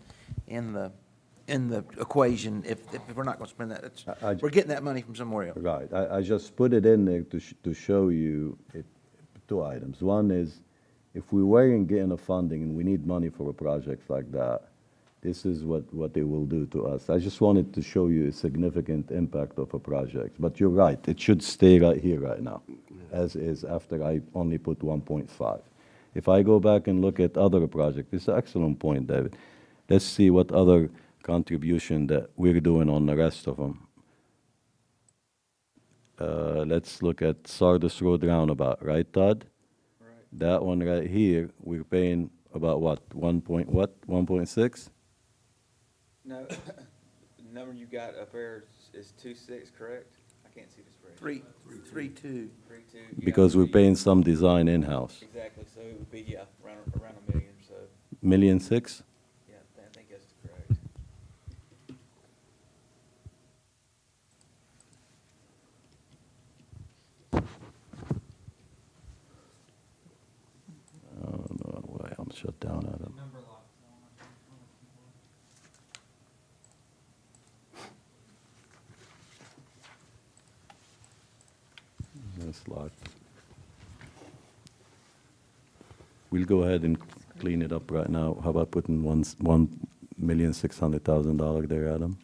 [SPEAKER 6] in the equation, if we're not gonna spend that, we're getting that money from somewhere else.
[SPEAKER 2] Right, I just put it in there to show you two items. One is, if we weren't getting the funding and we need money for a project like that, this is what it will do to us. I just wanted to show you a significant impact of a project. But you're right, it should stay right here right now, as is, after I only put 1.5. If I go back and look at other projects, it's an excellent point, David. Let's see what other contribution that we're doing on the rest of them. Let's look at Sardis Road Roundabout, right, Todd? Right. That one right here, we're paying about what, 1.6?
[SPEAKER 15] No, the number you got up there is 2.6, correct? I can't see the spread.
[SPEAKER 6] 3.2.
[SPEAKER 15] 3.2.
[SPEAKER 2] Because we're paying some design in-house.
[SPEAKER 15] Exactly, so it would be, yeah, around $1 million, so,
[SPEAKER 2] $1.6 million?
[SPEAKER 15] yeah, I think that's correct.
[SPEAKER 2] Oh, no way, I'm shut down out of. That's locked. We'll go ahead and clean it up right now. How about putting $1,600,000 there, Adam?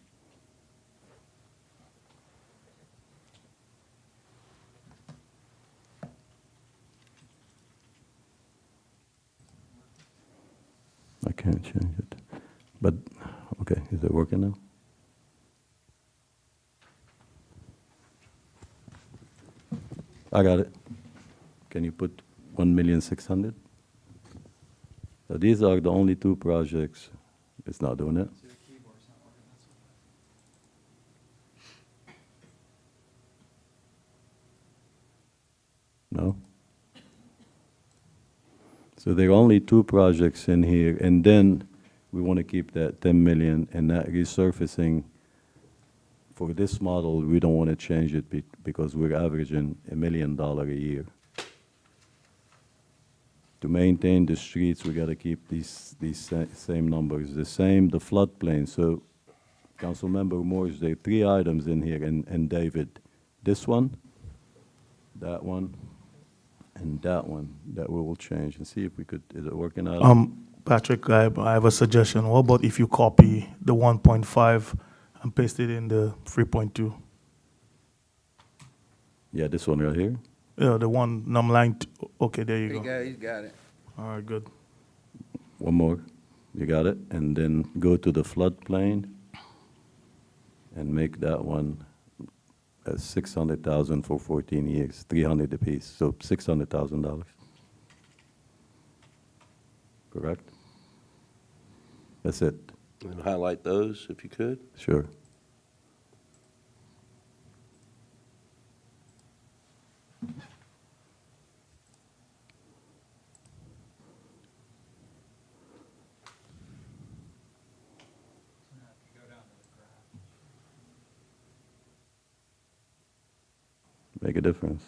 [SPEAKER 2] I can't change it. But, okay, is it working now? I got it. Can you put 1,600,000? So these are the only two projects. It's not doing it. No? So there are only two projects in here, and then we want to keep that 10 million, and that resurfacing. For this model, we don't want to change it because we're averaging $1 million a year. To maintain the streets, we got to keep these same numbers, the floodplain. So, Councilmember Morris, there are 3 items in here, and David, this one, that one, and that one, that we will change and see if we could, is it working out?
[SPEAKER 8] Patrick, I have a suggestion. What about if you copy the 1.5 and paste it in the 3.2?
[SPEAKER 2] Yeah, this one right here.
[SPEAKER 8] Yeah, the one line. Okay, there you go.
[SPEAKER 6] He's got it.
[SPEAKER 8] All right, good.
[SPEAKER 2] One more, you got it? And then go to the floodplain and make that one 600,000 for 14 years, 300 apiece, so $600,000. Correct? That's it.
[SPEAKER 3] And highlight those if you could.
[SPEAKER 2] Sure. Make a difference.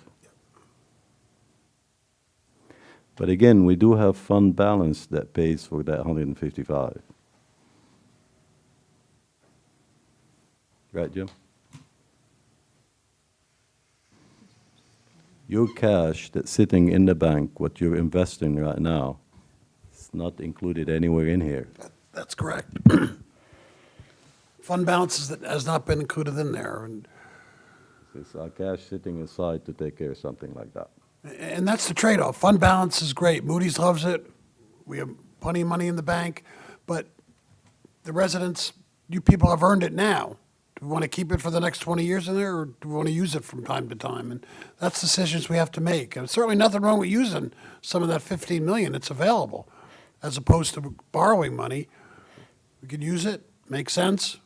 [SPEAKER 2] But again, we do have fund balance that pays for that 155. Right, Jim? Your cash that's sitting in the bank, what you're investing right now, is not included anywhere in here.
[SPEAKER 5] That's correct. Fund balance has not been included in there, and
[SPEAKER 2] It's our cash sitting aside to take care of something like that.
[SPEAKER 5] that's the trade-off. Fund balance is great. Moody's loves it. We have plenty of money in the bank, but the residents, you people have earned it now. Do we want to keep it for the next 20 years in there, or do we want to use it from time to time? And that's decisions we have to make. And certainly nothing wrong with using some of that 15 million. It's available, as opposed to borrowing money. We could use it, makes sense.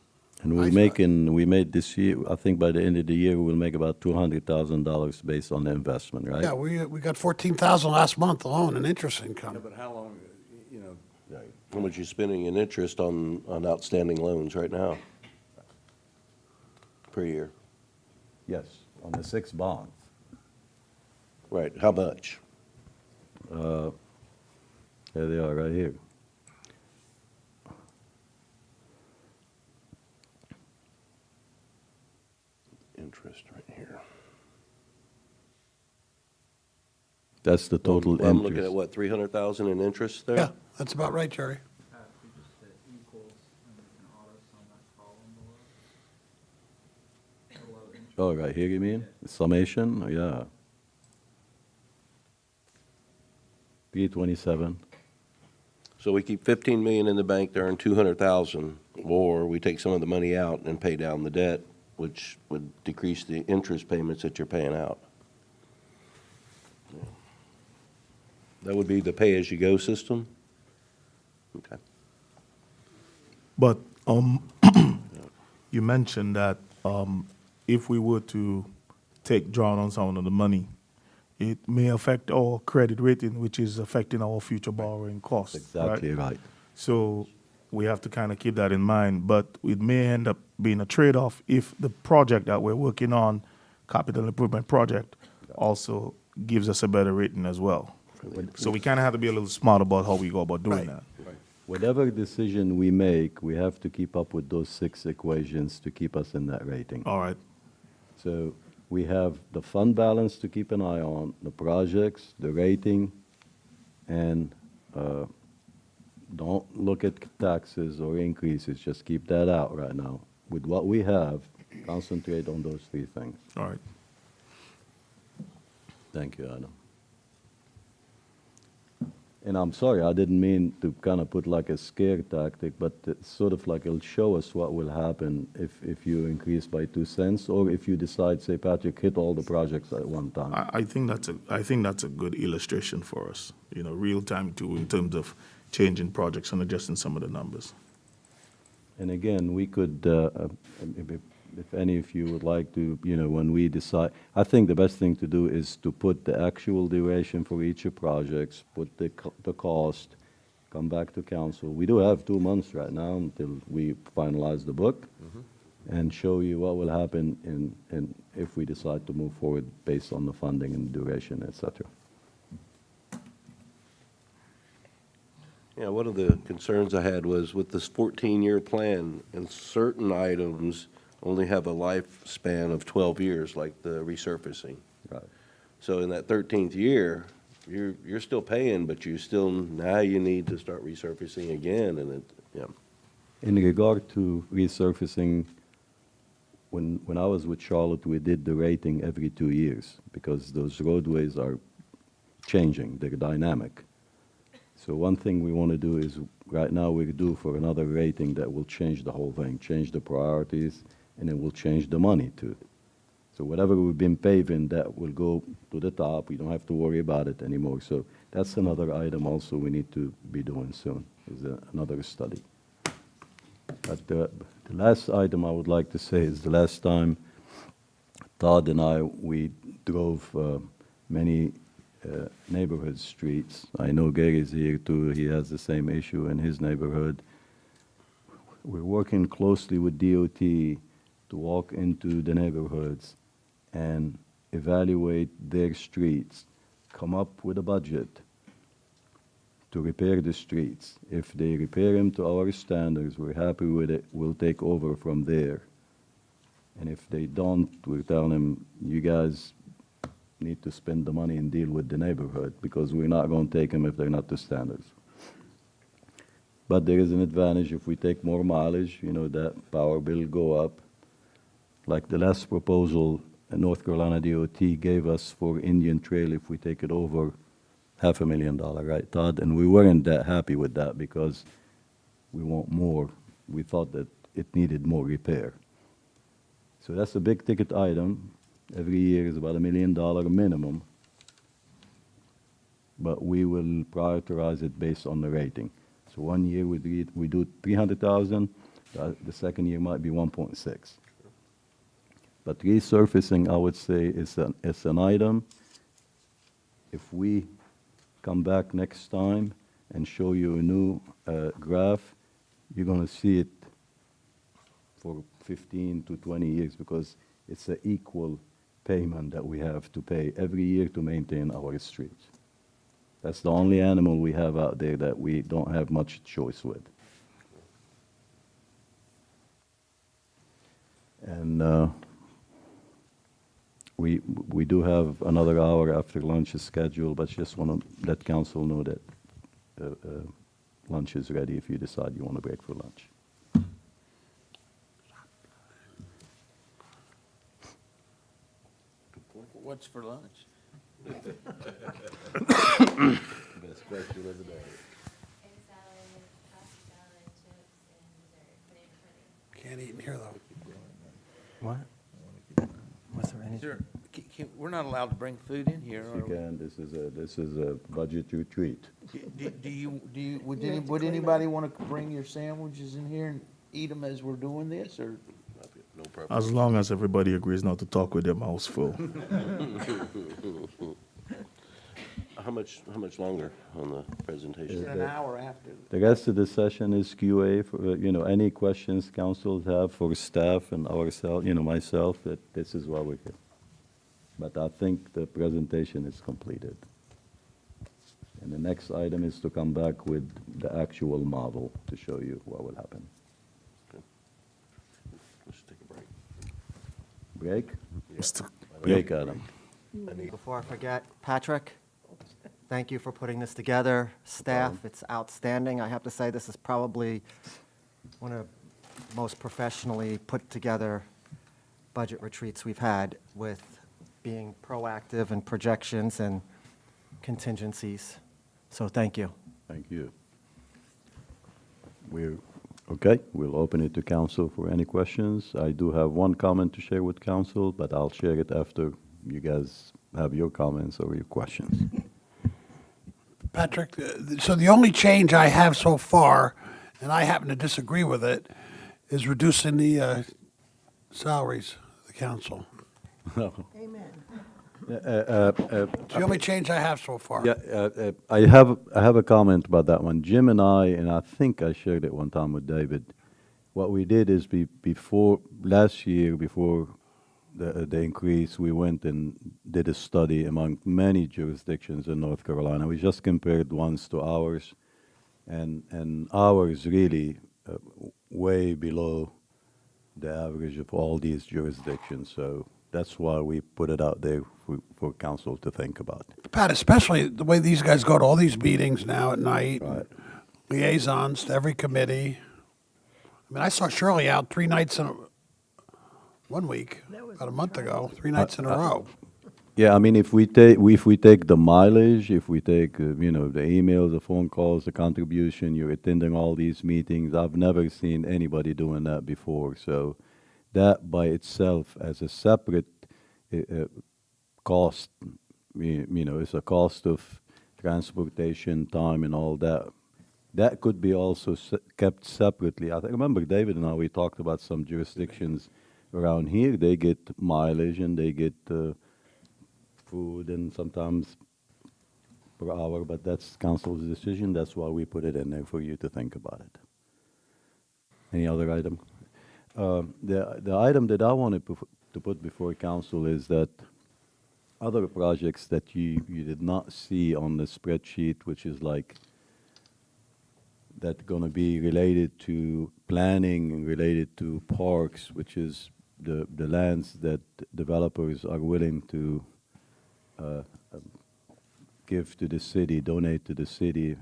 [SPEAKER 2] And we're
[SPEAKER 5] Nice.
[SPEAKER 2] making, we made this year, I think by the end of the year, we'll make about $200,000 based on the investment, right?
[SPEAKER 5] Yeah, we got 14,000 last month alone in interest income.
[SPEAKER 7] But how long, you know,
[SPEAKER 3] How much you spending in interest on outstanding loans right now? Per year?
[SPEAKER 2] Yes, on the 6 bonds.
[SPEAKER 3] Right, how much?
[SPEAKER 2] There they are, right here.
[SPEAKER 3] Interest right here.
[SPEAKER 2] That's the total interest.
[SPEAKER 3] I'm looking at what, 300,000 in interest there?
[SPEAKER 5] Yeah, that's about right, Jerry.
[SPEAKER 2] Oh, right here, you mean? Summation, yeah. 327.
[SPEAKER 3] So we keep 15 million in the bank to earn 200,000, or we take some of the money out and pay down the debt, which would decrease the interest payments that you're paying out. That would be the pay-as-you-go system? Okay.
[SPEAKER 8] But you mentioned that if we were to take drawn on some of the money, it may affect our credit rating, which is affecting our future borrowing costs.
[SPEAKER 2] Exactly right.
[SPEAKER 8] So we have to kind of keep that in mind. But it may end up being a trade-off if the project that we're working on, capital improvement project, also gives us a better rating as well. So we kind of have to be a little smart about how we go about doing that.
[SPEAKER 2] Whatever decision we make, we have to keep up with those 6 equations to keep us in that rating.
[SPEAKER 8] All right.
[SPEAKER 2] So we have the fund balance to keep an eye on, the projects, the rating, and don't look at taxes or increases. Just keep that out right now. With what we have, concentrate on those 3 things.
[SPEAKER 8] All right.
[SPEAKER 2] Thank you, Adam. And I'm sorry, I didn't mean to kind of put like a scare tactic, but it's sort of like it'll show us what will happen if you increase by 2 cents, or if you decide, say, Patrick, hit all the projects at one time.
[SPEAKER 8] I think that's a good illustration for us. You know, real time too, in terms of changing projects and adjusting some of the numbers.
[SPEAKER 2] And again, we could, if any of you would like to, you know, when we decide, I think the best thing to do is to put the actual duration for each of projects, put the cost, come back to council. We do have 2 months right now until we finalize the book, and show you what will happen in if we decide to move forward based on the funding and duration, et cetera.
[SPEAKER 3] Yeah, one of the concerns I had was with this 14-year plan, and certain items only have a lifespan of 12 years, like the resurfacing.
[SPEAKER 2] Right.
[SPEAKER 3] So in that 13th year, you're still paying, but now you need to start resurfacing again, and it, yeah.
[SPEAKER 2] In regard to resurfacing, when I was with Charlotte, we did the rating every 2 years because those roadways are changing, they're dynamic. So one thing we want to do is, right now we do for another rating that will change the whole thing, change the priorities, and it will change the money too. So whatever we've been paving, that will go to the top. We don't have to worry about it anymore. So that's another item also we need to be doing soon, is another study. But the last item I would like to say is the last time Todd and I, we drove many neighborhood streets. I know Gary's here too. He has the same issue in his neighborhood. We're working closely with DOT to walk into the neighborhoods and evaluate their streets, come up with a budget to repair the streets. If they repair them to our standards, we're happy with it, we'll take over from there. And if they don't, we're telling them, you guys need to spend the money and deal with the neighborhood, because we're not going to take them if they're not to standards. But there is an advantage if we take more mileage, you know, that power bill go up. Like the last proposal, North Carolina DOT gave us for Indian Trail, if we take it over, $500,000, right, Todd? And we weren't that happy with that because we want more. We thought that it needed more repair. So that's a big ticket item. Every year is about $1 million minimum. But we will prioritize it based on the rating. So one year we do 300,000, The second year might be 1.6. But resurfacing, I would say, is an item. If we come back next time and show you a new graph, you're going to see it for 15 to 20 years because it's an equal payment that we have to pay every year to maintain our streets. That's the only animal we have out there that we don't have much choice with. And we do have another hour after lunch is scheduled, but just want to let council know that lunch is ready if you decide you want to break for lunch.
[SPEAKER 6] What's for lunch?
[SPEAKER 3] Best question of the day.
[SPEAKER 5] Can't eat in here, though.
[SPEAKER 1] What? Was there any?
[SPEAKER 6] Sure. We're not allowed to bring food in here,
[SPEAKER 2] Yes,
[SPEAKER 6] are
[SPEAKER 2] you
[SPEAKER 6] we?
[SPEAKER 2] can. This is a budget retreat.
[SPEAKER 6] Would anybody want to bring your sandwiches in here and eat them as we're doing this, or?
[SPEAKER 3] No problem.
[SPEAKER 8] As long as everybody agrees not to talk with their mouths full.
[SPEAKER 3] How much longer on the presentation?
[SPEAKER 6] An hour after.
[SPEAKER 2] The rest of the session is QA for, any questions councils have for staff and ourselves, myself, that this is what we can. But I think the presentation is completed. And the next item is to come back with the actual model to show you what will happen.
[SPEAKER 3] Let's take a break.
[SPEAKER 2] Break?
[SPEAKER 8] Mr.
[SPEAKER 2] Break, Adam.
[SPEAKER 1] Before I forget, Patrick, thank you for putting this together. Staff, it's outstanding. I have to say, this is probably one of the most professionally put together budget retreats we've had, with being proactive and projections and contingencies. So thank you.
[SPEAKER 2] Thank you. Okay, we'll open it to council for any questions. I do have one comment to share with council, but I'll share it after you guys have your comments or your questions.
[SPEAKER 5] Patrick, so the only change I have so far, and I happen to disagree with it, is reducing the salaries of the council.
[SPEAKER 4] Amen.
[SPEAKER 5] It's the only change I have so far.
[SPEAKER 2] Yeah, I have a comment about that one. Jim and I think I shared it one time with David. What we did is before last year, before the increase, we went and did a study among many jurisdictions in North Carolina. We just compared ones to ours, and ours really way below the average of all these jurisdictions. So that's why we put it out there for council to think about.
[SPEAKER 5] Pat, especially the way these guys go to all these meetings now at night,
[SPEAKER 2] Right.
[SPEAKER 5] liaisons to every committee. I mean, I saw Shirley out 3 nights in one week, about a month ago, 3 nights in a row.
[SPEAKER 2] Yeah, I mean, if we take the mileage, if we take the emails, the phone calls, the contribution, you're attending all these meetings. I've never seen anybody doing that before. So that by itself, as a separate cost, it's a cost of transportation, time, and all that. That could be also kept separately. I remember David and I, we talked about some jurisdictions around here. They get mileage and they get food and sometimes per hour, but that's council's decision. That's why we put it in there for you to think about it. Any other item? The item that I wanted to put before council is that other projects that you did not see on the spreadsheet, which is like that going to be related to planning and related to parks, which is the lands that developers are willing to give to the city, donate to the city.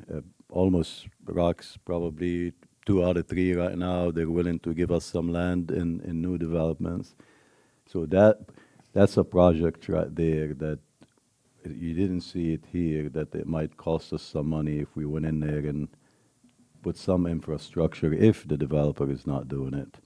[SPEAKER 2] Almost rocks, probably 2 out of 3 right now. They're willing to give us some land in new developments. So that's a project right there that you didn't see it here, that it might cost us some money if we went in there and put some infrastructure if the developer is not doing it.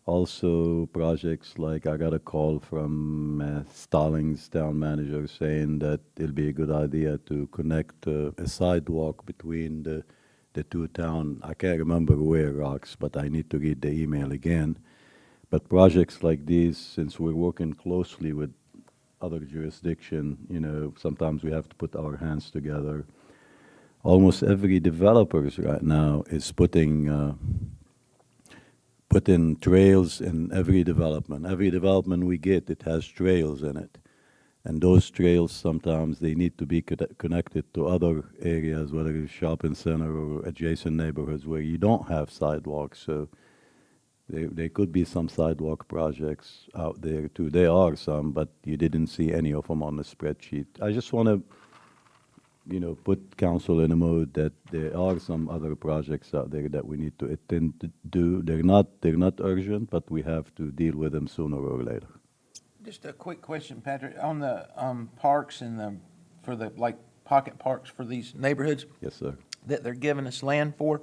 [SPEAKER 2] Also, projects like I got a call from Stallings town manager saying that it'll be a good idea to connect a sidewalk between the the two town, I can't remember where, Rox, but I need to read the email again. But projects like these, since we're working closely with other jurisdiction, you know, sometimes we have to put our hands together. Almost every developers right now is putting trails in every development. Every development we get, it has trails in it. And those trails, sometimes they need to be connected to other areas, whether it's shopping center or adjacent neighborhoods where you don't have sidewalks. So there could be some sidewalk projects out there too. There are some, but you didn't see any of them on the spreadsheet. I just want to, you know, put council in a mode that there are some other projects out there that we need to attend to do. They're not urgent, but we have to deal with them sooner or later.
[SPEAKER 6] Just a quick question, Patrick, on the parks and for the, like, pocket parks for these neighborhoods
[SPEAKER 2] Yes, sir.
[SPEAKER 6] that they're giving us land for,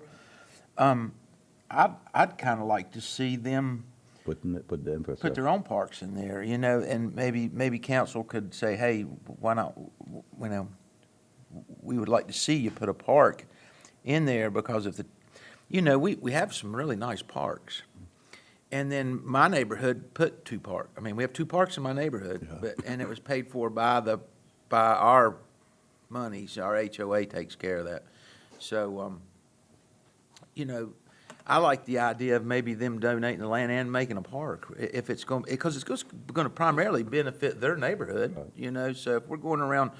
[SPEAKER 6] I'd kind of like to see them
[SPEAKER 2] Put the infrastructure.
[SPEAKER 6] put their own parks in there, you know, and maybe council could say, hey, why not, you know, we would like to see you put a park in there because of the, you know, we have some really nice parks. And then my neighborhood put two parks. I mean, we have two parks in my neighborhood, and it was paid for by our monies. Our HOA takes care of that. So, you know, I like the idea of maybe them donating the land and making a park if it's going, because it's going to primarily benefit their neighborhood, you know. So if we're going around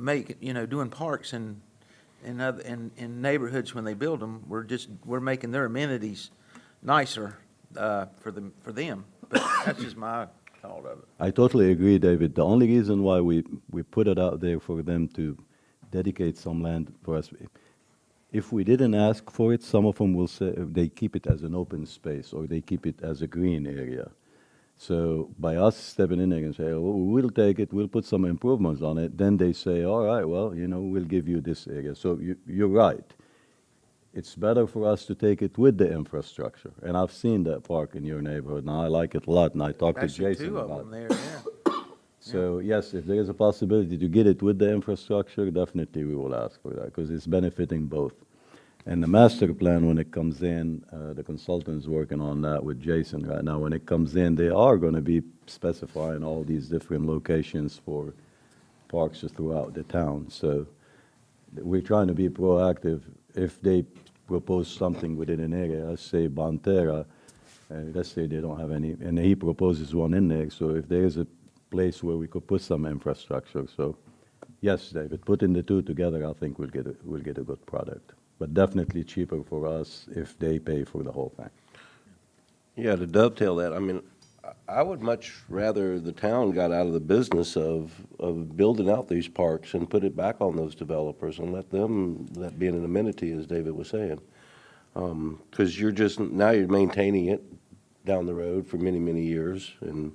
[SPEAKER 6] doing parks in neighborhoods when they build them, we're making their amenities nicer for them. But that's just my thought of it.
[SPEAKER 2] I totally agree, David. The only reason why we put it out there for them to dedicate some land for us, if we didn't ask for it, some of them will say they keep it as an open space or they keep it as a green area. So by us stepping in there and say, oh, we'll take it, we'll put some improvements on it, then they say, all right, well, you know, we'll give you this area. So you're right. It's better for us to take it with the infrastructure. And I've seen that park in your neighborhood, and I like it a lot, and I talked to
[SPEAKER 6] Actually,
[SPEAKER 2] Jason
[SPEAKER 6] two of
[SPEAKER 2] about
[SPEAKER 6] them
[SPEAKER 2] it.
[SPEAKER 6] there, yeah.
[SPEAKER 2] So yes, if there is a possibility to get it with the infrastructure, definitely we will ask for that, because it's benefiting both. And the master plan, when it comes in, the consultant's working on that with Jason right now. When it comes in, they are going to be specifying all these different locations for parks throughout the town. So we're trying to be proactive. If they propose something within an area, let's say Bonterra, let's say they don't have any, and he proposes one in there. So if there is a place where we could put some infrastructure, so yes, David, putting the two together, I think we'll get a good product. But definitely cheaper for us if they pay for the whole thing.
[SPEAKER 3] Yeah, to dovetail that, I mean, I would much rather the town got out of the business of building out these parks and put it back on those developers and let them, that being an amenity, as David was saying. Because now you're maintaining it down the road for many, many years, and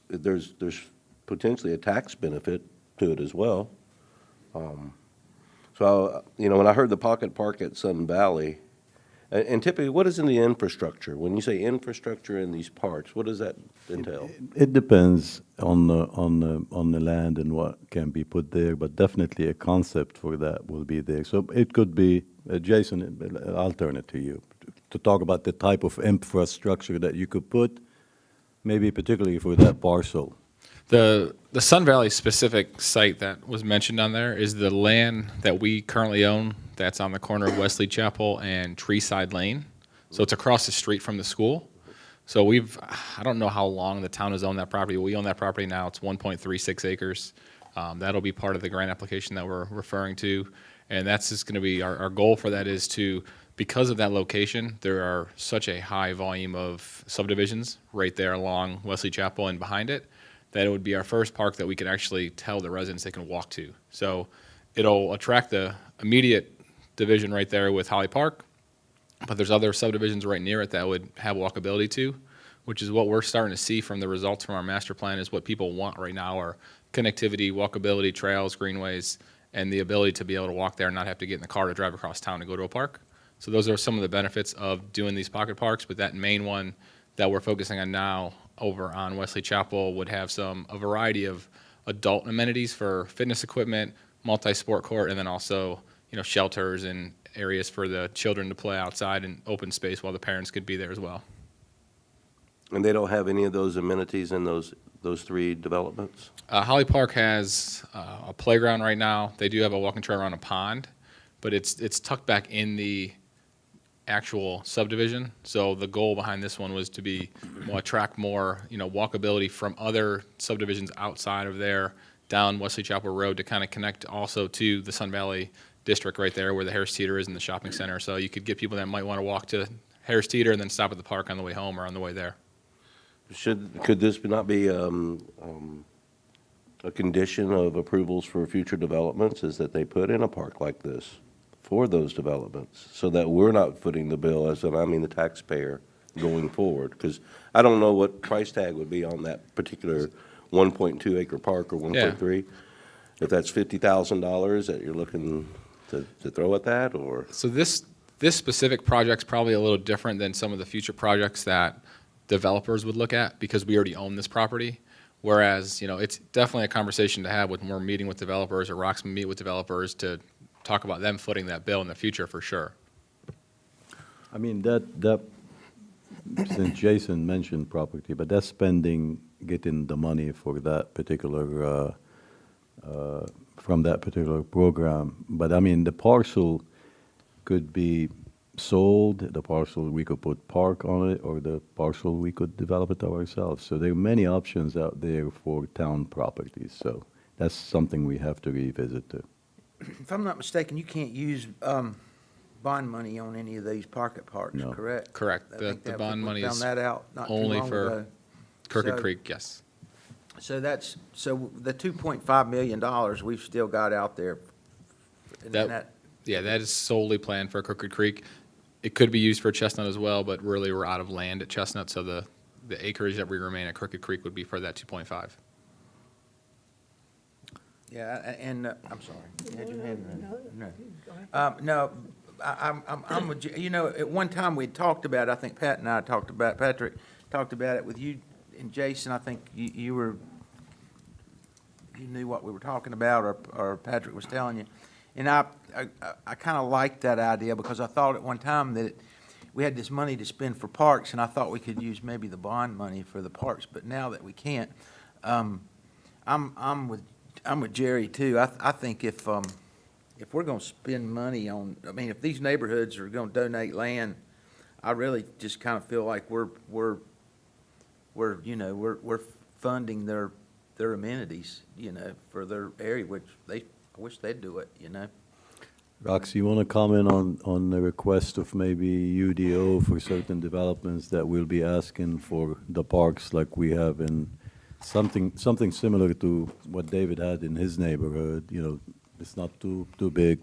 [SPEAKER 3] there's potentially a tax benefit to it as well. So, you know, when I heard the pocket park at Sun Valley, and typically, what is in the infrastructure? When you say infrastructure in these parks, what does that entail?
[SPEAKER 2] It depends on the land and what can be put there, but definitely a concept for that will be there. So it could be, Jason, I'll turn it to you, to talk about the type of infrastructure that you could put, maybe particularly for that parcel.
[SPEAKER 10] The Sun Valley specific site that was mentioned on there is the land that we currently own that's on the corner of Wesley Chapel and Treeside Lane. So it's across the street from the school. So I don't know how long the town has owned that property. We own that property now. It's 1.36 acres. That'll be part of the grant application that we're referring to. And that's just going to be, our goal for that is to, because of that location, there are such a high volume of subdivisions right there along Wesley Chapel and behind it, that it would be our first park that we could actually tell the residents they can walk to. So it'll attract the immediate division right there with Holly Park, but there's other subdivisions right near it that would have walkability to, which is what we're starting to see from the results from our master plan, is what people want right now are connectivity, walkability, trails, greenways, and the ability to be able to walk there and not have to get in the car to drive across town to go to a park. So those are some of the benefits of doing these pocket parks, but that main one that we're focusing on now over on Wesley Chapel would have a variety of adult amenities for fitness equipment, multi-sport court, and then also shelters and areas for the children to play outside and open space while the parents could be there as well.
[SPEAKER 3] And they don't have any of those amenities in those three developments?
[SPEAKER 10] Holly Park has a playground right now. They do have a walking trail around a pond, but it's tucked back in the actual subdivision. So the goal behind this one was to attract more, walkability from other subdivisions outside of there down Wesley Chapel Road to kind of connect also to the Sun Valley district right there where the Harris Teeter is in the shopping center. So you could get people that might want to walk to Harris Teeter and then stop at the park on the way home or on the way there.
[SPEAKER 3] Could this not be a condition of approvals for future developments, is that they put in a park like this for those developments, so that we're not footing the bill, the taxpayer, going forward? Because I don't know what price tag would be on that particular 1.2 acre park or 1.3. If that's $50,000 that you're looking to throw at that, or?
[SPEAKER 10] So this specific project's probably a little different than some of the future projects that developers would look at because we already own this property. Whereas, it's definitely a conversation to have when we're meeting with developers or Roxman meet with developers to talk about them footing that bill in the future for sure.
[SPEAKER 2] I mean, that, since Jason mentioned property, but that's spending, getting the money for that particular, from that particular program. But I mean, the parcel could be sold, the parcel we could put park on it, or the parcel we could develop it ourselves. So there are many options out there for town properties. So that's something we have to revisit too.
[SPEAKER 6] If I'm not mistaken, you can't use bond money on any of these pocket parks,
[SPEAKER 2] No.
[SPEAKER 6] correct?
[SPEAKER 10] Correct.
[SPEAKER 6] I
[SPEAKER 10] The
[SPEAKER 6] think that
[SPEAKER 10] bond
[SPEAKER 6] we
[SPEAKER 10] money
[SPEAKER 6] found
[SPEAKER 10] is
[SPEAKER 6] that out not too
[SPEAKER 10] only
[SPEAKER 6] long
[SPEAKER 10] for
[SPEAKER 6] ago.
[SPEAKER 10] Crooked
[SPEAKER 6] So-
[SPEAKER 10] Creek, yes.
[SPEAKER 6] So the $2.5 million we've still got out there. And
[SPEAKER 10] That is solely planned for Crooked Creek. It could be used for Chestnut as well, but really we're out of land at Chestnut, so the acreage that we remain at Crooked Creek would be for that 2.5.
[SPEAKER 6] Yeah, and, I'm sorry. You had your hand raised. No, I'm with you. At one time we talked about, I think Pat and I talked about, Patrick talked about it with you and Jason. I think you knew what we were talking about, or Patrick was telling you. And I kind of liked that idea because I thought at one time that we had this money to spend for parks, and I thought we could use maybe the bond money for the parks. But now that we can't, I'm with Jerry too. I think if we're going to spend money on, if these neighborhoods are going to donate land, I really just kind of feel like we're funding their amenities, for their area, which I wish they'd do it,
[SPEAKER 2] Roxy, you want to comment on the request of maybe UDO for certain developments that we'll be asking for the parks like we have in something similar to what David had in his neighborhood? It's not too big.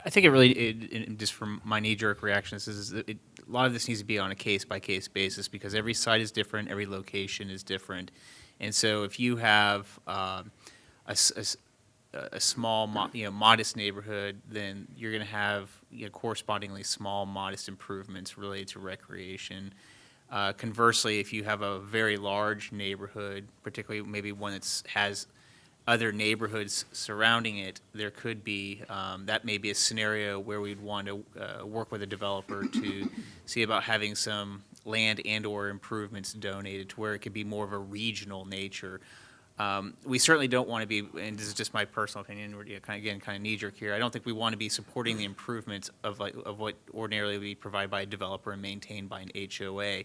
[SPEAKER 14] I think it really, just from my knee-jerk reaction, a lot of this needs to be on a case-by-case basis because every site is different, every location is different. And so if you have a small, modest neighborhood, then you're going to have correspondingly small, modest improvements related to recreation. Conversely, if you have a very large neighborhood, particularly maybe one that has other neighborhoods surrounding it, there could be, that may be a scenario where we'd want to work with a developer to see about having some land and/or improvements donated to where it could be more of a regional nature. We certainly don't want to be, and this is just my personal opinion, we're kind of knee-jerk here. I don't think we want to be supporting the improvements of what ordinarily would be provided by a developer and maintained by an HOA.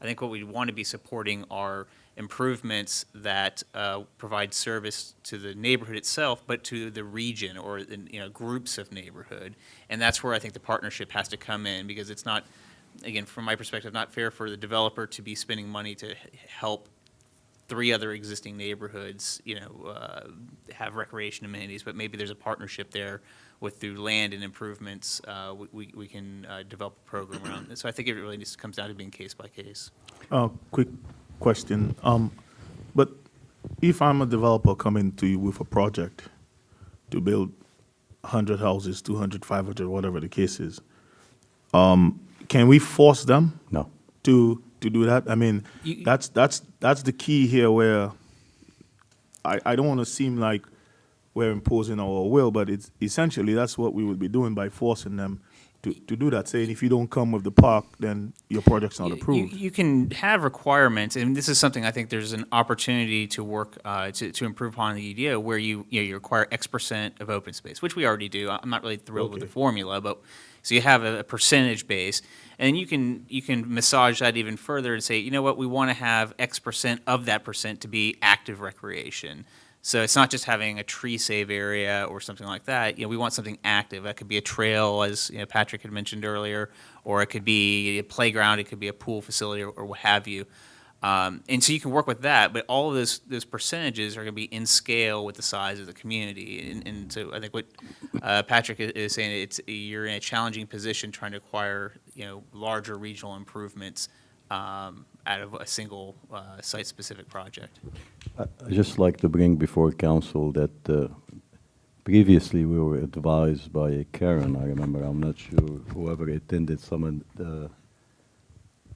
[SPEAKER 14] I think what we want to be supporting are improvements that provide service to the neighborhood itself, but to the region or groups of neighborhood. And that's where I think the partnership has to come in because it's not, again, from my perspective, not fair for the developer to be spending money to help 3 other existing neighborhoods, have recreation amenities, but maybe there's a partnership there with through land and improvements, we can develop a program around it. So I think it really just comes down to being case by case.
[SPEAKER 8] Quick question. But if I'm a developer coming to you with a project to build 100 houses, 200, 500, whatever the case is, can we force them?
[SPEAKER 2] No.
[SPEAKER 8] To do that? That's the key here where I don't want to seem like we're imposing our will, but it's essentially that's what we would be doing by forcing them to do that, saying if you don't come with the park, then your project's not approved.
[SPEAKER 14] You can have requirements, and this is something I think there's an opportunity to work to improve upon the EDO, where you require X% of open space, which we already do. I'm not really thrilled with the formula, but so you have a percentage base, and you can massage that even further and say, you know what, we want to have X% of that percent to be active recreation. So it's not just having a tree save area or something like that. We want something active. That could be a trail, as Patrick had mentioned earlier, or it could be a playground. It could be a pool facility, or what have you. And so you can work with that, but all of those percentages are going to be in scale with the size of the community. And so I think what Patrick is saying, you're in a challenging position trying to acquire larger regional improvements out of a single site-specific project.
[SPEAKER 2] I'd just like to bring before council that previously we were advised by Karen, I remember, I'm not sure, whoever attended some of the,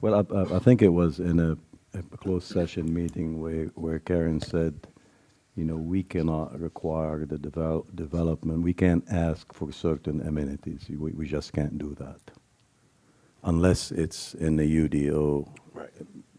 [SPEAKER 2] well, I think it was in a closed session meeting where Karen said, we cannot require the development, we can't ask for certain amenities, we just can't do that. Unless it's in the UDO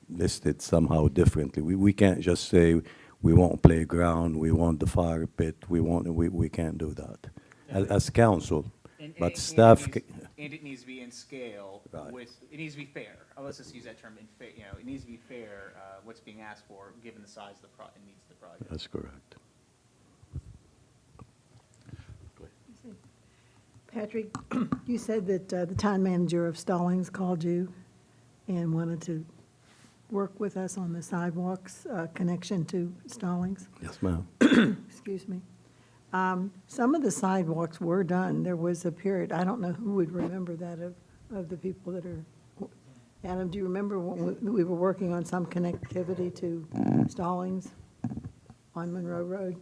[SPEAKER 2] listed somehow differently. We can't just say, we want playground, we want the fire pit, we can't do that as council. But staff.
[SPEAKER 14] And it needs to be in scale with, it needs to be fair. Let's just use that term, it needs to be fair, what's being asked for, given the size of the needs of the project.
[SPEAKER 2] That's correct.
[SPEAKER 4] Patrick, you said that the town manager of Stallings called you and wanted to work with us on the sidewalks connection to Stallings.
[SPEAKER 2] Yes, ma'am.
[SPEAKER 4] Excuse me. Some of the sidewalks were done. There was a period, I don't know who would remember that of the people that are, Adam, do you remember when we were working on some connectivity to Stallings on Monroe Road?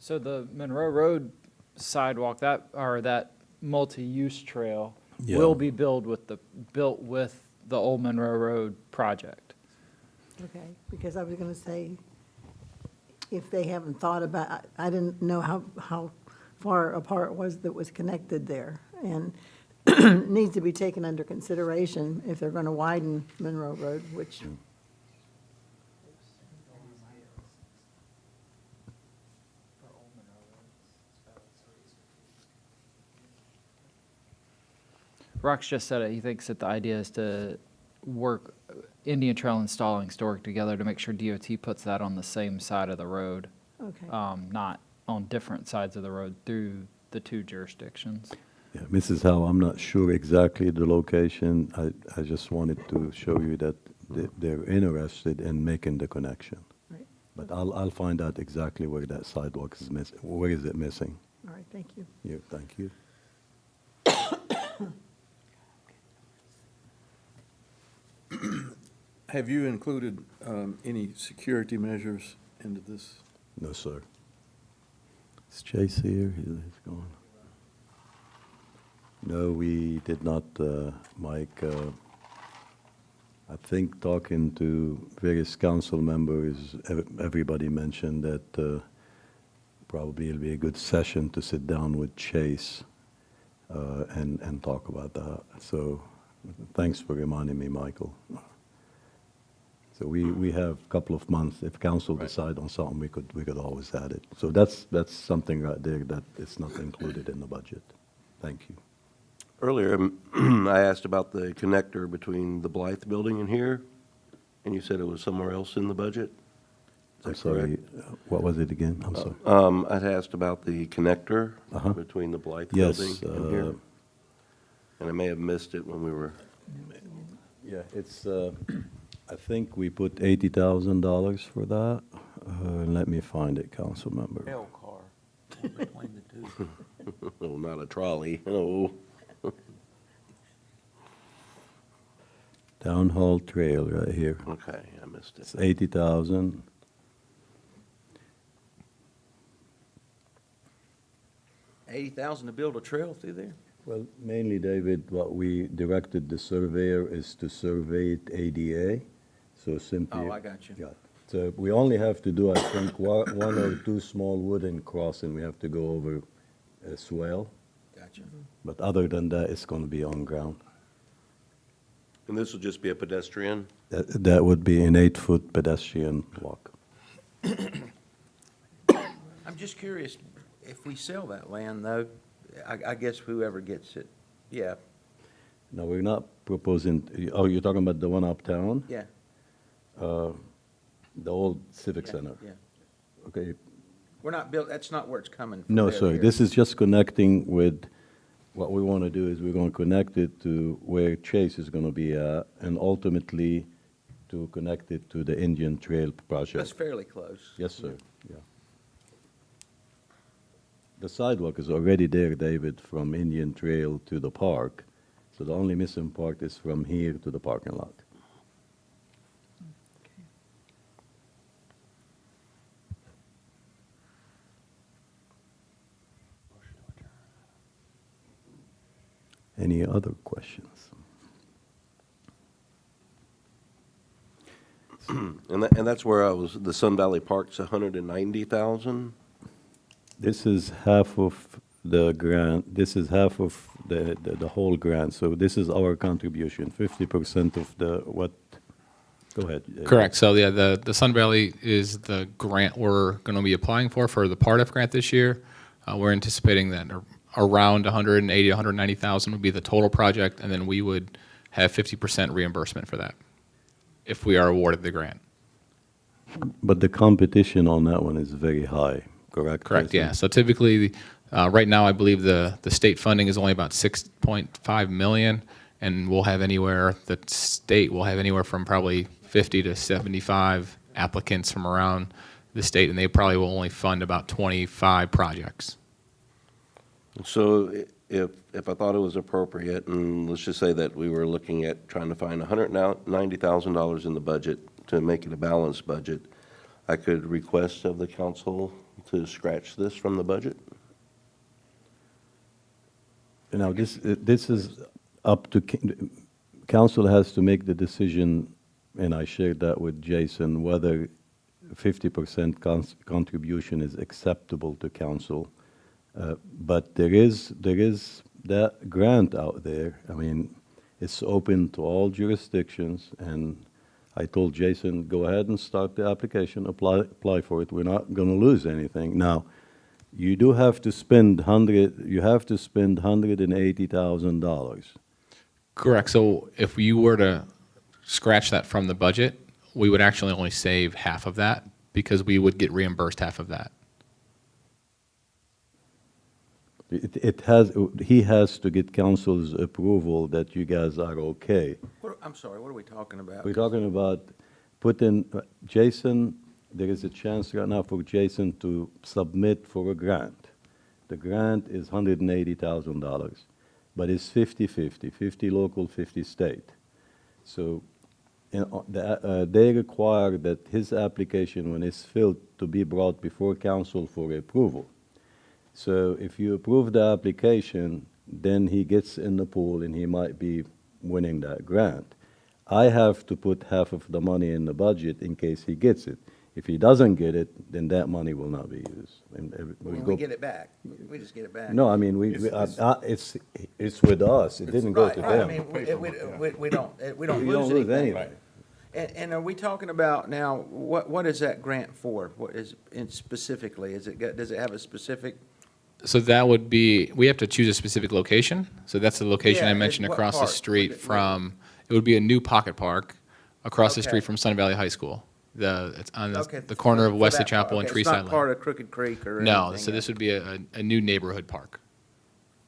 [SPEAKER 13] So the Monroe Road sidewalk, that multi-use trail
[SPEAKER 2] Yeah.
[SPEAKER 13] will be built with the old Monroe Road project.
[SPEAKER 4] Okay, because I was going to say, if they haven't thought about, I didn't know how far apart it was that was connected there. And it needs to be taken under consideration if they're going to widen Monroe Road, which,
[SPEAKER 13] Rox just said it, he thinks that the idea is to work, Indian Trail and Stallings to work together to make sure DOT puts that on the same side of the road,
[SPEAKER 4] okay.
[SPEAKER 13] not on different sides of the road through the two jurisdictions.
[SPEAKER 2] Yeah, Mrs. Howe, I'm not sure exactly the location. I just wanted to show you that they're interested in making the connection.
[SPEAKER 4] Right.
[SPEAKER 2] But I'll find out exactly where that sidewalk is missing. Where is it missing?
[SPEAKER 4] All right, thank you.
[SPEAKER 2] Yeah, thank you.
[SPEAKER 7] Have you included any security measures into this?
[SPEAKER 2] No, sir. Is Chase here? He's gone. No, we did not, Mike. I think talking to various council members, everybody mentioned that probably it'll be a good session to sit down with Chase and talk about that. So thanks for reminding me, Michael. So we have a couple of months. If council decide on something, we could always add it. So that's something right there that is not included in the budget. Thank you.
[SPEAKER 3] Earlier, I asked about the connector between the Blythe building and here, and you said it was somewhere else in the budget? Is
[SPEAKER 2] I'm
[SPEAKER 3] that
[SPEAKER 2] sorry,
[SPEAKER 3] correct?
[SPEAKER 2] what was it again? I'm sorry.
[SPEAKER 3] I'd asked about the connector
[SPEAKER 2] Uh-huh.
[SPEAKER 3] between the Blythe
[SPEAKER 2] Yes,
[SPEAKER 3] building and here. And I may have missed it when we were,
[SPEAKER 2] Yeah, it's, I think we put $80,000 for that. Let me find it, council member.
[SPEAKER 6] car between the two.
[SPEAKER 3] oh, not a trolley, oh.
[SPEAKER 2] Town Hall Trail right here.
[SPEAKER 3] Okay, I missed
[SPEAKER 2] It's
[SPEAKER 3] it.
[SPEAKER 2] 80,000.
[SPEAKER 6] $80,000 to build a trail through there?
[SPEAKER 2] Well, mainly, David, what we directed the surveyor is to survey it ADA, so simply.
[SPEAKER 6] Oh, I got you.
[SPEAKER 2] Yeah. So we only have to do, I think, one or two small wooden crossing. We have to go over a swale.
[SPEAKER 6] Gotcha.
[SPEAKER 2] But other than that, it's going to be on ground.
[SPEAKER 3] And this will just be a pedestrian?
[SPEAKER 2] That would be an 8-foot pedestrian walk.
[SPEAKER 6] I'm just curious, if we sell that land, though, I guess whoever gets it, yeah,
[SPEAKER 2] No, we're not proposing, oh, you're talking about the one uptown?
[SPEAKER 6] yeah.
[SPEAKER 2] The old Civic
[SPEAKER 6] yeah,
[SPEAKER 2] Center?
[SPEAKER 6] Yeah.
[SPEAKER 2] Okay.
[SPEAKER 6] We're not built, that's not where it's coming from.
[SPEAKER 2] No,
[SPEAKER 6] there,
[SPEAKER 2] sir,
[SPEAKER 6] here.
[SPEAKER 2] this is just connecting with, what we want to do is we're going to connect it to where Chase is going to be at, and ultimately to connect it to the Indian Trail
[SPEAKER 6] That's
[SPEAKER 2] project.
[SPEAKER 6] fairly close.
[SPEAKER 2] Yes, sir, yeah. The sidewalk is already there, David, from Indian Trail to the park. So the only missing part is from here to the parking lot. Any other questions?
[SPEAKER 3] And that's where I was, the Sun Valley Park's 190,000?
[SPEAKER 2] This is half of the grant, this is half of the whole grant, so this is our contribution, 50% of the, what, go ahead.
[SPEAKER 10] Correct. So yeah, the Sun Valley is the grant we're going to be applying for the Part F grant this year. We're anticipating that around 180, 190,000 would be the total project, and then we would have 50% reimbursement for that if we are awarded the grant.
[SPEAKER 2] But the competition on that one is very high, correct?
[SPEAKER 10] Correct,
[SPEAKER 2] Jason?
[SPEAKER 10] yeah. So typically, right now, I believe the state funding is only about 6.5 million, and we'll have anywhere, the state will have anywhere from probably 50 to 75 applicants from around the state, and they probably will only fund about 25 projects.
[SPEAKER 3] So if I thought it was appropriate, and let's just say that we were looking at trying to find $190,000 in the budget to make it a balanced budget, I could request of the council to scratch this from the budget?
[SPEAKER 2] Now, this is up to, council has to make the decision, and I shared that with Jason, whether 50% contribution is acceptable to council. But there is that grant out there. I mean, it's open to all jurisdictions, and I told Jason, go ahead and start the application, apply for it. We're not going to lose anything. Now, you do have to spend $180,000.
[SPEAKER 10] Correct. So if you were to scratch that from the budget, we would actually only save half of that because we would get reimbursed half of that.
[SPEAKER 2] He has to get council's approval that you guys are okay.
[SPEAKER 6] I'm sorry, what are we talking about?
[SPEAKER 2] We're talking about Jason, there is a chance right now for Jason to submit for a grant. The grant is $180,000, but it's 50-50, 50 local, 50 state. So they require that his application, when it's filled, to be brought before council for approval. So if you approve the application, then he gets in the pool and he might be winning that grant. I have to put half of the money in the budget in case he gets it. If he doesn't get it, then that money will not be used. And
[SPEAKER 6] We get it back. We just get it back.
[SPEAKER 2] No, I mean, it's with us. It didn't go to
[SPEAKER 6] Right, I
[SPEAKER 2] them.
[SPEAKER 6] mean, we don't
[SPEAKER 2] You
[SPEAKER 6] lose
[SPEAKER 2] don't lose
[SPEAKER 6] anything.
[SPEAKER 2] anything.
[SPEAKER 6] And are we talking about now, what is that grant for? What is, specifically, does it have a specific?
[SPEAKER 10] So that would be, we have to choose a specific location. So that's the location
[SPEAKER 6] Yeah,
[SPEAKER 10] I mentioned
[SPEAKER 6] what
[SPEAKER 10] across the
[SPEAKER 6] park?
[SPEAKER 10] street
[SPEAKER 6] What-
[SPEAKER 10] from, it would be a new pocket park across the
[SPEAKER 6] Okay.
[SPEAKER 10] street from Sun Valley High School. It's on
[SPEAKER 6] Okay,
[SPEAKER 10] the corner of
[SPEAKER 6] for
[SPEAKER 10] Wesley
[SPEAKER 6] that part,
[SPEAKER 10] Chapel and
[SPEAKER 6] okay,
[SPEAKER 10] Treeside
[SPEAKER 6] It's not
[SPEAKER 10] Lane.
[SPEAKER 6] part of Crooked Creek or anything?
[SPEAKER 10] No, so this would be a new neighborhood park.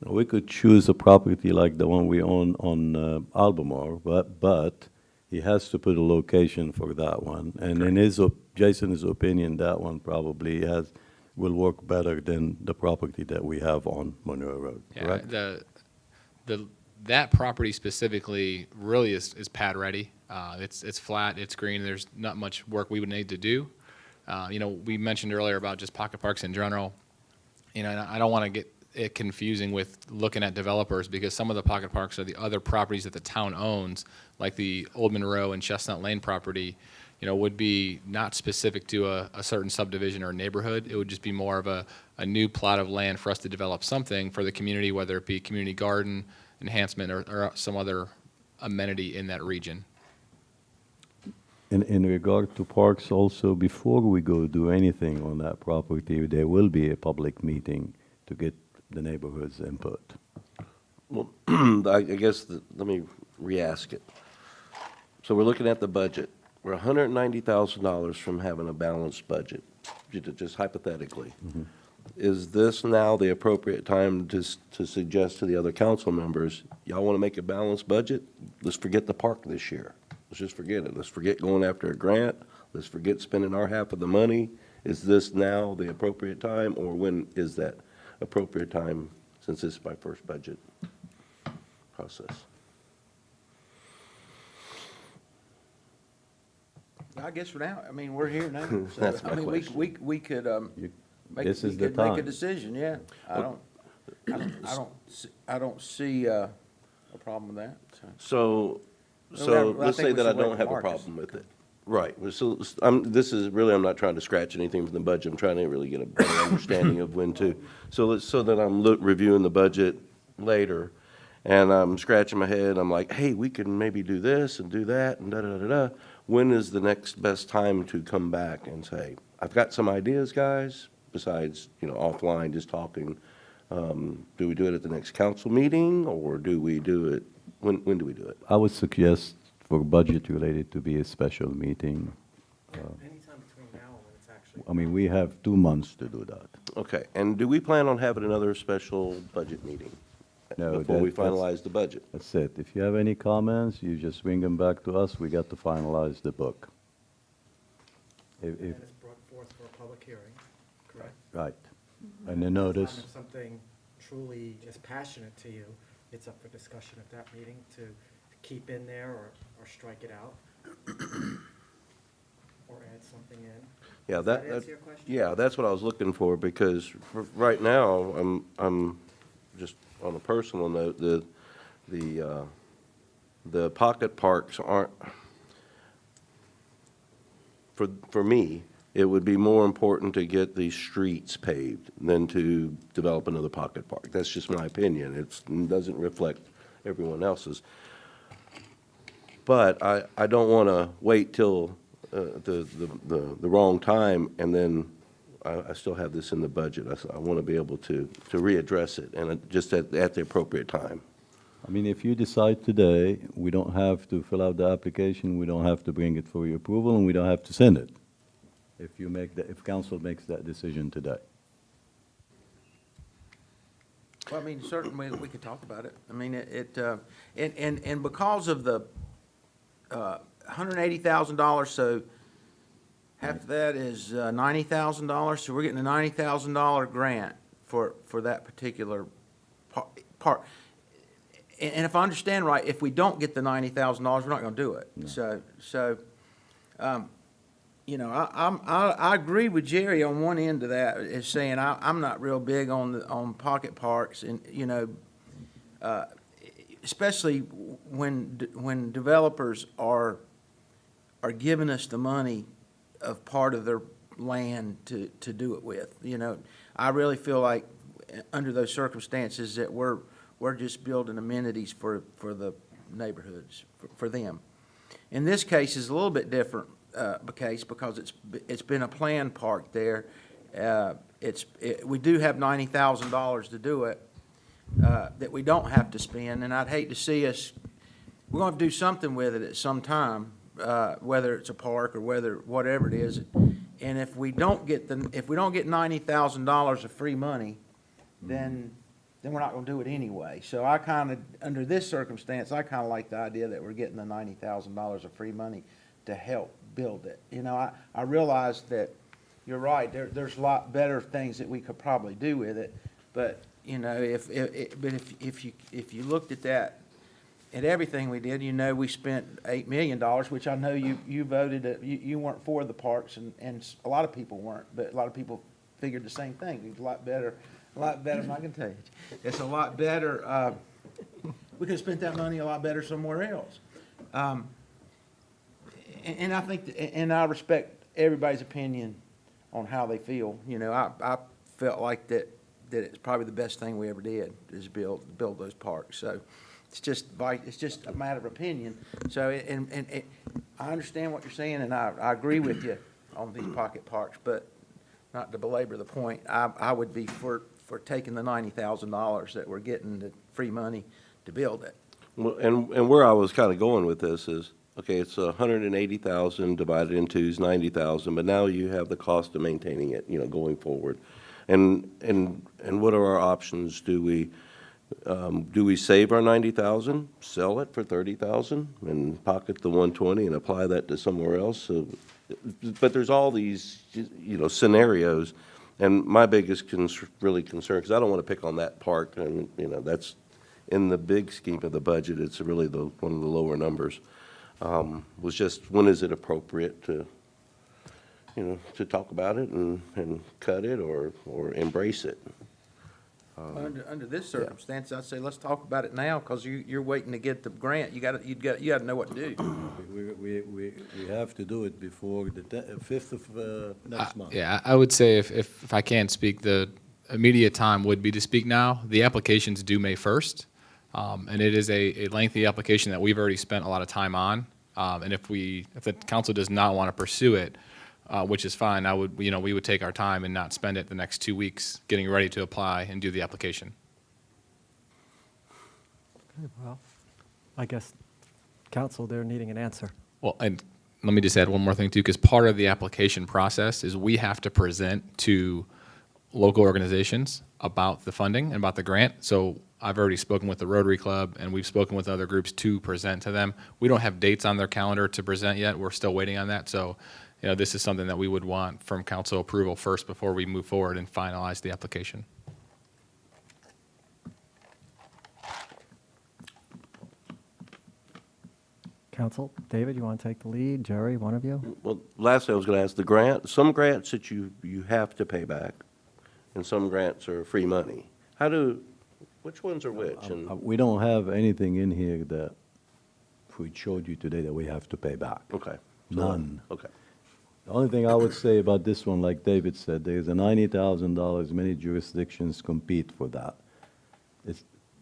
[SPEAKER 2] We could choose a property like the one we own on Albemarle, but he has to put a location for that one. And in Jason's opinion, that one probably will work better than the property that we have on Monroe Road,
[SPEAKER 10] Yeah,
[SPEAKER 2] correct?
[SPEAKER 10] that property specifically really is pad ready. It's flat, it's green, there's not much work we would need to do. We mentioned earlier about just pocket parks in general. And I don't want to get it confusing with looking at developers because some of the pocket parks are the other properties that the town owns, like the Old Monroe and Chestnut Lane property. would be not specific to a certain subdivision or neighborhood. It would just be more of a new plot of land for us to develop something for the community, whether it be community garden enhancement or some other amenity in that region.
[SPEAKER 2] In regard to parks also, before we go do anything on that property, there will be a public meeting to get the neighborhood's input.
[SPEAKER 3] Well, I guess, let me re-ask it. So we're looking at the budget. We're $190,000 from having a balanced budget, just hypothetically. Is this now the appropriate time to suggest to the other council members, y'all want to make a balanced budget? Let's forget the park this year. Let's just forget it. Let's forget going after a grant. Let's forget spending our half of the money. Is this now the appropriate time, or when is that appropriate time, since this is my first budget process?
[SPEAKER 6] I guess for now, I mean, we're here now. So,
[SPEAKER 3] That's my
[SPEAKER 6] I mean,
[SPEAKER 3] question.
[SPEAKER 6] we could,
[SPEAKER 2] This
[SPEAKER 6] we
[SPEAKER 2] is the
[SPEAKER 6] could make a
[SPEAKER 2] time.
[SPEAKER 6] decision, yeah. I don't see a problem with that, so.
[SPEAKER 3] So
[SPEAKER 6] I
[SPEAKER 3] let's
[SPEAKER 6] think
[SPEAKER 3] say
[SPEAKER 6] we
[SPEAKER 3] that I
[SPEAKER 6] should wait
[SPEAKER 3] don't
[SPEAKER 6] for
[SPEAKER 3] have a
[SPEAKER 6] Marcus.
[SPEAKER 3] problem with it. Right, well, so, this is, really, I'm not trying to scratch anything from the budget, I'm trying to really get a better understanding of when to. So that I'm reviewing the budget later, and I'm scratching my head, I'm like, hey, we can maybe do this and do that, and da-da-da-da. When is the next best time to come back and say, I've got some ideas, guys, besides, offline, just talking. Do we do it at the next council meeting, or do we do it, when do we do it?
[SPEAKER 2] I would suggest for budget related to be a special meeting.
[SPEAKER 1] Anytime between now and when it's actually.
[SPEAKER 2] I mean, we have 2 months to do that.
[SPEAKER 3] Okay, and do we plan on having another special budget meeting?
[SPEAKER 2] No,
[SPEAKER 3] Before we
[SPEAKER 2] that's-
[SPEAKER 3] finalize the budget?
[SPEAKER 2] That's it. If you have any comments, you just bring them back to us. We got to finalize the book. If,
[SPEAKER 1] And it's brought forth for a public hearing, correct?
[SPEAKER 2] right. And the notice,
[SPEAKER 1] If something truly is passionate to you, it's up for discussion at that meeting to keep in there or strike it out. Or add something in.
[SPEAKER 3] Yeah,
[SPEAKER 1] Does
[SPEAKER 3] that,
[SPEAKER 1] answer your question?
[SPEAKER 3] yeah, that's what I was looking for, because right now, I'm just on a personal note, the pocket parks aren't, for me, it would be more important to get these streets paved than to develop another pocket park. That's just my opinion. It doesn't reflect everyone else's. But I don't want to wait till the wrong time, and then I still have this in the budget. I want to be able to readdress it, and just at the appropriate time.
[SPEAKER 2] I mean, if you decide today, we don't have to fill out the application, we don't have to bring it for your approval, and we don't have to send it. If council makes that decision today.
[SPEAKER 6] Well, I mean, certainly, we could talk about it. I mean, and because of the $180,000, so half of that is $90,000, so we're getting a $90,000 grant for that particular part. And if I understand right, if we don't get the $90,000, we're not gonna do it. So, I agree with Jerry on one end of that, is saying I'm not real big on pocket parks, and, especially when developers are giving us the money of part of their land to do it with. I really feel like, under those circumstances, that we're just building amenities for the neighborhoods, for them. In this case, it's a little bit different case, because it's been a planned park there. We do have $90,000 to do it, that we don't have to spend, and I'd hate to see us, we're gonna have to do something with it at some time, whether it's a park or whatever it is. And if we don't get $90,000 of free money, then we're not gonna do it anyway. So I kinda, under this circumstance, I kinda like the idea that we're getting the $90,000 of free money to help build it. I realize that you're right, there's a lot better things that we could probably do with it, but, if you looked at that, at everything we did, we spent $8 million, which I know you voted, you weren't for the parks, and a lot of people weren't, but a lot of people figured the same thing. It's a lot better, I'm not gonna tell you. It's a lot better, we could have spent that money a lot better somewhere else. And I think, and I respect everybody's opinion on how they feel. You know, I felt like that it's probably the best thing we ever did, is build those parks. So it's just a matter of opinion. So, and I understand what you're saying, and I agree with you on these pocket parks, but not to belabor the point, I would be for taking the $90,000 that we're getting, the free money to build it.
[SPEAKER 3] Well, and where I was kind of going with this is, okay, it's 180,000 divided in two is 90,000, but now you have the cost of maintaining it, you know, going forward. And what are our options? Do we save our 90,000, sell it for 30,000, and pocket the 120 and apply that to somewhere else? So, but there's all these, you know, scenarios, and my biggest concern, because I don't want to pick on that park, and you know, that's in the big scheme of the budget, it's really one of the lower numbers. Was just, when is it appropriate to, you know, to talk about it and cut it or embrace it?
[SPEAKER 6] Under this circumstance, I'd say let's talk about it now, because you're waiting to get the grant. You got to know what to do.
[SPEAKER 2] We have to do it before the 5th of next month.
[SPEAKER 10] Yeah, I would say if I can speak, the immediate time would be to speak now. The application's due May 1st, and it is a lengthy application that we've already spent a lot of time on. And if the council does not want to pursue it, which is fine, we would take our time and not spend it the next 2 weeks getting ready to apply and do the application.
[SPEAKER 1] Okay, well, I guess, council, they're needing an answer.
[SPEAKER 10] Well, and let me just add one more thing too, because part of the application process is we have to present to local organizations about the funding and about the grant. So I've already spoken with the Rotary Club, and we've spoken with other groups to present to them. We don't have dates on their calendar to present yet. We're still waiting on that. So, you know, this is something that we would want from council approval first before we move forward and finalize the application.
[SPEAKER 1] Council, David, you want to take the lead? Jerry, one of you?
[SPEAKER 3] Well, lastly, I was going to ask the grant, some grants that you have to pay back, and some grants are free money. Which ones are which? And,
[SPEAKER 2] We don't have anything in here that we showed you today that we have to pay back.
[SPEAKER 3] okay.
[SPEAKER 2] None.
[SPEAKER 3] Okay.
[SPEAKER 2] The only thing I would say about this one, like David said, there's a $90,000, many jurisdictions compete for that.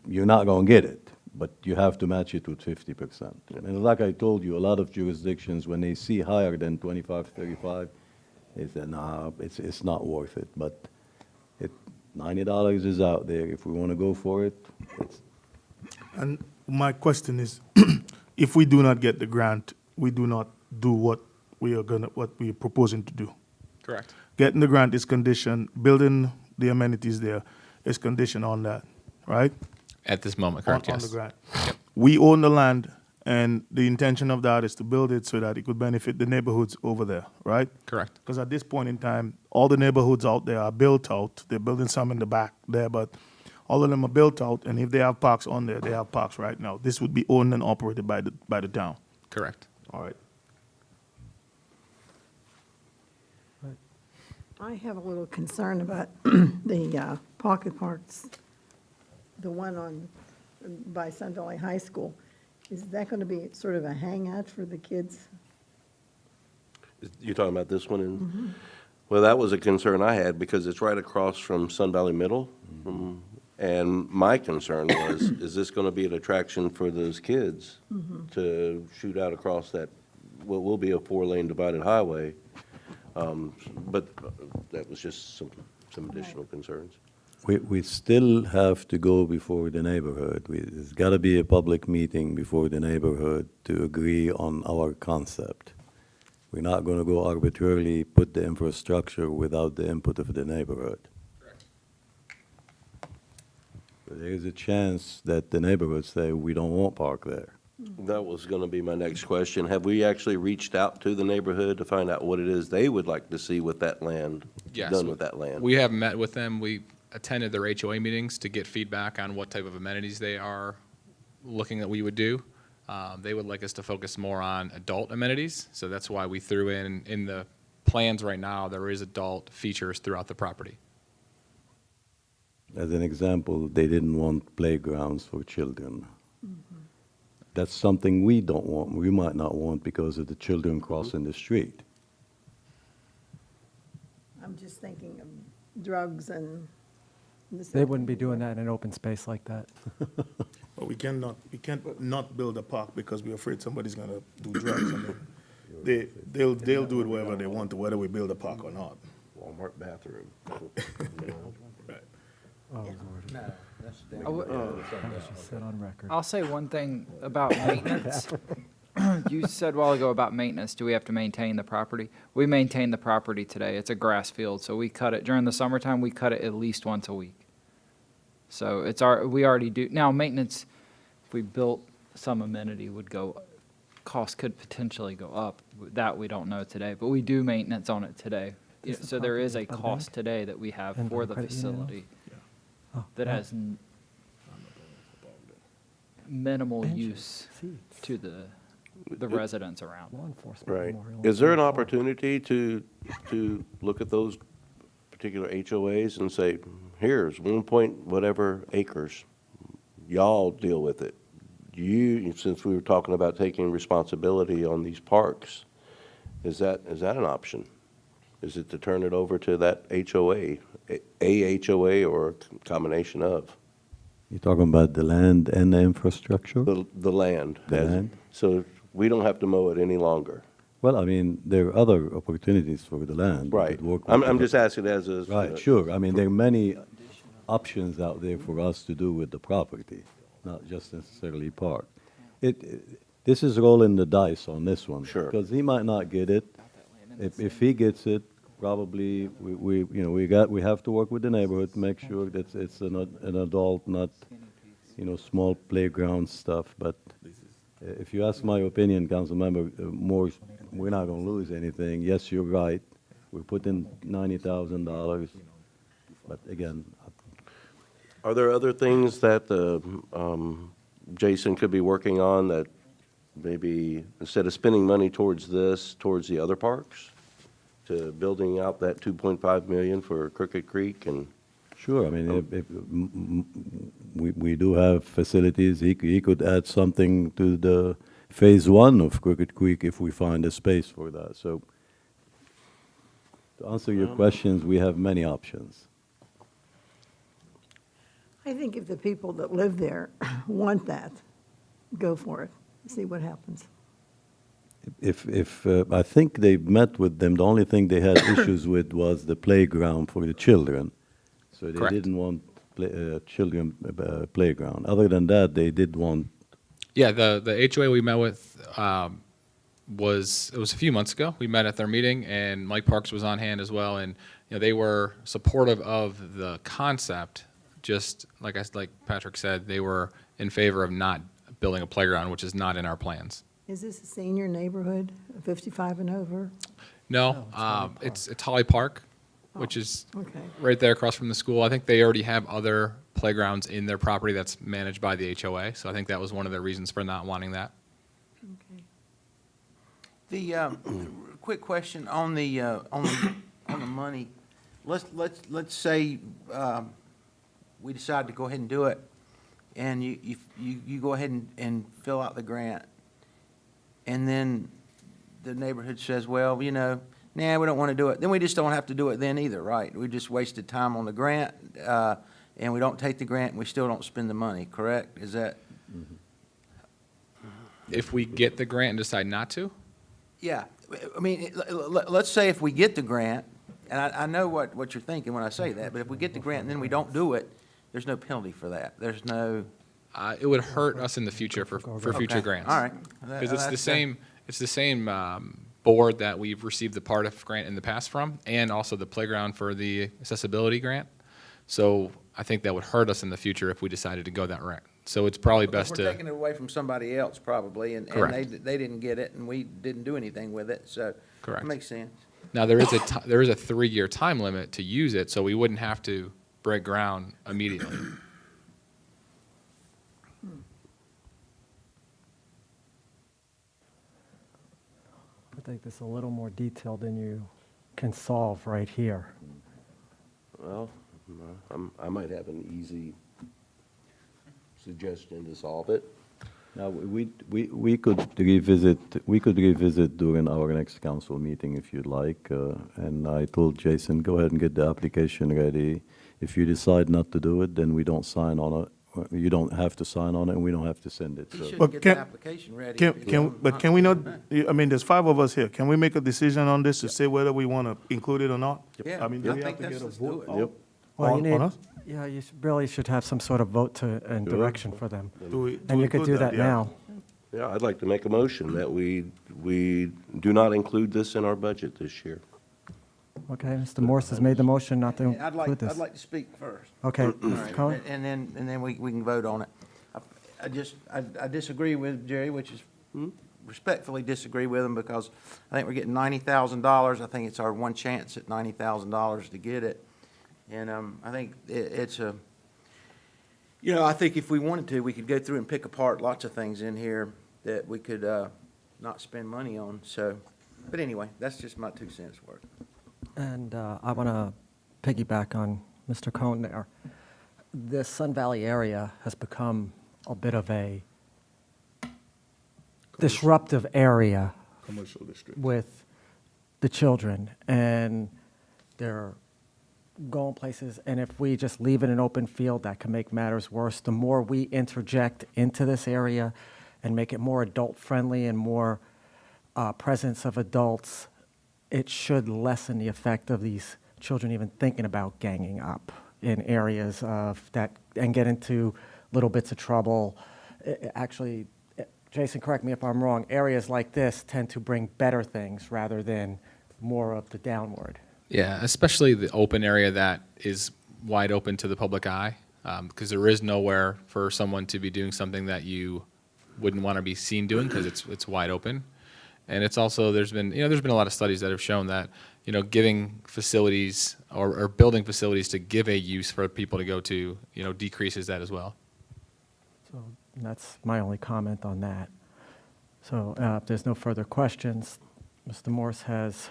[SPEAKER 2] You're not going to get it, but you have to match it with 50%. And like I told you, a lot of jurisdictions, when they see higher than 25, 35, they say, nah, it's not worth it. But $90 is out there. If we want to go for it,
[SPEAKER 8] And my question is, if we do not get the grant, we do not do what we are proposing to do.
[SPEAKER 10] Correct.
[SPEAKER 8] Getting the grant is conditioned, building the amenities there is conditioned on that, right?
[SPEAKER 10] At this moment, correct,
[SPEAKER 8] On
[SPEAKER 10] yes.
[SPEAKER 8] the grant. We own the land, and the intention of that is to build it so that it could benefit the neighborhoods over there, right?
[SPEAKER 10] Correct.
[SPEAKER 8] Because at this point in time, all the neighborhoods out there are built out. They're building some in the back there, but all of them are built out, and if they have parks on there, they have parks right now. This would be owned and operated by the town.
[SPEAKER 10] Correct.
[SPEAKER 8] All right.
[SPEAKER 4] I have a little concern about the pocket parks, the one by Sun Valley High School. Is that going to be sort of a hangout for the kids?
[SPEAKER 3] You're talking about this one? Well, that was a concern I had, because it's right across from Sun Valley Middle. And my concern was, is this going to be an attraction for those kids to shoot out across that, what will be a 4-lane divided highway? But that was just some additional concerns.
[SPEAKER 2] we still have to go before the neighborhood. There's got to be a public meeting before the neighborhood to agree on our concept. We're not going to go arbitrarily put the infrastructure without the input of the neighborhood. There is a chance that the neighborhood say, we don't want park there.
[SPEAKER 3] That was going to be my next question. Have we actually reached out to the neighborhood to find out what it is they would like to see with that land,
[SPEAKER 10] Yes.
[SPEAKER 3] done with that land?
[SPEAKER 10] We have met with them. We attended their HOA meetings to get feedback on what type of amenities they are looking that we would do. They would like us to focus more on adult amenities, so that's why we threw in the plans right now, there is adult features throughout the property.
[SPEAKER 2] As an example, they didn't want playgrounds for children. that's something we don't want, we might not want because of the children crossing the street.
[SPEAKER 4] I'm just thinking of drugs and.
[SPEAKER 1] They wouldn't be doing that in an open space like that.
[SPEAKER 8] But we can't not build a park because we're afraid somebody's gonna do drugs. I mean, they'll do it wherever they want to, whether we build a park or not.
[SPEAKER 3] Walmart bathroom.
[SPEAKER 8] Right.
[SPEAKER 1] Oh, Lord. I just said on record.
[SPEAKER 13] I'll say one thing about maintenance. You said a while ago about maintenance, do we have to maintain the property? We maintain the property today, it's a grass field, so we cut it, during the summertime, we cut it at least once a week. So we already do, now maintenance, if we built some amenity would go, cost could potentially go up, that we don't know today, but we do maintenance on it today.
[SPEAKER 1] Is the
[SPEAKER 13] So there is a
[SPEAKER 1] property by the
[SPEAKER 13] cost
[SPEAKER 1] bank?
[SPEAKER 13] today that we have
[SPEAKER 1] And by
[SPEAKER 13] for
[SPEAKER 1] the
[SPEAKER 13] the
[SPEAKER 1] credit union
[SPEAKER 13] facility
[SPEAKER 1] Oh,
[SPEAKER 13] that
[SPEAKER 1] yeah.
[SPEAKER 13] has minimal
[SPEAKER 1] Benches,
[SPEAKER 13] use
[SPEAKER 1] seats.
[SPEAKER 13] to the residents around.
[SPEAKER 1] Law enforcement
[SPEAKER 3] Right.
[SPEAKER 1] memorial.
[SPEAKER 3] Is there an opportunity to look at those particular HOAs and say, here's 1 point whatever acres, y'all deal with it? You, since we were talking about taking responsibility on these parks, is that an option? Is it to turn it over to that HOA, a HOA or a combination of?
[SPEAKER 2] You're talking about the land and the infrastructure?
[SPEAKER 3] The land.
[SPEAKER 2] The land?
[SPEAKER 3] So we don't have to mow it any longer.
[SPEAKER 2] Well, I mean, there are other opportunities for the land. We
[SPEAKER 3] Right.
[SPEAKER 2] could work with
[SPEAKER 3] I'm
[SPEAKER 2] the-
[SPEAKER 3] just asking as a.
[SPEAKER 2] Right, sure. I mean, there are many options out there for us to do with the property, not just necessarily park. This is rolling the dice on this one.
[SPEAKER 3] Sure.
[SPEAKER 2] Because he might not get it. If he gets it, probably, we have to work with the neighborhood to make sure that it's an adult, not, small playground stuff. But if you ask my opinion, Councilmember, we're not gonna lose anything. Yes, you're right. We put in $90,000, but again,
[SPEAKER 3] Are there other things that Jason could be working on that maybe, instead of spending money towards this, towards the other parks? To building out that 2.5 million for Crooked Creek and?
[SPEAKER 2] sure, I mean, we do have facilities. He could add something to the Phase 1 of Crooked Creek if we find a space for that. So to answer your questions, we have many options.
[SPEAKER 4] I think if the people that live there want that, go for it, see what happens.
[SPEAKER 2] If I think they met with them, the only thing they had issues with was the playground for the children. So they
[SPEAKER 10] Correct.
[SPEAKER 2] didn't want children playground. Other than that, they did want.
[SPEAKER 10] Yeah, the HOA we met with it was a few months ago. We met at their meeting, and Mike Parks was on hand as well, and they were supportive of the concept. Just like Patrick said, they were in favor of not building a playground, which is not in our plans.
[SPEAKER 4] Is this a senior neighborhood, 55 and over?
[SPEAKER 10] No, it's Holly Park, which is
[SPEAKER 4] Okay.
[SPEAKER 10] right there across from the school. I think they already have other playgrounds in their property that's managed by the HOA, so I think that was one of the reasons for not wanting that.
[SPEAKER 4] Okay.
[SPEAKER 6] The, quick question on the money. Let's say, we decide to go ahead and do it, and you go ahead and fill out the grant. And then the neighborhood says, well, nah, we don't want to do it. Then we just don't have to do it then either, right? We just wasted time on the grant, and we don't take the grant, and we still don't spend the money, correct? Is that?
[SPEAKER 10] If we get the grant and decide not to,
[SPEAKER 6] Yeah, I mean, let's say if we get the grant, and I know what you're thinking when I say that, but if we get the grant and then we don't do it, there's no penalty for that. There's no.
[SPEAKER 10] it would hurt us in the future for future
[SPEAKER 6] Okay,
[SPEAKER 10] grants.
[SPEAKER 6] all right.
[SPEAKER 10] Because it's the
[SPEAKER 6] That's-
[SPEAKER 10] same board that we've received the part of grant in the past from, and also the playground for the accessibility grant. So I think that would hurt us in the future if we decided to go that route. So it's probably best
[SPEAKER 6] We're
[SPEAKER 10] to,
[SPEAKER 6] taking it away from somebody else probably, and
[SPEAKER 10] Correct.
[SPEAKER 6] they didn't get it, and we didn't do anything with it, so.
[SPEAKER 10] Correct.
[SPEAKER 6] That makes sense.
[SPEAKER 10] now there is a 3-year time limit to use it, so we wouldn't have to break ground immediately.
[SPEAKER 1] I think this is a little more detailed than you can solve right here.
[SPEAKER 3] Well, I might have an easy suggestion to solve it.
[SPEAKER 2] Now, we could revisit during our next council meeting if you'd like. And I told Jason, go ahead and get the application ready. If you decide not to do it, then we don't sign on it. You don't have to sign on it, and we don't have to send it.
[SPEAKER 6] He
[SPEAKER 2] So
[SPEAKER 6] shouldn't
[SPEAKER 8] But
[SPEAKER 6] get
[SPEAKER 8] can-
[SPEAKER 6] the application ready. if he's
[SPEAKER 8] But can we not, I mean, there's 5 of us here. Can we make a decision on this to say whether we want to include it or not?
[SPEAKER 6] Yeah,
[SPEAKER 8] I mean, do
[SPEAKER 6] I
[SPEAKER 8] we
[SPEAKER 6] think
[SPEAKER 8] have to
[SPEAKER 6] that's-
[SPEAKER 8] get a
[SPEAKER 6] let's do
[SPEAKER 8] vote
[SPEAKER 6] it.
[SPEAKER 2] Yep.
[SPEAKER 1] Well, you
[SPEAKER 8] on
[SPEAKER 1] need,
[SPEAKER 8] us?
[SPEAKER 1] yeah, you really should have some sort of vote to, and
[SPEAKER 2] Sure.
[SPEAKER 1] direction for them.
[SPEAKER 8] Do we-
[SPEAKER 1] And you could
[SPEAKER 8] include
[SPEAKER 1] do that
[SPEAKER 8] yeah.
[SPEAKER 1] now.
[SPEAKER 3] Yeah, I'd like to make a motion that we do not include this in our budget this year.
[SPEAKER 1] Okay, Mr. Morse has made the motion not to
[SPEAKER 6] I'd like,
[SPEAKER 1] include this.
[SPEAKER 6] I'd like to speak first.
[SPEAKER 1] Okay,
[SPEAKER 6] All
[SPEAKER 1] Mr.
[SPEAKER 6] right,
[SPEAKER 1] Cohen?
[SPEAKER 6] And then we can vote on it. I disagree with Jerry, which is respectfully disagree with him because I think we're getting $90,000. I think it's our one chance at $90,000 to get it. And I think it's a, you know, I think if we wanted to, we could go through and pick apart lots of things in here that we could not spend money on. So, but anyway, that's just my 2 cents worth.
[SPEAKER 1] And I want to piggyback on Mr. Cohen there. This Sun Valley area has become a bit of a disruptive area
[SPEAKER 8] Commercial district.
[SPEAKER 1] with the children, and they're going places, and if we just leave it an open field, that can make matters worse. The more we interject into this area and make it more adult-friendly and more presence of adults, it should lessen the effect of these children even thinking about ganging up in areas of that, and get into little bits of trouble. Actually, Jason, correct me if I'm wrong, areas like this tend to bring better things rather than more of the downward.
[SPEAKER 10] Yeah, especially the open area that is wide open to the public eye, because there is nowhere for someone to be doing something that you wouldn't want to be seen doing because it's wide open. And it's also, there's been a lot of studies that have shown that, giving facilities or building facilities to give a use for people to go to, decreases that as well.
[SPEAKER 1] So that's my only comment on that. So if there's no further questions, Mr. Morse has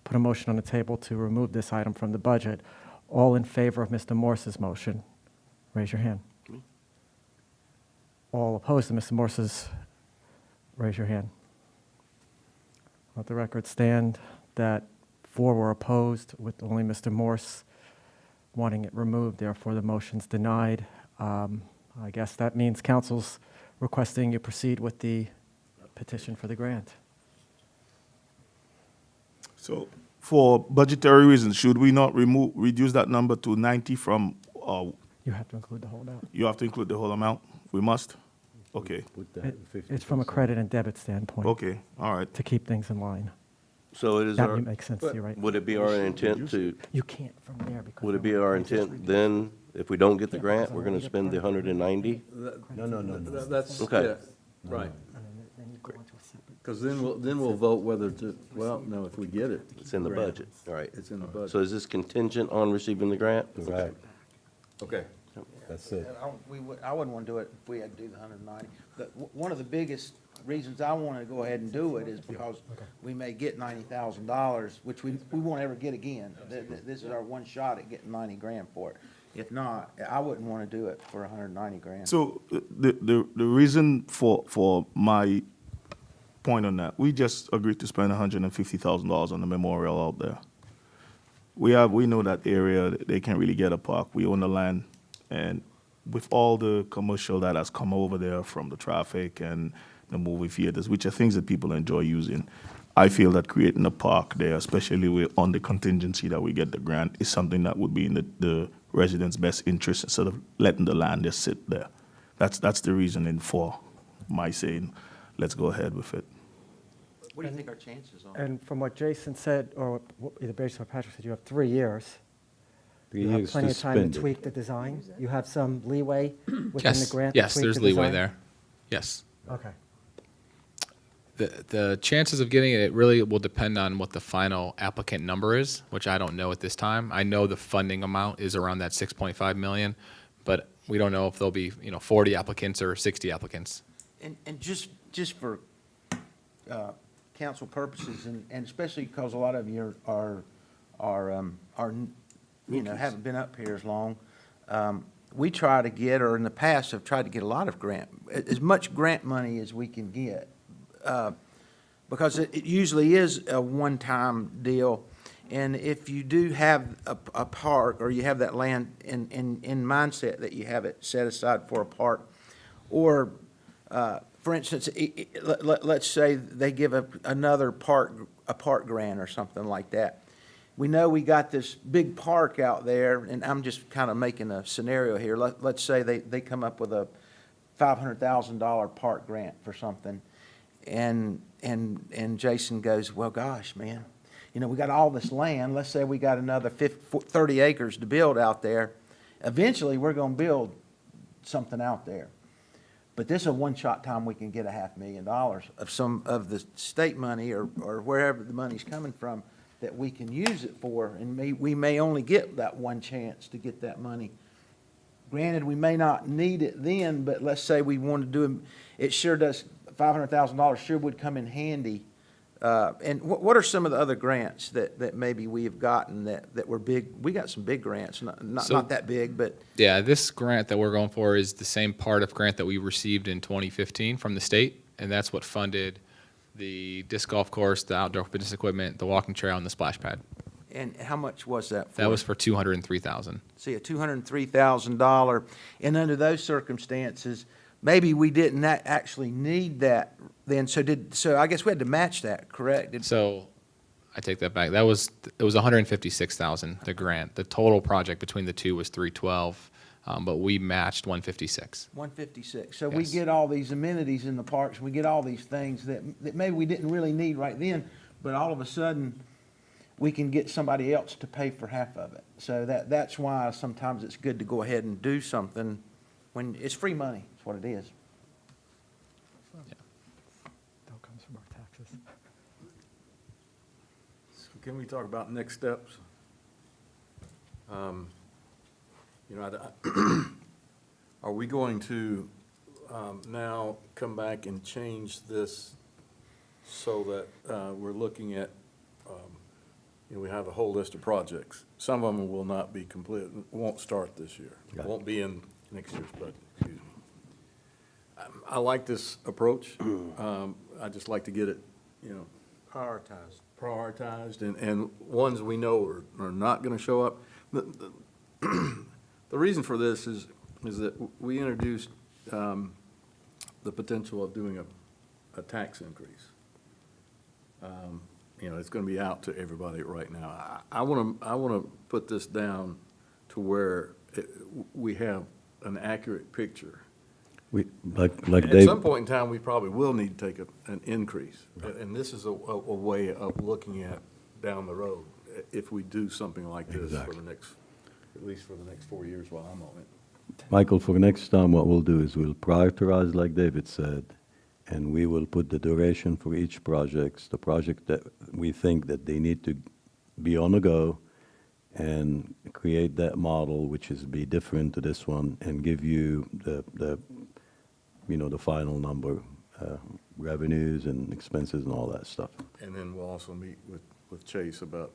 [SPEAKER 1] put a motion on the table to remove this item from the budget. All in favor of Mr. Morse's motion, raise your hand. All opposed to Mr. Morse's, raise your hand. Let the record stand that 4 were opposed, with only Mr. Morse wanting it removed. Therefore, the motion's denied. I guess that means council's requesting you proceed with the petition for the grant.
[SPEAKER 8] So for budgetary reasons, should we not reduce that number to 90 from,
[SPEAKER 1] You have to include the whole amount.
[SPEAKER 8] you have to include the whole amount? We must? Okay,
[SPEAKER 2] put that
[SPEAKER 1] It's from a
[SPEAKER 2] 50%.
[SPEAKER 1] credit and debit standpoint,
[SPEAKER 8] okay, all right.
[SPEAKER 1] to keep things in line.
[SPEAKER 3] So it is
[SPEAKER 1] That
[SPEAKER 3] our,
[SPEAKER 1] makes sense to you, right?
[SPEAKER 3] would it be our intent to,
[SPEAKER 1] You can't from there because.
[SPEAKER 3] would it be our intent then, if we don't get the grant, we're gonna spend the 190?
[SPEAKER 2] No.
[SPEAKER 7] That's,
[SPEAKER 3] Okay.
[SPEAKER 7] yeah, right. Because then we'll vote whether to, well, no, if we get it.
[SPEAKER 3] It's in the
[SPEAKER 7] grant,
[SPEAKER 3] budget, all right.
[SPEAKER 7] It's in the
[SPEAKER 3] So
[SPEAKER 7] budget.
[SPEAKER 3] is this contingent on receiving the grant?
[SPEAKER 2] Right,
[SPEAKER 7] Okay.
[SPEAKER 2] that's it.
[SPEAKER 6] I wouldn't want to do it if we had to do the 190. But one of the biggest reasons I want to go ahead and do it is because we may get $90,000, which we won't ever get again. This is our one shot at getting 90 grand for it. If not, I wouldn't want to do it for 190 grand.
[SPEAKER 8] So the reason for my point on that, we just agreed to spend $150,000 on the memorial out there. We know that area, they can't really get a park. We own the land, and with all the commercial that has come over there from the traffic and the movie theaters, which are things that people enjoy using, I feel that creating a park there, especially on the contingency that we get the grant, is something that would be in the residents' best interest instead of letting the land just sit there. That's the reasoning for my saying, let's go ahead with it.
[SPEAKER 6] What do you think our chances are?
[SPEAKER 1] And from what Jason said, or either based on what Patrick said, you have 3 years.
[SPEAKER 2] 3
[SPEAKER 1] You have
[SPEAKER 2] years
[SPEAKER 1] plenty
[SPEAKER 2] to
[SPEAKER 1] of time to
[SPEAKER 2] spend it.
[SPEAKER 1] tweak the design. You have some leeway within the
[SPEAKER 10] Yes,
[SPEAKER 1] grant to
[SPEAKER 10] yes,
[SPEAKER 1] tweak
[SPEAKER 10] there's
[SPEAKER 1] the
[SPEAKER 10] leeway
[SPEAKER 1] design?
[SPEAKER 10] there. Yes.
[SPEAKER 1] Okay.
[SPEAKER 10] The chances of getting it, it really will depend on what the final applicant number is, which I don't know at this time. I know the funding amount is around that 6.5 million, but we don't know if there'll be, 40 applicants or 60 applicants.
[SPEAKER 6] And just for council purposes, and especially because a lot of you haven't been up here as long, we try to get, or in the past have tried to get a lot of as much grant money as we can get. Because it usually is a one-time deal. And if you do have a park, or you have that land in mindset that you have it set aside for a park, or, for instance, let's say they give another park, a park grant or something like that. We know we got this big park out there, and I'm just kind of making a scenario here. Let's say they come up with a $500,000 park grant for something. And Jason goes, well, gosh, man, you know, we got all this land. Let's say we got another 30 acres to build out there. Eventually, we're going to build something out there. But this is a one-shot time we can get $500,000 of some of the state money or wherever the money's coming from that we can use it for. And we may only get that one chance to get that money. Granted, we may not need it then, but let's say we want to do it. It sure does. $500,000 sure would come in handy. And what are some of the other grants that maybe we have gotten that were big? We got some big grants, not that big, but.
[SPEAKER 10] Yeah, this grant that we're going for is the same part of grant that we received in 2015 from the state, and that's what funded the disc golf course, the outdoor fitness equipment, the walking trail, and the splash pad.
[SPEAKER 6] And how much was that for?
[SPEAKER 10] That was for $203,000.
[SPEAKER 6] See, a $203,000, and under those circumstances, maybe we didn't actually need that then. So I guess we had to match that, correct?
[SPEAKER 10] So I take that back. It was $156,000, the grant. The total project between the two was $312,000, but we matched $156,000.
[SPEAKER 6] 156. So we
[SPEAKER 10] Yes.
[SPEAKER 6] get all these amenities in the parks, we get all these things that maybe we didn't really need right then, but all of a sudden, we can get somebody else to pay for half of it. So that's why sometimes it's good to go ahead and do something when it's free money. That's what it is.
[SPEAKER 1] That comes from our taxes.
[SPEAKER 7] So can we talk about next steps? You know, are we going to now come back and change this so that we're looking at, you know, we have a whole list of projects. Some of them will not be complete, won't start this year, won't be in next year's budget, excuse me. I like this approach. I just like to get it, you know, prioritized, and ones we know are not going to show up. The reason for this is that we introduced the potential of doing a tax increase. You know, it's going to be out to everybody right now. I want to put this down to where we have an accurate picture.
[SPEAKER 2] Like
[SPEAKER 7] At
[SPEAKER 2] Dave,
[SPEAKER 7] some point in time, we probably will need to take an increase. And this is a way of looking at down the road, if we do something like this for the next, at least for the next 4 years while I'm on it.
[SPEAKER 2] Michael, for next time, what we'll do is we'll prioritize, like David said, and we will put the duration for each project, the project that we think that they need to be on the go, and create that model, which is be different to this one, and give you the you know, the final number, revenues and expenses and all that stuff.
[SPEAKER 7] And then we'll also meet with Chase about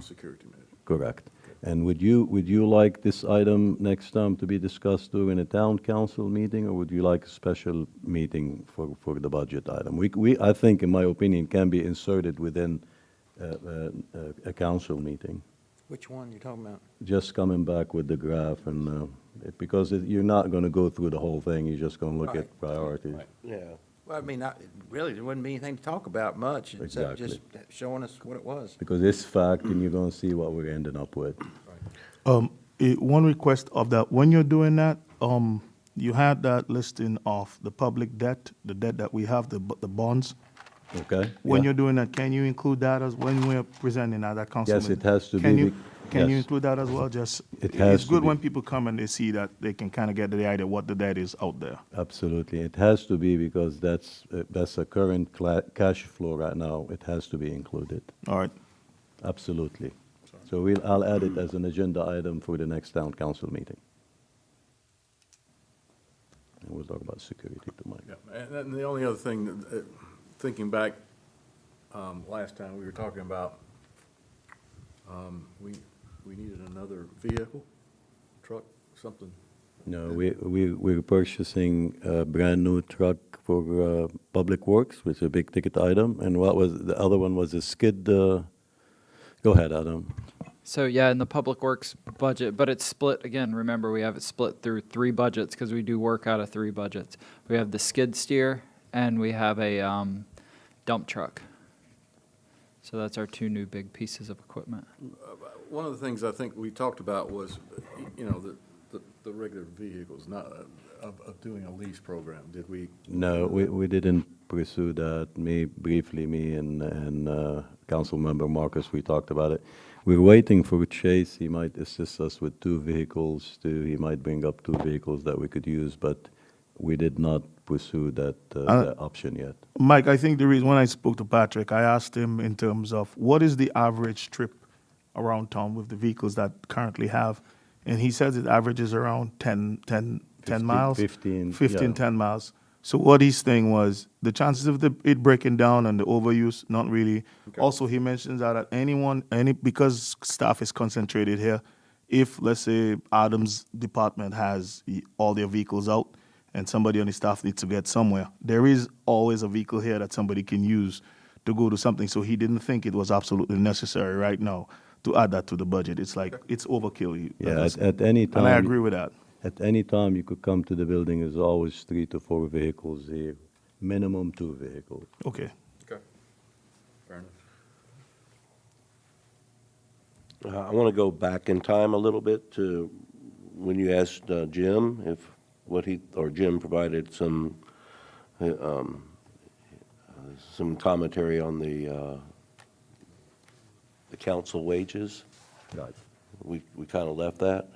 [SPEAKER 7] security measures.
[SPEAKER 2] Correct. And would you like this item next time to be discussed during a town council meeting, or would you like a special meeting for the budget item? I think, in my opinion, can be inserted within a council meeting.
[SPEAKER 6] Which one you talking about?
[SPEAKER 2] Just coming back with the graph and, because you're not going to go through the whole thing, you're just going to look at
[SPEAKER 6] Right.
[SPEAKER 2] priorities.
[SPEAKER 3] Yeah.
[SPEAKER 6] Well, I mean, really, there wouldn't be anything to talk about much, except just showing us what it was.
[SPEAKER 2] Because it's fact, and you're going to see what we're ending up with.
[SPEAKER 8] One request of that, when you're doing that, you had that listing of the public debt, the debt that we have, the bonds.
[SPEAKER 2] Okay?
[SPEAKER 8] When
[SPEAKER 2] Yeah.
[SPEAKER 8] you're doing that, can you include that as, when we're presenting at that council?
[SPEAKER 2] Yes,
[SPEAKER 8] meeting?
[SPEAKER 2] it has to
[SPEAKER 8] Can
[SPEAKER 2] be
[SPEAKER 8] you,
[SPEAKER 2] be-
[SPEAKER 8] can you
[SPEAKER 2] yes.
[SPEAKER 8] include that as well? Just,
[SPEAKER 2] It has
[SPEAKER 8] it's
[SPEAKER 2] to
[SPEAKER 8] good
[SPEAKER 2] be.
[SPEAKER 8] when people come and they see that they can kind of get the idea what the debt is out there.
[SPEAKER 2] Absolutely. It has to be, because that's a current cash flow right now. It has to be included.
[SPEAKER 8] All right.
[SPEAKER 2] Absolutely. So I'll add it as an agenda item for the next town council meeting. And we'll talk about security to Mike.
[SPEAKER 7] Yeah, and then the only other thing, thinking back, last time we were talking about, we needed another vehicle, truck, something.
[SPEAKER 2] No, we're purchasing a brand-new truck for Public Works, which is a big-ticket item, and what was, the other one was a skid, go ahead, Adam.
[SPEAKER 13] So yeah, in the Public Works budget, but it's split, again, remember, we have it split through 3 budgets because we do work out of 3 budgets. We have the skid steer and we have a dump truck. So that's our 2 new big pieces of equipment.
[SPEAKER 7] One of the things I think we talked about was, you know, the regular vehicles, not of doing a lease program. Did we?
[SPEAKER 2] No, we didn't pursue that. Me and Councilmember Marcus, we talked about it. We're waiting for Chase. He might assist us with 2 vehicles too. He might bring up 2 vehicles that we could use, but we did not pursue that option yet.
[SPEAKER 8] Mike, I think the reason, when I spoke to Patrick, I asked him in terms of what is the average trip around town with the vehicles that currently have, and he says it averages around 10 miles?
[SPEAKER 2] 15,
[SPEAKER 8] 15,
[SPEAKER 2] yeah.
[SPEAKER 8] 10 miles. So what he's saying was, the chances of it breaking down and the overuse, not really. Also, he mentions that at because staff is concentrated here, if, let's say, Adam's department has all their vehicles out, and somebody on the staff needs to get somewhere, there is always a vehicle here that somebody can use to go to something. So he didn't think it was absolutely necessary right now to add that to the budget. It's like, it's overkill.
[SPEAKER 2] Yeah, at any time.
[SPEAKER 8] And I agree with that.
[SPEAKER 2] At any time you could come to the building, there's always 3 to 4 vehicles here, minimum 2 vehicles.
[SPEAKER 8] Okay.
[SPEAKER 7] Okay. Fair enough.
[SPEAKER 3] I want to go back in time a little bit to when you asked Jim if Jim provided some commentary on the council wages.
[SPEAKER 2] Right.
[SPEAKER 3] We kind of left that.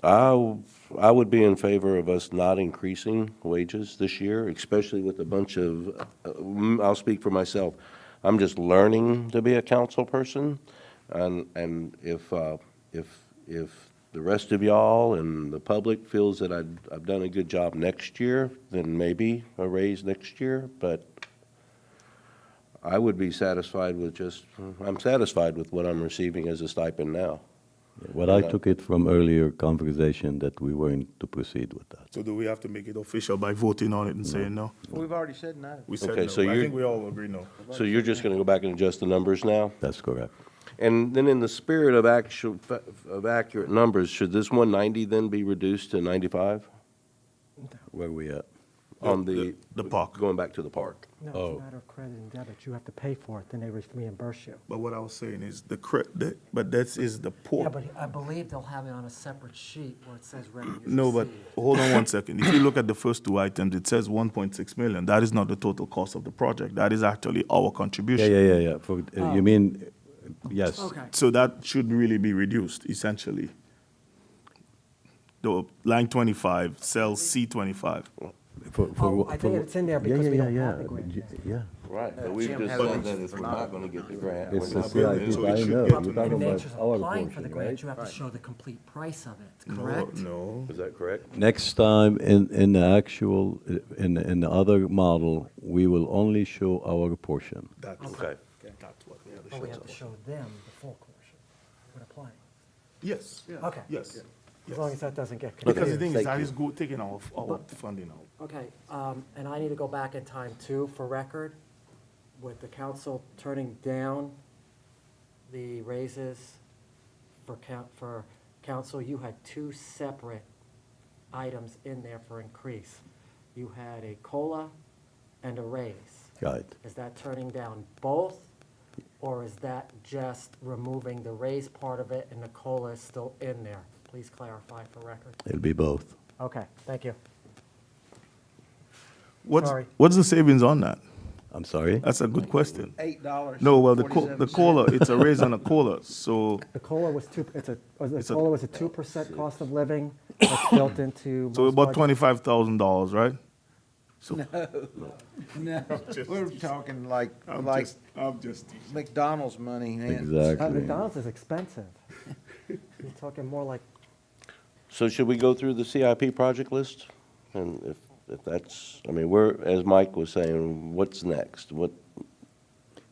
[SPEAKER 3] I would be in favor of us not increasing wages this year, especially with a bunch of, I'll speak for myself. I'm just learning to be a council person, and if the rest of y'all and the public feels that I've done a good job next year, then maybe a raise next year, but I would be satisfied with I'm satisfied with what I'm receiving as a stipend now.
[SPEAKER 2] Well, I took it from earlier conversation that we weren't to proceed with that.
[SPEAKER 8] So do we have to make it official by voting on it and saying no?
[SPEAKER 15] We've already said no.
[SPEAKER 8] We said
[SPEAKER 3] Okay,
[SPEAKER 8] no.
[SPEAKER 3] so
[SPEAKER 8] I
[SPEAKER 3] you're-
[SPEAKER 8] think we all agree no.
[SPEAKER 3] So you're just going to go back and adjust the numbers now?
[SPEAKER 2] That's correct.
[SPEAKER 3] And then in the spirit of accurate numbers, should this 190 then be reduced to 95
[SPEAKER 2] Where are we at?
[SPEAKER 3] on the?
[SPEAKER 8] The park.
[SPEAKER 3] Going back to the park.
[SPEAKER 1] No,
[SPEAKER 2] Oh.
[SPEAKER 1] it's a matter of credit and debit. You have to pay for it, then they reimburse you.
[SPEAKER 8] But what I was saying is but that is the port.
[SPEAKER 1] Yeah, but I believe they'll have it on a separate sheet where it says revenues
[SPEAKER 8] No, but
[SPEAKER 1] received.
[SPEAKER 8] hold on one second. If you look at the first 2 items, it says 1.6 million. That is not the total cost of the project. That is actually our
[SPEAKER 2] Yeah,
[SPEAKER 8] contribution.
[SPEAKER 2] yeah. For, you mean, yes.
[SPEAKER 1] Okay.
[SPEAKER 8] So that should really be reduced, essentially. The line 25, cell C25.
[SPEAKER 1] Oh, I think it's in there because we don't have the grant yet.
[SPEAKER 2] Yeah.
[SPEAKER 3] Right, but we've
[SPEAKER 15] Jim
[SPEAKER 3] just
[SPEAKER 15] has
[SPEAKER 3] said
[SPEAKER 15] it
[SPEAKER 3] that if we're not going to get the grant,
[SPEAKER 2] It's
[SPEAKER 3] we're
[SPEAKER 2] the
[SPEAKER 3] not building it.
[SPEAKER 2] CIP,
[SPEAKER 8] So it
[SPEAKER 2] I
[SPEAKER 8] should
[SPEAKER 2] know.
[SPEAKER 8] get to
[SPEAKER 2] You're talking
[SPEAKER 1] In
[SPEAKER 2] about
[SPEAKER 1] nature's
[SPEAKER 2] our
[SPEAKER 1] applying for the
[SPEAKER 2] portion,
[SPEAKER 1] grant,
[SPEAKER 2] right?
[SPEAKER 1] you have to show the complete price of it,
[SPEAKER 8] No,
[SPEAKER 1] correct?
[SPEAKER 8] no.
[SPEAKER 3] Is that correct?
[SPEAKER 2] Next time, in the actual, in the other model, we will only show our portion.
[SPEAKER 8] That's
[SPEAKER 3] Okay.
[SPEAKER 8] that's what we have to
[SPEAKER 1] But
[SPEAKER 8] show.
[SPEAKER 1] we have to show them the full portion when applying.
[SPEAKER 8] Yes,
[SPEAKER 1] Okay.
[SPEAKER 8] yes.
[SPEAKER 1] As long as that doesn't get
[SPEAKER 8] Because
[SPEAKER 1] confused.
[SPEAKER 8] the thing is,
[SPEAKER 3] Thank
[SPEAKER 8] that
[SPEAKER 3] you.
[SPEAKER 8] is taking our funding out.
[SPEAKER 1] Okay, and I need to go back in time too, for record, with the council turning down the raises for council, you had 2 separate items in there for increase. You had a COLA and a raise.
[SPEAKER 2] Right.
[SPEAKER 1] Is that turning down both, or is that just removing the raise part of it and the COLA is still in there? Please clarify for record.
[SPEAKER 2] It'll be both.
[SPEAKER 1] Okay, thank you.
[SPEAKER 8] What's
[SPEAKER 1] Sorry.
[SPEAKER 8] the savings on that?
[SPEAKER 2] I'm sorry?
[SPEAKER 8] That's a good question.
[SPEAKER 15] $8.
[SPEAKER 8] No, well, the
[SPEAKER 15] 47
[SPEAKER 8] COLA, it's a raise on a COLA, so,
[SPEAKER 1] The COLA was the
[SPEAKER 8] It's a-
[SPEAKER 1] COLA was a 2% cost of living that's built into
[SPEAKER 8] so
[SPEAKER 1] most
[SPEAKER 8] about
[SPEAKER 1] budgets.
[SPEAKER 8] $25,000, right?
[SPEAKER 15] No, we're talking like
[SPEAKER 8] I'm just teasing.
[SPEAKER 15] McDonald's money, man.
[SPEAKER 2] Exactly.
[SPEAKER 1] McDonald's is expensive. You're talking more like,
[SPEAKER 3] So should we go through the CIP project list? And if that's, I mean, as Mike was saying, what's next?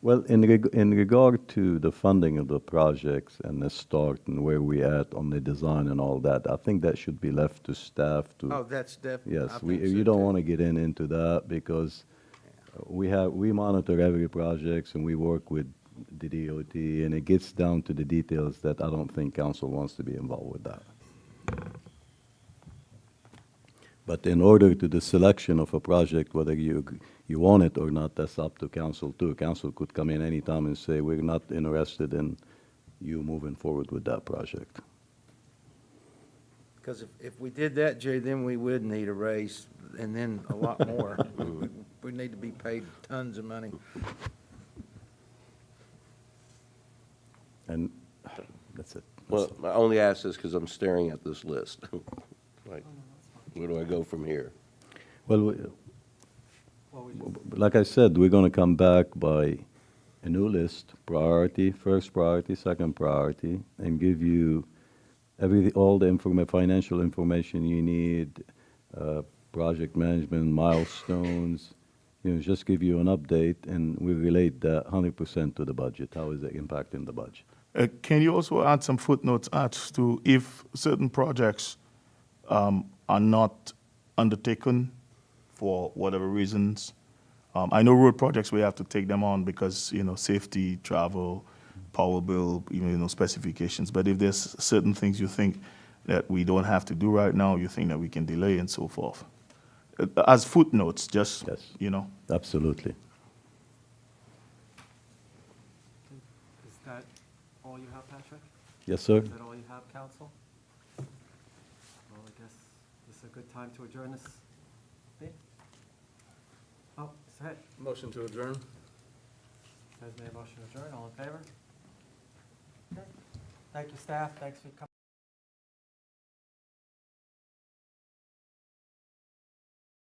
[SPEAKER 2] Well, in regard to the funding of the projects and the start and where we at on the design and all that, I think that should be left to staff to.
[SPEAKER 6] Oh, that's definitely.
[SPEAKER 2] Yes, you don't want to get into that because we monitor every projects and we work with the DOT and it gets down to the details that I don't think council wants to be involved with that. But in order to the selection of a project, whether you want it or not, that's up to council too. Council could come in anytime and say, we're not interested in you moving forward with that project.
[SPEAKER 6] Because if we did that, Jay, then we would need a raise and then a lot more. We need to be paid tons of money.
[SPEAKER 2] And that's it.
[SPEAKER 3] Well, I only ask this because I'm staring at this list. Like, where do I go from here?
[SPEAKER 2] Well, like I said, we're going to come back by a new list, priority, first priority, second priority, and give you all the financial information you need, project management, milestones, just give you an update, and we relate that 100% to the budget. How is it impacting the budget?
[SPEAKER 8] Can you also add some footnotes as to if certain projects are not undertaken for whatever reasons? I know road projects, we have to take them on because, safety, travel, power bill, specifications. But if there's certain things you think that we don't have to do right now, you think that we can delay and so forth. As footnotes, just,
[SPEAKER 2] Yes. Absolutely.
[SPEAKER 1] Is that all you have, Patrick?
[SPEAKER 2] Yes, sir?
[SPEAKER 1] Is that all you have, council? Well, I guess this is a good time to adjourn this meeting. Oh, go ahead.
[SPEAKER 7] Motion to adjourn?
[SPEAKER 1] Has made a motion to adjourn. All in favor? Okay. Thank you, staff. Thanks for coming.